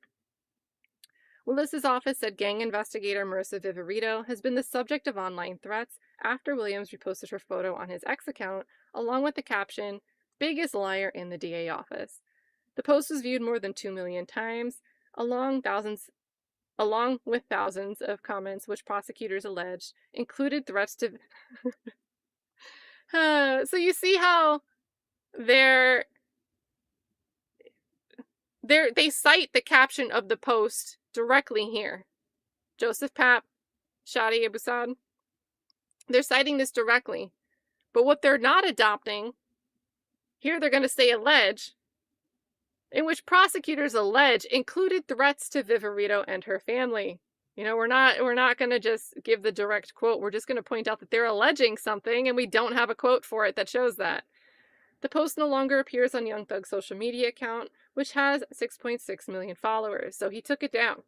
Willis's office said gang investigator Marissa Viverito has been the subject of online threats after Williams reposted her photo on his X account, along with the caption, "Biggest liar in the DA office." The post was viewed more than 2 million times, along with thousands of comments which prosecutors alleged included threats to... So you see how they cite the caption of the post directly here. Joseph Papp, Shadi Abusad, they're citing this directly. But what they're not adopting, here they're going to say allege, in which prosecutors allege included threats to Viverito and her family. You know, we're not going to just give the direct quote. We're just going to point out that they're alleging something and we don't have a quote for it that shows that. The post no longer appears on Young Thug's social media account, which has 6.6 million followers, so he took it down.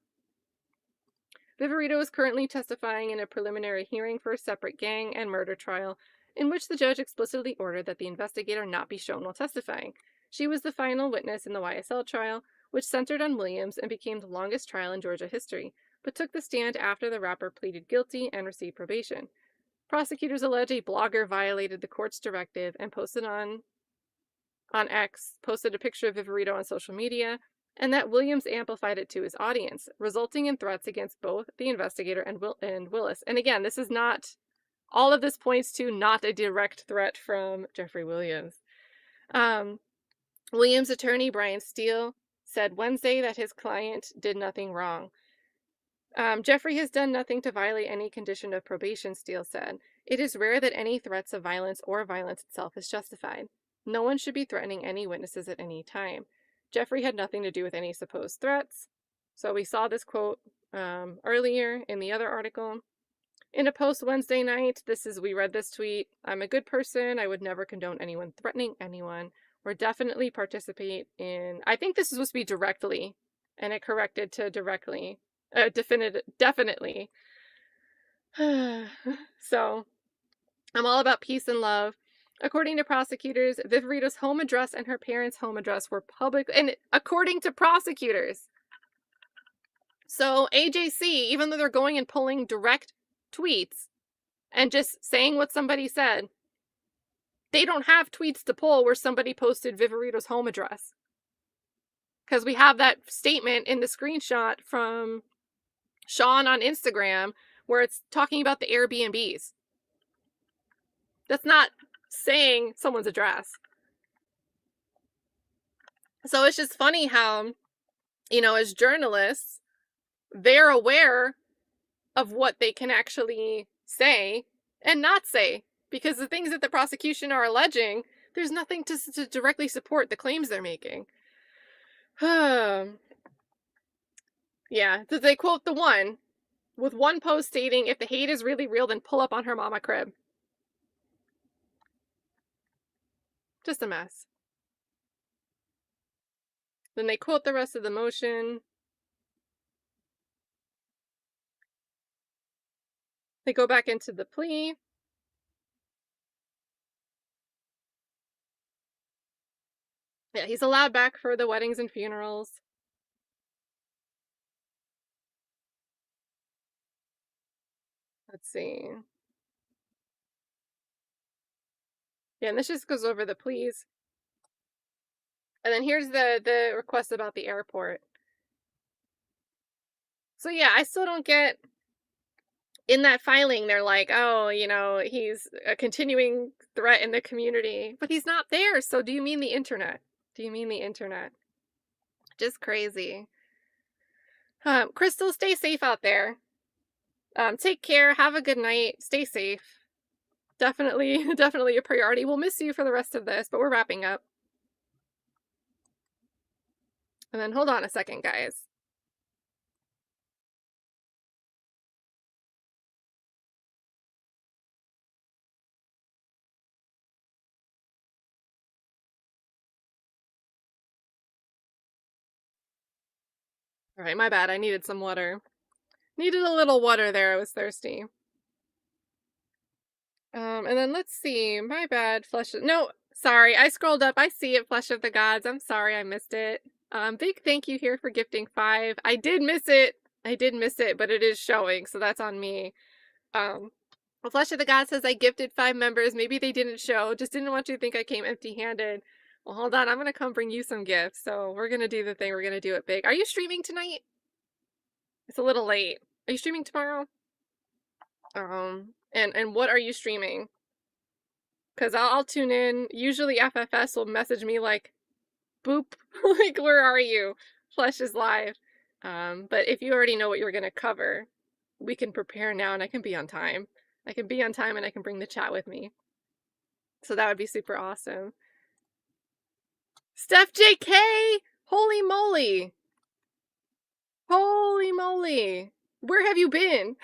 Viverito is currently testifying in a preliminary hearing for a separate gang and murder trial, in which the judge explicitly ordered that the investigator not be shown while testifying. She was the final witness in the YSL trial, which centered on Williams and became the longest trial in Georgia history, but took the stand after the rapper pleaded guilty and received probation. Prosecutors allege a blogger violated the court's directive and posted a picture of Viverito on social media, and that Williams amplified it to his audience, resulting in threats against both the investigator and Willis. And again, this is not, all of this points to not a direct threat from Jeffrey Williams. Williams' attorney, Brian Steele, said Wednesday that his client did nothing wrong. Jeffrey has done nothing to violate any condition of probation, Steele said. It is rare that any threats of violence or violence itself is justified. No one should be threatening any witnesses at any time. Jeffrey had nothing to do with any supposed threats. So we saw this quote earlier in the other article. In a post Wednesday night, we read this tweet. I'm a good person. I would never condone anyone threatening anyone or definitely participate in... I think this is supposed to be directly, and it corrected to directly. Definitely. So, I'm all about peace and love. According to prosecutors, Viverito's home address and her parents' home address were public, and according to prosecutors. So AJC, even though they're going and pulling direct tweets and just saying what somebody said, they don't have tweets to pull where somebody posted Viverito's home address. Because we have that statement in the screenshot from Sean on Instagram where it's talking about the Airbnbs. That's not saying someone's address. So it's just funny how, you know, as journalists, they're aware of what they can actually say and not say, because the things that the prosecution are alleging, there's nothing to directly support the claims they're making. Yeah, they quote the one with one post stating, if the hate is really real, then pull up on her mama crib. Just a mess. Then they quote the rest of the motion. They go back into the plea. Yeah, he's allowed back for the weddings and funerals. Let's see. Yeah, and this just goes over the pleas. And then here's the request about the airport. So yeah, I still don't get, in that filing, they're like, oh, you know, he's a continuing threat in the community, but he's not there. So do you mean the internet? Do you mean the internet? Just crazy. Crystal, stay safe out there. Take care. Have a good night. Stay safe. Definitely, definitely a priority. We'll miss you for the rest of this, but we're wrapping up. And then hold on a second, guys. All right, my bad. I needed some water. Needed a little water there. I was thirsty. And then let's see. My bad. No, sorry. I scrolled up. I see it. Flesh of the Gods. I'm sorry I missed it. Big thank you here for gifting 5. I did miss it. But it is showing, so that's on me. Flesh of the God says I gifted 5 members. Maybe they didn't show. Just didn't want you to think I came empty-handed. Well, hold on. I'm gonna come bring you some gifts. So we're gonna do the thing. We're gonna do it big. Are you streaming tonight? It's a little late. Are you streaming tomorrow? And what are you streaming? Because I'll tune in. Usually FFS will message me like, boop, like, where are you? Flesh is live. But if you already know what you're going to cover, we can prepare now and I can be on time. I can be on time and I can bring the chat with me. So that would be super awesome. SteffJK! Holy moly! Holy moly! Where have you been?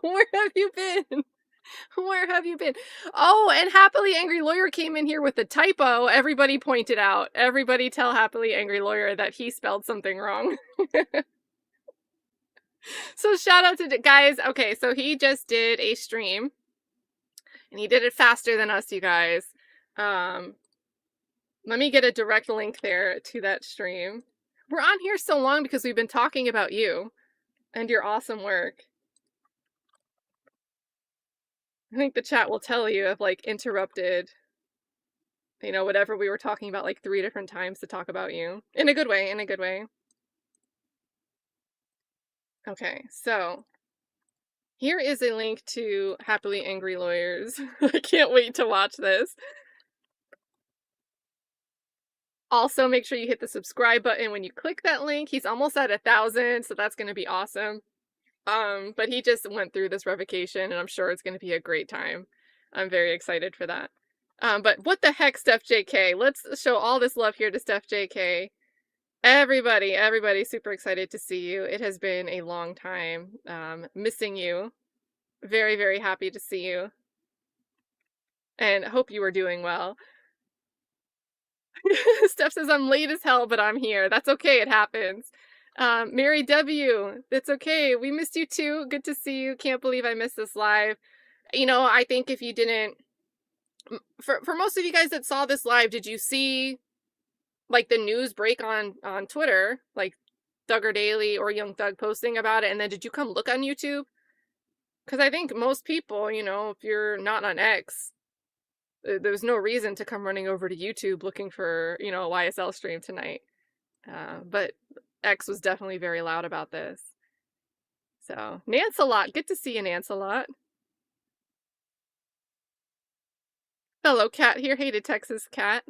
Where have you been? Where have you been? Oh, and Happily Angry Lawyer came in here with a typo. Everybody pointed out. Everybody tell Happily Angry Lawyer that he spelled something wrong. So shout out to guys. Okay, so he just did a stream. And he did it faster than us, you guys. Let me get a direct link there to that stream. We're on here so long because we've been talking about you and your awesome work. I think the chat will tell you I've like interrupted, you know, whatever we were talking about like 3 different times to talk about you. In a good way, in a good way. Okay, so here is a link to Happily Angry Lawyers. I can't wait to watch this. Also, make sure you hit the subscribe button when you click that link. He's almost at 1,000, so that's going to be awesome. But he just went through this revocation, and I'm sure it's going to be a great time. I'm very excited for that. But what the heck, SteffJK? Let's show all this love here to SteffJK. Everybody, super excited to see you. It has been a long time. Missing you. Very, very happy to see you. And hope you are doing well. Steph says, I'm late as hell, but I'm here. That's okay, it happens. Mary W, it's okay. We missed you too. Good to see you. Can't believe I missed this live. You know, I think if you didn't, for most of you guys that saw this live, did you see like the news break on Twitter, like Duggar Daily or Young Thug posting about it, and then did you come look on YouTube? Because I think most people, you know, if you're not on X, there's no reason to come running over to YouTube looking for, you know, a YSL stream tonight. But X was definitely very loud about this. So, Nance-a-lot. Good to see you, Nance-a-lot. Hello, Cat here. Hey to Texas Cat.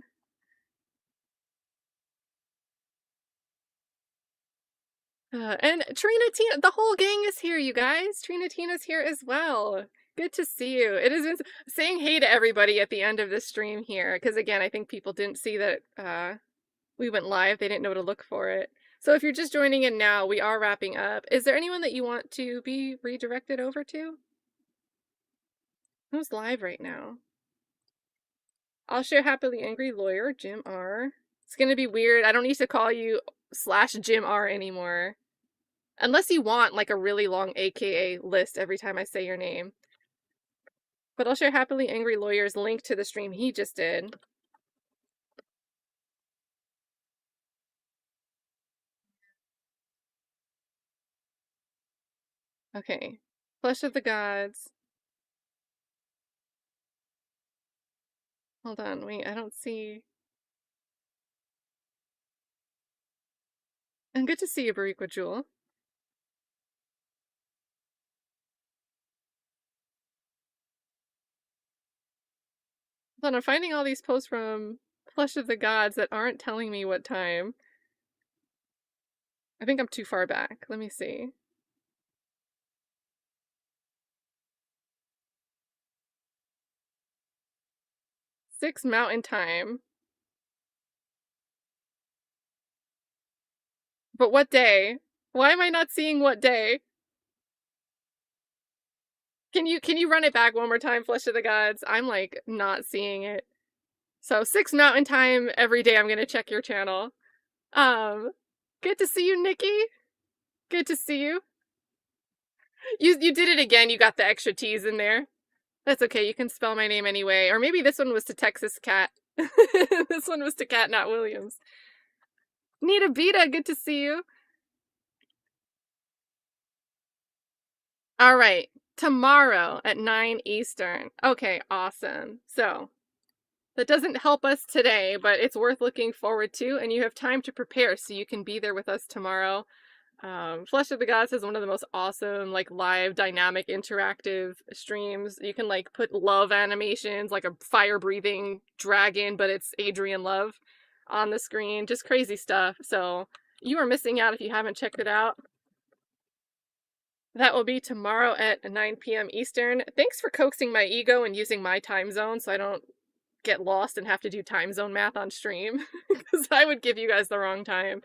And Trina Tina, the whole gang is here, you guys. Trina Tina's here as well. Good to see you. It has been saying hey to everybody at the end of this stream here, because again, I think people didn't see that we went live. They didn't know to look for it. So if you're just joining in now, we are wrapping up. Is there anyone that you want to be redirected over to? Who's live right now? I'll share Happily Angry Lawyer, Jim R. It's gonna be weird. I don't need to call you /Jim R anymore. Unless you want like a really long AKA list every time I say your name. But I'll share Happily Angry Lawyer's link to the stream he just did. Okay. Flesh of the Gods. Hold on, wait, I don't see. And good to see you, Barriqua Jewel. Hold on, I'm finding all these posts from Flesh of the Gods that aren't telling me what time. I think I'm too far back. Let me see. 6 Mountain Time. But what day? Why am I not seeing what day? Can you run it back one more time, Flesh of the Gods? I'm like not seeing it. So 6 Mountain Time every day. I'm gonna check your channel. Good to see you, Nikki. Good to see you. You did it again. You got the extra T's in there. That's okay. You can spell my name anyway. Or maybe this one was to Texas Cat. This one was to kattnotwilliams. Nita Beta, good to see you. All right. Tomorrow at 9 Eastern. Okay, awesome. So that doesn't help us today, but it's worth looking forward to, and you have time to prepare so you can be there with us tomorrow. Flesh of the Gods has one of the most awesome, like, live, dynamic, interactive streams. You can, like, put love animations, like a fire-breathing dragon, but it's Adrian Love on the screen. Just crazy stuff. So you are missing out if you haven't checked it out. That will be tomorrow at 9 p.m. Eastern. Thanks for coaxing my ego and using my time zone so I don't get lost and have to do time zone math on stream, because I would give you guys the wrong time.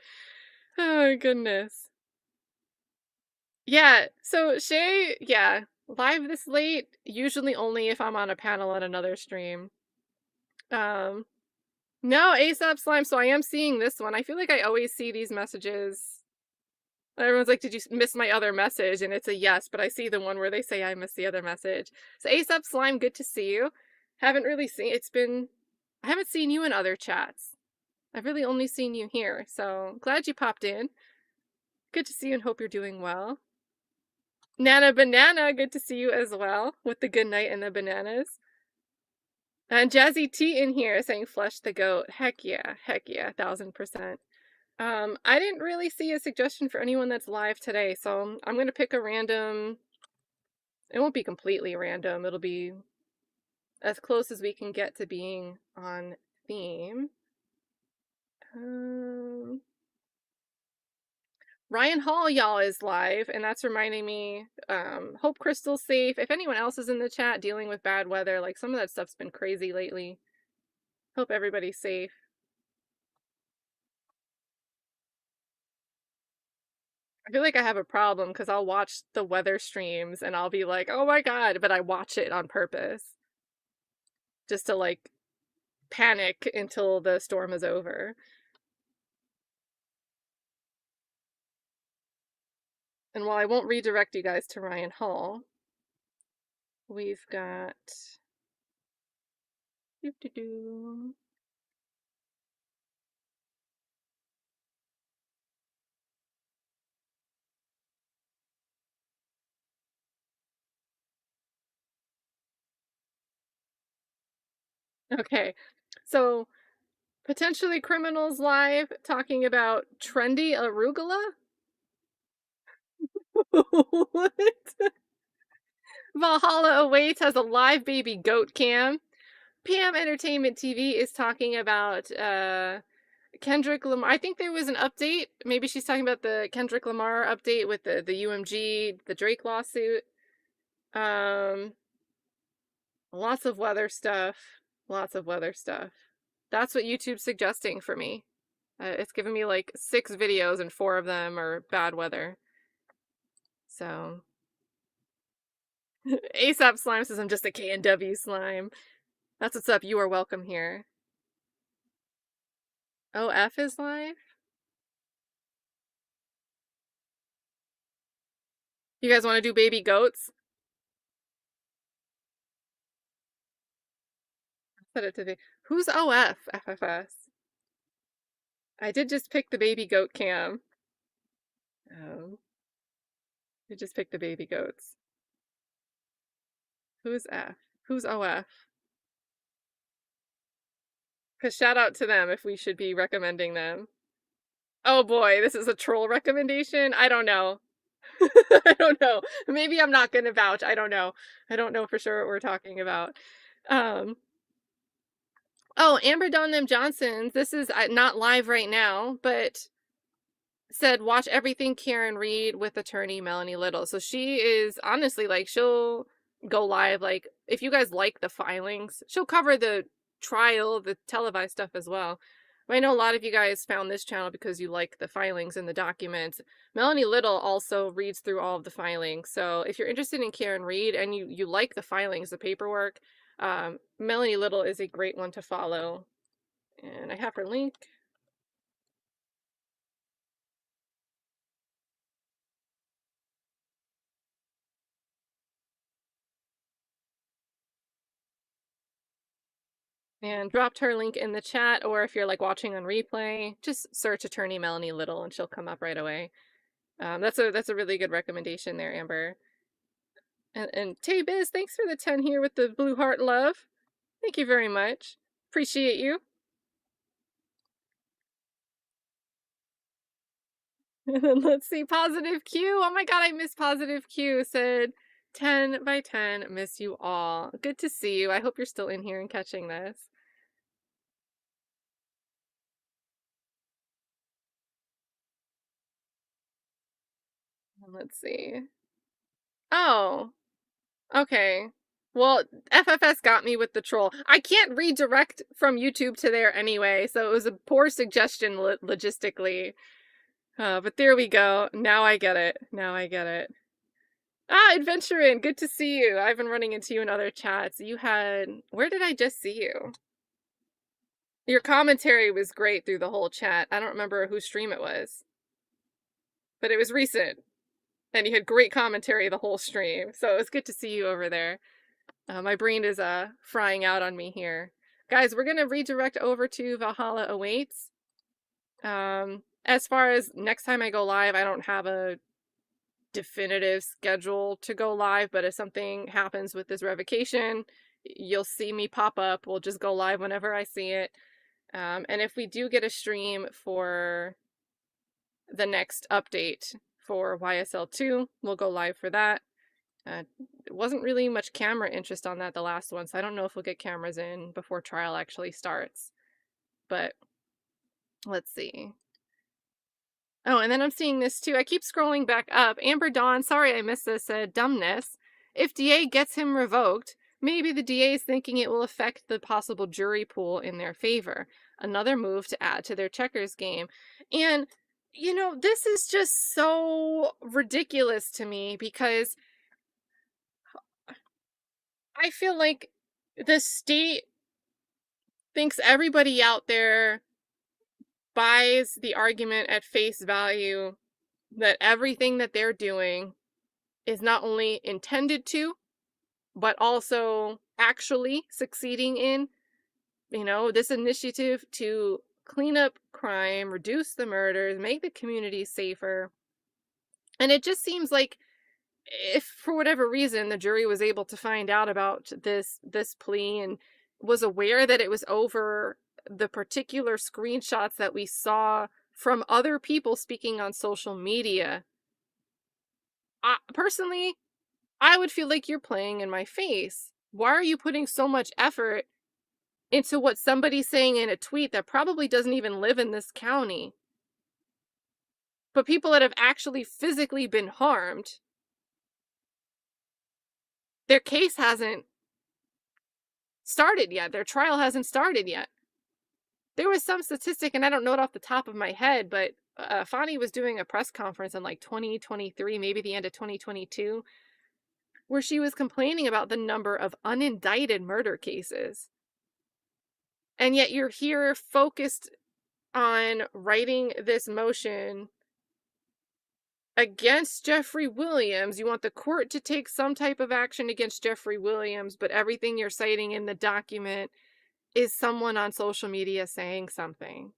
Oh, goodness. Yeah, so Shay, yeah, live this late, usually only if I'm on a panel at another stream. No, ASAP Slime, so I am seeing this one. I feel like I always see these messages. Everyone's like, did you miss my other message? And it's a yes, but I see the one where they say I missed the other message. So ASAP Slime, good to see you. Haven't really seen, I haven't seen you in other chats. I've really only seen you here, so glad you popped in. Good to see you and hope you're doing well. Nana Banana, good to see you as well, with the good night and the bananas. And Jazzy T in here saying flush the goat. Heck yeah, 1000%. I didn't really see a suggestion for anyone that's live today, so I'm gonna pick a random. It won't be completely random, it'll be as close as we can get to being on theme. Ryan Hall, y'all, is live, and that's reminding me, hope Crystal's safe. If anyone else is in the chat dealing with bad weather, like, some of that stuff's been crazy lately. Hope everybody's safe. I feel like I have a problem because I'll watch the weather streams and I'll be like, oh my god, but I watch it on purpose. Just to, like, panic until the storm is over. And while I won't redirect you guys to Ryan Hall, we've got... Doo-doo-doo. Okay, so potentially criminals live talking about trendy arugula? What? Valhalla Awaits has a live baby goat cam. PM Entertainment TV is talking about Kendrick Lamar. I think there was an update. Maybe she's talking about the Kendrick Lamar update with the UMG, the Drake lawsuit. Lots of weather stuff. Lots of weather stuff. That's what YouTube's suggesting for me. It's giving me like 6 videos and 4 of them are bad weather. So ASAP Slime says I'm just a K&W slime. That's what's up. You are welcome here. OF is live? You guys want to do baby goats? Set it to be. Who's OF, FFS? I did just pick the baby goat cam. I just picked the baby goats. Who's F? Who's OF? Because shout out to them if we should be recommending them. Oh boy, this is a troll recommendation? I don't know. I don't know. Maybe I'm not going to vouch. I don't know. I don't know for sure what we're talking about. Oh, Amber Donham Johnson's. This is not live right now, but said watch everything Karen Read with attorney Melanie Little. So she is honestly like, she'll go live. Like if you guys like the filings, she'll cover the trial, the televised stuff as well. I know a lot of you guys found this channel because you like the filings and the documents. Melanie Little also reads through all of the filings. So if you're interested in Karen Read and you like the filings, the paperwork, Melanie Little is a great one to follow. And I have her link. And dropped her link in the chat, or if you're like watching on replay, just search attorney Melanie Little and she'll come up right away. That's a really good recommendation there, Amber. And Tay Biz, thanks for the 10 here with the blue heart love. Thank you very much. Appreciate you. Let's see, Positive Q. Oh my god, I miss Positive Q. Said 10 by 10, miss you all. Good to see you. I hope you're still in here and catching this. Let's see. Oh, okay. Well, FFS got me with the troll. I can't redirect from YouTube to there anyway, so it was a poor suggestion logistically. But there we go. Now I get it. Now I get it. Ah, Adventurin, good to see you. I've been running into you in other chats. You had... Where did I just see you? Your commentary was great through the whole chat. I don't remember whose stream it was. But it was recent. And you had great commentary the whole stream. So it was good to see you over there. My brain is frying out on me here. Guys, we're going to redirect over to Valhalla Awaits. As far as next time I go live, I don't have a definitive schedule to go live, but if something happens with this revocation, you'll see me pop up. We'll just go live whenever I see it. And if we do get a stream for the next update for YSL 2, we'll go live for that. It wasn't really much camera interest on that the last one, so I don't know if we'll get cameras in before trial actually starts. But let's see. Oh, and then I'm seeing this too. I keep scrolling back up. Amber Dawn, sorry I missed this, dumbness. If DA gets him revoked, maybe the DA is thinking it will affect the possible jury pool in their favor. Another move to add to their checkers game. And, you know, this is just so ridiculous to me because I feel like the state thinks everybody out there buys the argument at face value that everything that they're doing is not only intended to, but also actually succeeding in, you know, this initiative to clean up crime, reduce the murders, make the community safer. And it just seems like if for whatever reason the jury was able to find out about this plea and was aware that it was over the particular screenshots that we saw from other people speaking on social media, personally, I would feel like you're playing in my face. Why are you putting so much effort into what somebody's saying in a tweet that probably doesn't even live in this county? But people that have actually physically been harmed, their case hasn't started yet. Their trial hasn't started yet. There was some statistic, and I don't know it off the top of my head, but Fani was doing a press conference in like 2023, maybe the end of 2022, where she was complaining about the number of unindicted murder cases. And yet you're here focused on writing this motion against Jeffrey Williams. You want the court to take some type of action against Jeffrey Williams, but everything you're citing in the document is someone on social media saying something.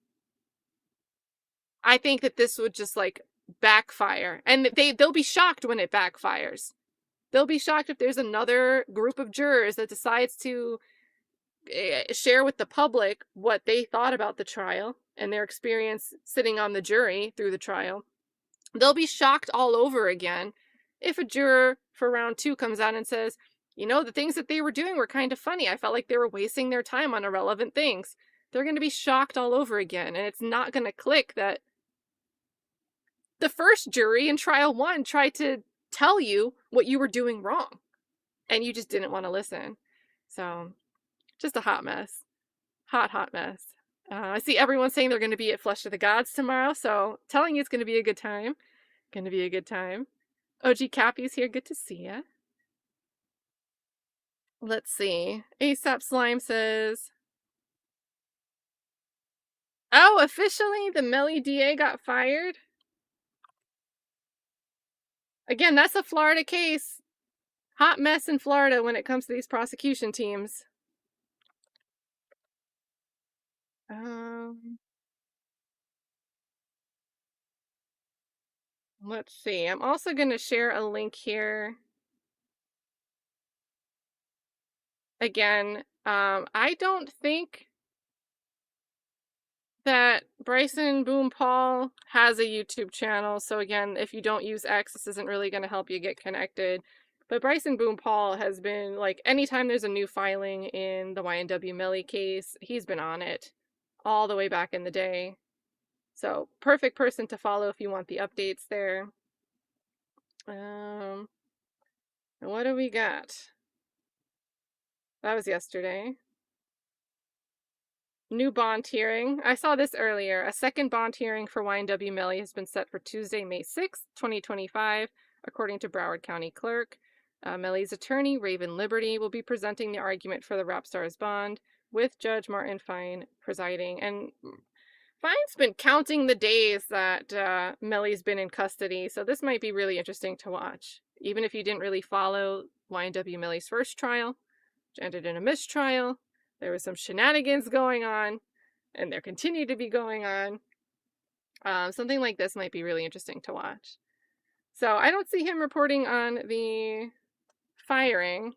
I think that this would just like backfire, and they'll be shocked when it backfires. They'll be shocked if there's another group of jurors that decides to share with the public what they thought about the trial and their experience sitting on the jury through the trial, they'll be shocked all over again if a juror for round 2 comes out and says, you know, the things that they were doing were kind of funny. I felt like they were wasting their time on irrelevant things. They're going to be shocked all over again. And it's not going to click that the first jury in trial 1 tried to tell you what you were doing wrong and you just didn't want to listen. So just a hot mess. Hot mess. I see everyone saying they're going to be at Flesh of the Gods tomorrow, so telling you it's going to be a good time. Going to be a good time. OG Cappy's here. Good to see ya. Let's see. ASAP Slime says, oh, officially the Melly DA got fired? Again, that's a Florida case. Hot mess in Florida when it comes to these prosecution teams. Let's see. I'm also going to share a link here. Again, I don't think that Bryson Boom Paul has a YouTube channel. So again, if you don't use X, this isn't really going to help you get connected. But Bryson Boom Paul has been, like, anytime there's a new filing in the YNW Melly case, he's been on it all the way back in the day. So perfect person to follow if you want the updates there. What do we got? That was yesterday. New bond hearing. I saw this earlier. A second bond hearing for YNW Melly has been set for Tuesday, May 6th, 2025, according to Broward County Clerk. Melly's attorney, Raven Liberty, will be presenting the argument for the rap star's bond, with Judge Martin Fine presiding. And Fine's been counting the days that Melly's been in custody, so this might be really interesting to watch. Even if you didn't really follow YNW Melly's first trial, which ended in a mistrial, there was some shenanigans going on, and there continue to be going on. Something like this might be really interesting to watch. So I don't see him reporting on the firing.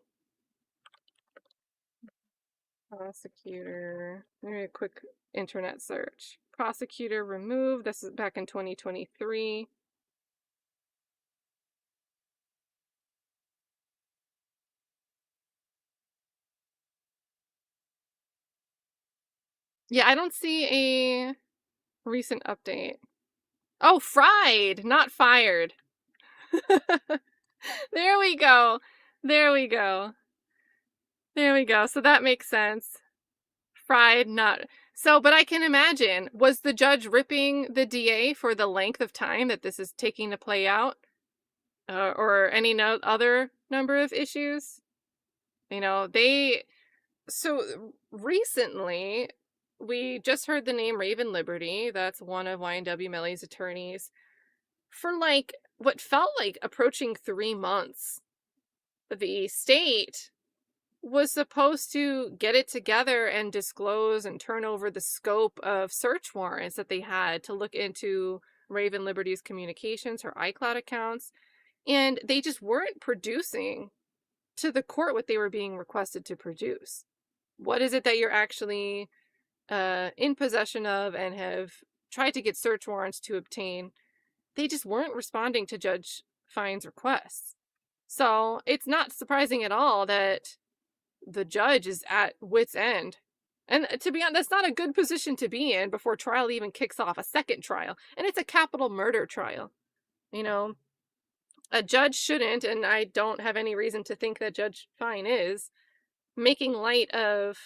Prosecutor. Maybe a quick internet search. Prosecutor removed. This is back in 2023. Yeah, I don't see a recent update. Oh, fried, not fired. There we go. There we go. There we go. So that makes sense. Fried, not... So, but I can imagine, was the judge ripping the DA for the length of time that this is taking to play out? Or any other number of issues? You know, so recently, we just heard the name Raven Liberty. That's one of YNW Melly's attorneys. For like, what felt like approaching 3 months, the state was supposed to get it together and disclose and turn over the scope of search warrants that they had to look into Raven Liberty's communications, her iCloud accounts, and they just weren't producing to the court what they were being requested to produce. What is it that you're actually in possession of and have tried to get search warrants to obtain? They just weren't responding to Judge Fine's requests. So it's not surprising at all that the judge is at wit's end. And to be honest, that's not a good position to be in before trial even kicks off, a second trial. And it's a capital murder trial. You know, a judge shouldn't, and I don't have any reason to think that Judge Fine is, making light of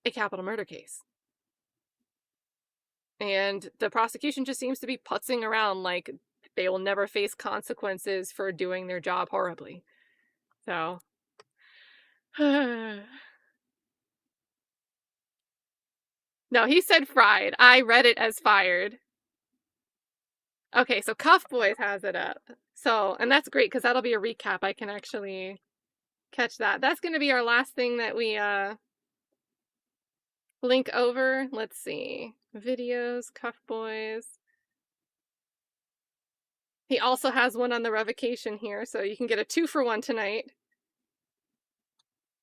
a capital murder case. And the prosecution just seems to be putzing around like they will never face consequences for doing their job horribly. So... No, he said fried. I read it as fired. Okay, so Cuff Boys has it up. So, and that's great because that'll be a recap. I can actually catch that. That's going to be our last thing that we link over. Let's see. Videos, Cuff Boys. He also has one on the revocation here, so you can get a 2-for-1 tonight.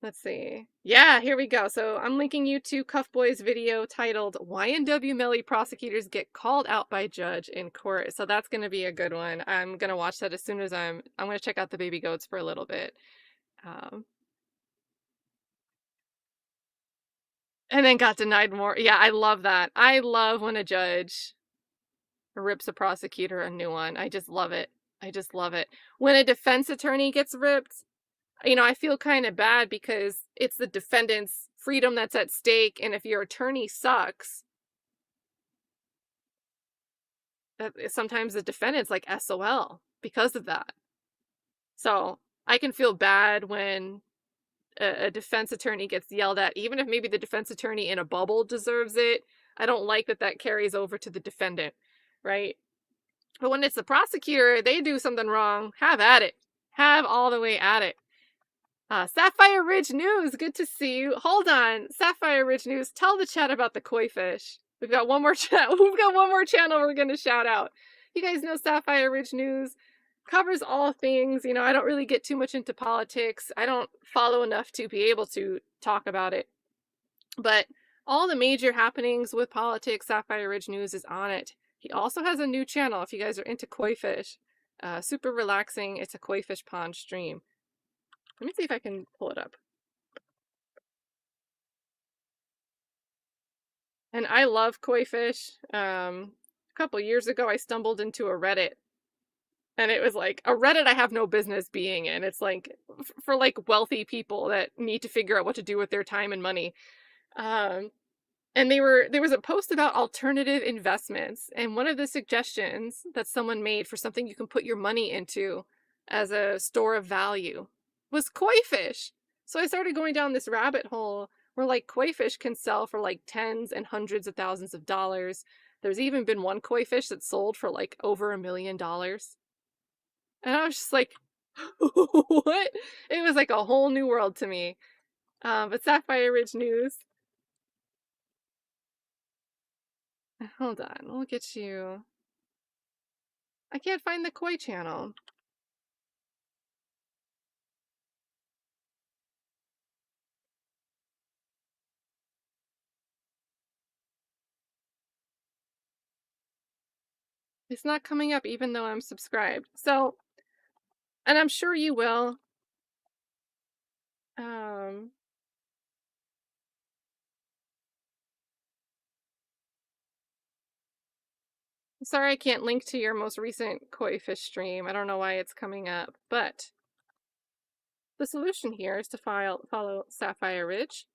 Let's see. Yeah, here we go. So I'm linking you to Cuffboy's video titled YNW Melly Prosecutors Get Called Out by Judge in Court. So that's going to be a good one. I'm going to watch that as soon as I'm going to check out the baby goats for a little bit. And then got denied more. Yeah, I love that. I love when a judge rips a prosecutor a new one. I just love it. I just love it. When a defense attorney gets ripped, I feel kind of bad because it's the defendant's freedom that's at stake. And if your attorney sucks, sometimes the defendant's like SOL because of that. So I can feel bad when a defense attorney gets yelled at, even if maybe the defense attorney in a bubble deserves it. I don't like that carries over to the defendant, right? But when it's the prosecutor, they do something wrong, have at it. Have all the way at it. Sapphire Ridge News, good to see you. Hold on, Sapphire Ridge News, tell the chat about the koi fish. We've got one more channel we're going to shout out. You guys know Sapphire Ridge News covers all things. I don't really get too much into politics. I don't follow enough to be able to talk about it. But all the major happenings with politics, Sapphire Ridge News is on it. He also has a new channel if you guys are into koi fish. Super relaxing. It's a koi fish pond stream. Let me see if I can pull it up. And I love koi fish. A couple years ago, I stumbled into a Reddit. And it was like, a Reddit I have no business being in. It's like, for like wealthy people that need to figure out what to do with their time and money. And there was a post about alternative investments. And one of the suggestions that someone made for something you can put your money into as a store of value was koi fish. So I started going down this rabbit hole where like koi fish can sell for like tens and hundreds of thousands of dollars. There's even been one koi fish that sold for like over $1 million. And I was just like, what? It was like a whole new world to me. But Sapphire Ridge News. Hold on, we'll get you. I can't find the koi channel. It's not coming up even though I'm subscribed. So, and I'm sure you will. Sorry I can't link to your most recent koi fish stream. I don't know why it's coming up, but the solution here is to follow Sapphire Ridge.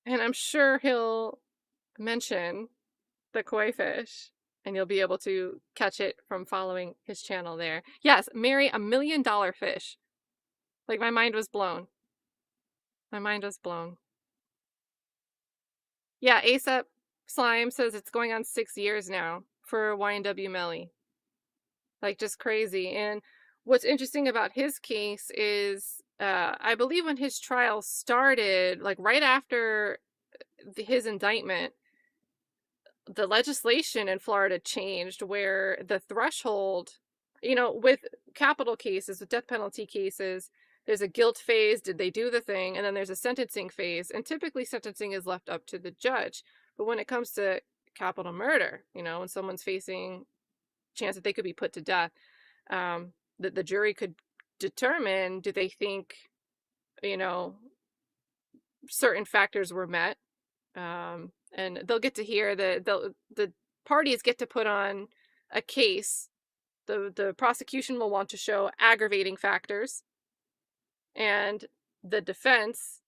And I'm sure he'll mention the koi fish, and you'll be able to catch it from following his channel there. Yes, marry $1 million fish. Like, my mind was blown. My mind was blown. Yeah, ASAP Slime says it's going on 6 years now for YNW Melly. Like, just crazy. And what's interesting about his case is, I believe when his trial started, like right after his indictment, the legislation in Florida changed where the threshold, with capital cases, with death penalty cases, there's a guilt phase, did they do the thing? And then there's a sentencing phase. And typically sentencing is left up to the judge. But when it comes to capital murder, when someone's facing chance that they could be put to death, that the jury could determine, do they think, certain factors were met. And they'll get to hear the parties get to put on a case. The prosecution will want to show aggravating factors. And the defense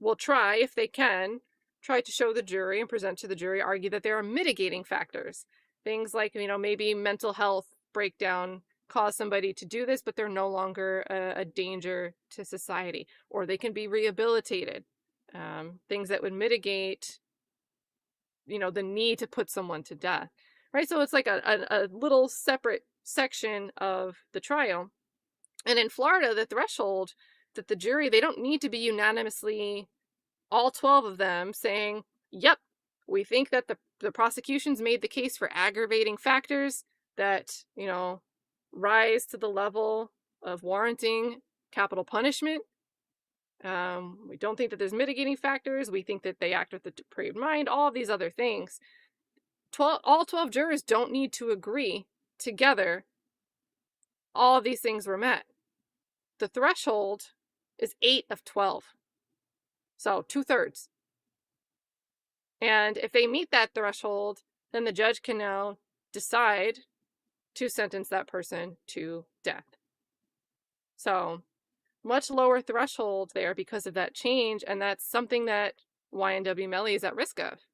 will try, if they can, try to show the jury and present to the jury, argue that there are mitigating factors. Things like, maybe mental health breakdown caused somebody to do this, but they're no longer a danger to society. Or they can be rehabilitated. Things that would mitigate, the need to put someone to death. Right? So it's like a little separate section of the trial. And in Florida, the threshold that the jury, they don't need to be unanimously, all 12 of them saying, yep, we think that the the prosecution's made the case for aggravating factors that, you know, rise to the level of warranting capital punishment. We don't think that there's mitigating factors. We think that they act with a depraved mind, all of these other things. All 12 jurors don't need to agree together. All of these things were met. The threshold is 8 of 12. So 2/3. And if they meet that threshold, then the judge can now decide to sentence that person to death. So much lower threshold there because of that change, and that's something that YSL is at risk of.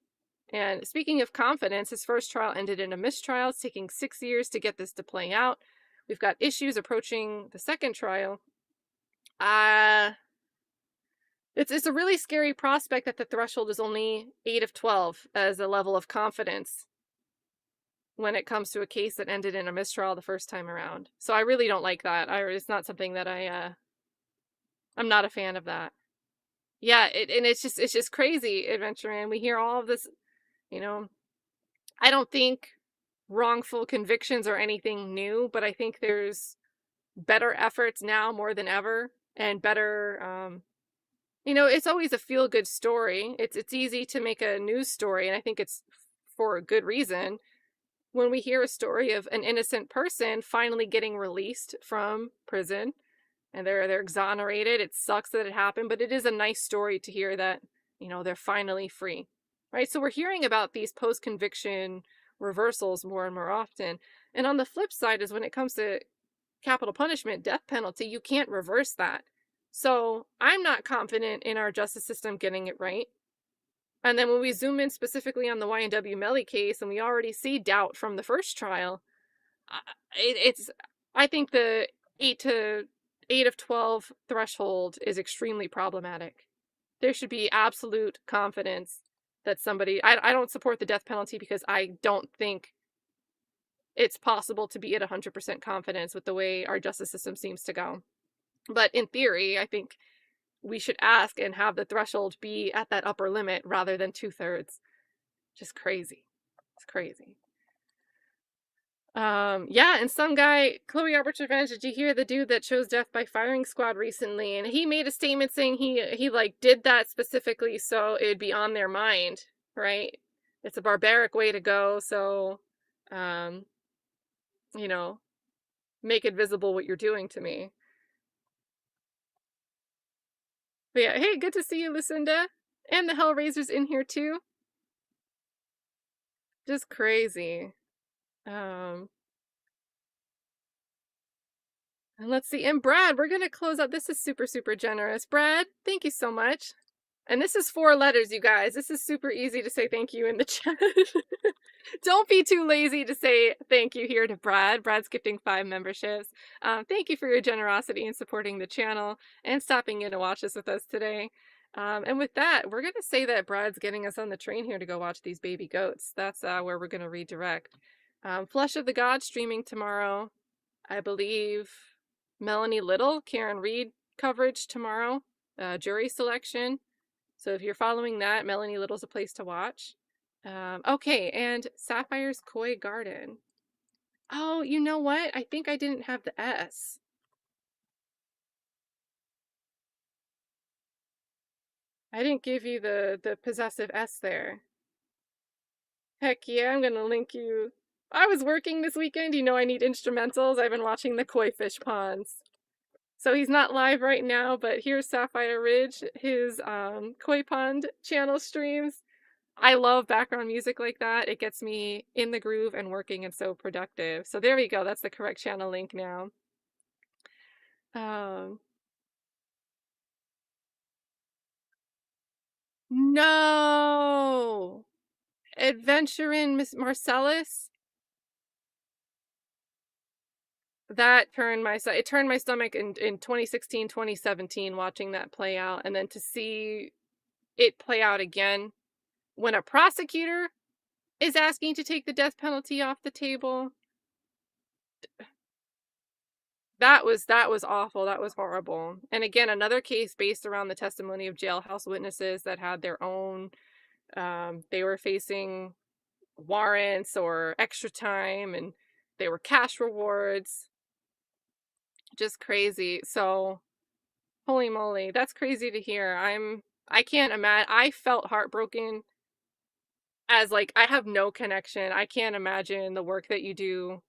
And speaking of confidence, his first trial ended in a mistrial. It's taking 6 years to get this to play out. We've got issues approaching the second trial. It's a really scary prospect that the threshold is only 8 of 12 as a level of confidence when it comes to a case that ended in a mistrial the first time around. So I really don't like that. It's not something that I'm not a fan of that. Yeah, and it's just crazy, Adventureman. We hear all of this, you know. I don't think wrongful convictions are anything new, but I think there's better efforts now more than ever, and better, you know, it's always a feel-good story. It's easy to make a news story, and I think it's for a good reason. When we hear a story of an innocent person finally getting released from prison and they're exonerated, it sucks that it happened, but it is a nice story to hear that, you know, they're finally free, right? So we're hearing about these post-conviction reversals more and more often. And on the flip side is when it comes to capital punishment, death penalty, you can't reverse that. So I'm not confident in our justice system getting it right. And then when we zoom in specifically on the YSL case, and we already see doubt from the first trial, I think the 8 of 12 threshold is extremely problematic. There should be absolute confidence that somebody, I don't support the death penalty because I don't think it's possible to be at 100% confidence with the way our justice system seems to go. But in theory, I think we should ask and have the threshold be at that upper limit rather than 2/3. Just crazy. It's crazy. Yeah, and some guy, Chloe Albert's Revenge, did you hear the dude that chose death by firing squad recently? And he made a statement saying he like did that specifically so it would be on their mind, right? It's a barbaric way to go, so you know, make it visible what you're doing to me. But yeah, hey, good to see you, Lucinda. And the Hellraiser's in here too. Just crazy. And let's see. And Brad, we're gonna close out. This is super, super generous. Brad, thank you so much. And this is 4 letters, you guys. This is super easy to say thank you in the chat. Don't be too lazy to say thank you here to Brad. Brad's gifting 5 memberships. Thank you for your generosity in supporting the channel and stopping in to watch this with us today. And with that, we're going to say that Brad's getting us on the train here to go watch these baby goats. That's where we're going to redirect. Flesh of the Gods streaming tomorrow. I believe Melanie Little, Karen Reed coverage tomorrow. Jury selection. So if you're following that, Melanie Little's a place to watch. Okay, and Sapphire's Koi Garden. Oh, you know what? I think I didn't have the S. I didn't give you the possessive S there. Heck yeah, I'm gonna link you. I was working this weekend. You know I need instrumentals. I've been watching the koi fish ponds. So he's not live right now, but here's Sapphire Ridge, his koi pond channel streams. I love background music like that. It gets me in the groove and working and so productive. So there we go. That's the correct channel link now. No! Adventuring Miss Marcellus? That turned my stomach in 2016, 2017 watching that play out, and then to see it play out again when a prosecutor is asking to take the death penalty off the table. That was awful. That was horrible. And again, another case based around the testimony of jailhouse witnesses that had their own, they were facing warrants or extra time, and they were cash rewards. Just crazy. So, holy moly, that's crazy to hear. I can't imagine. I felt heartbroken, as like I have no connection. I can't imagine the work that you do.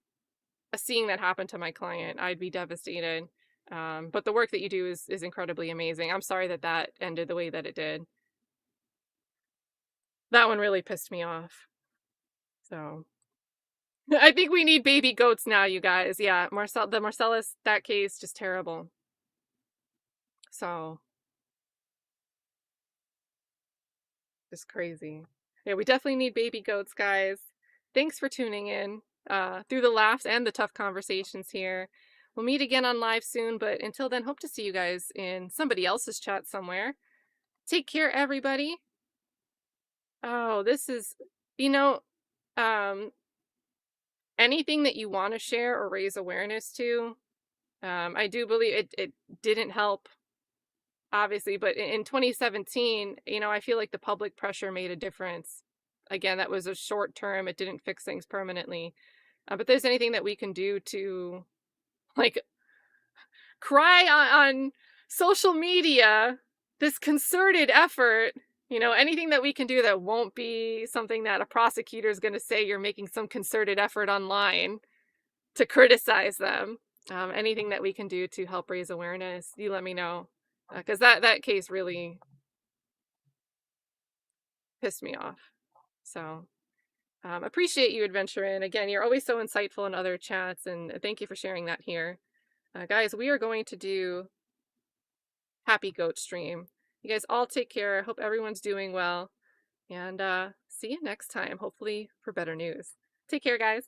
Seeing that happen to my client, I'd be devastated. But the work that you do is incredibly amazing. I'm sorry that that ended the way that it did. That one really pissed me off. So I think we need baby goats now, you guys. Yeah, the Marcellus, that case, just terrible. So just crazy. Yeah, we definitely need baby goats, guys. Thanks for tuning in through the laughs and the tough conversations here. We'll meet again on live soon, but until then, hope to see you guys in somebody else's chat somewhere. Take care, everybody. Oh, this is, you know, anything that you want to share or raise awareness to, I do believe it didn't help, obviously, but in 2017, you know, I feel like the public pressure made a difference. Again, that was a short term, it didn't fix things permanently. But there's anything that we can do to, like, cry on social media, this concerted effort, you know, anything that we can do that won't be something that a prosecutor is going to say you're making some concerted effort online to criticize them. Anything that we can do to help raise awareness, you let me know. Because that case really pissed me off. So appreciate you, Adventurin. Again, you're always so insightful in other chats, and thank you for sharing that here. Guys, we are going to do Happy Goat stream. You guys all take care. Hope everyone's doing well. And see you next time, hopefully for better news. Take care, guys.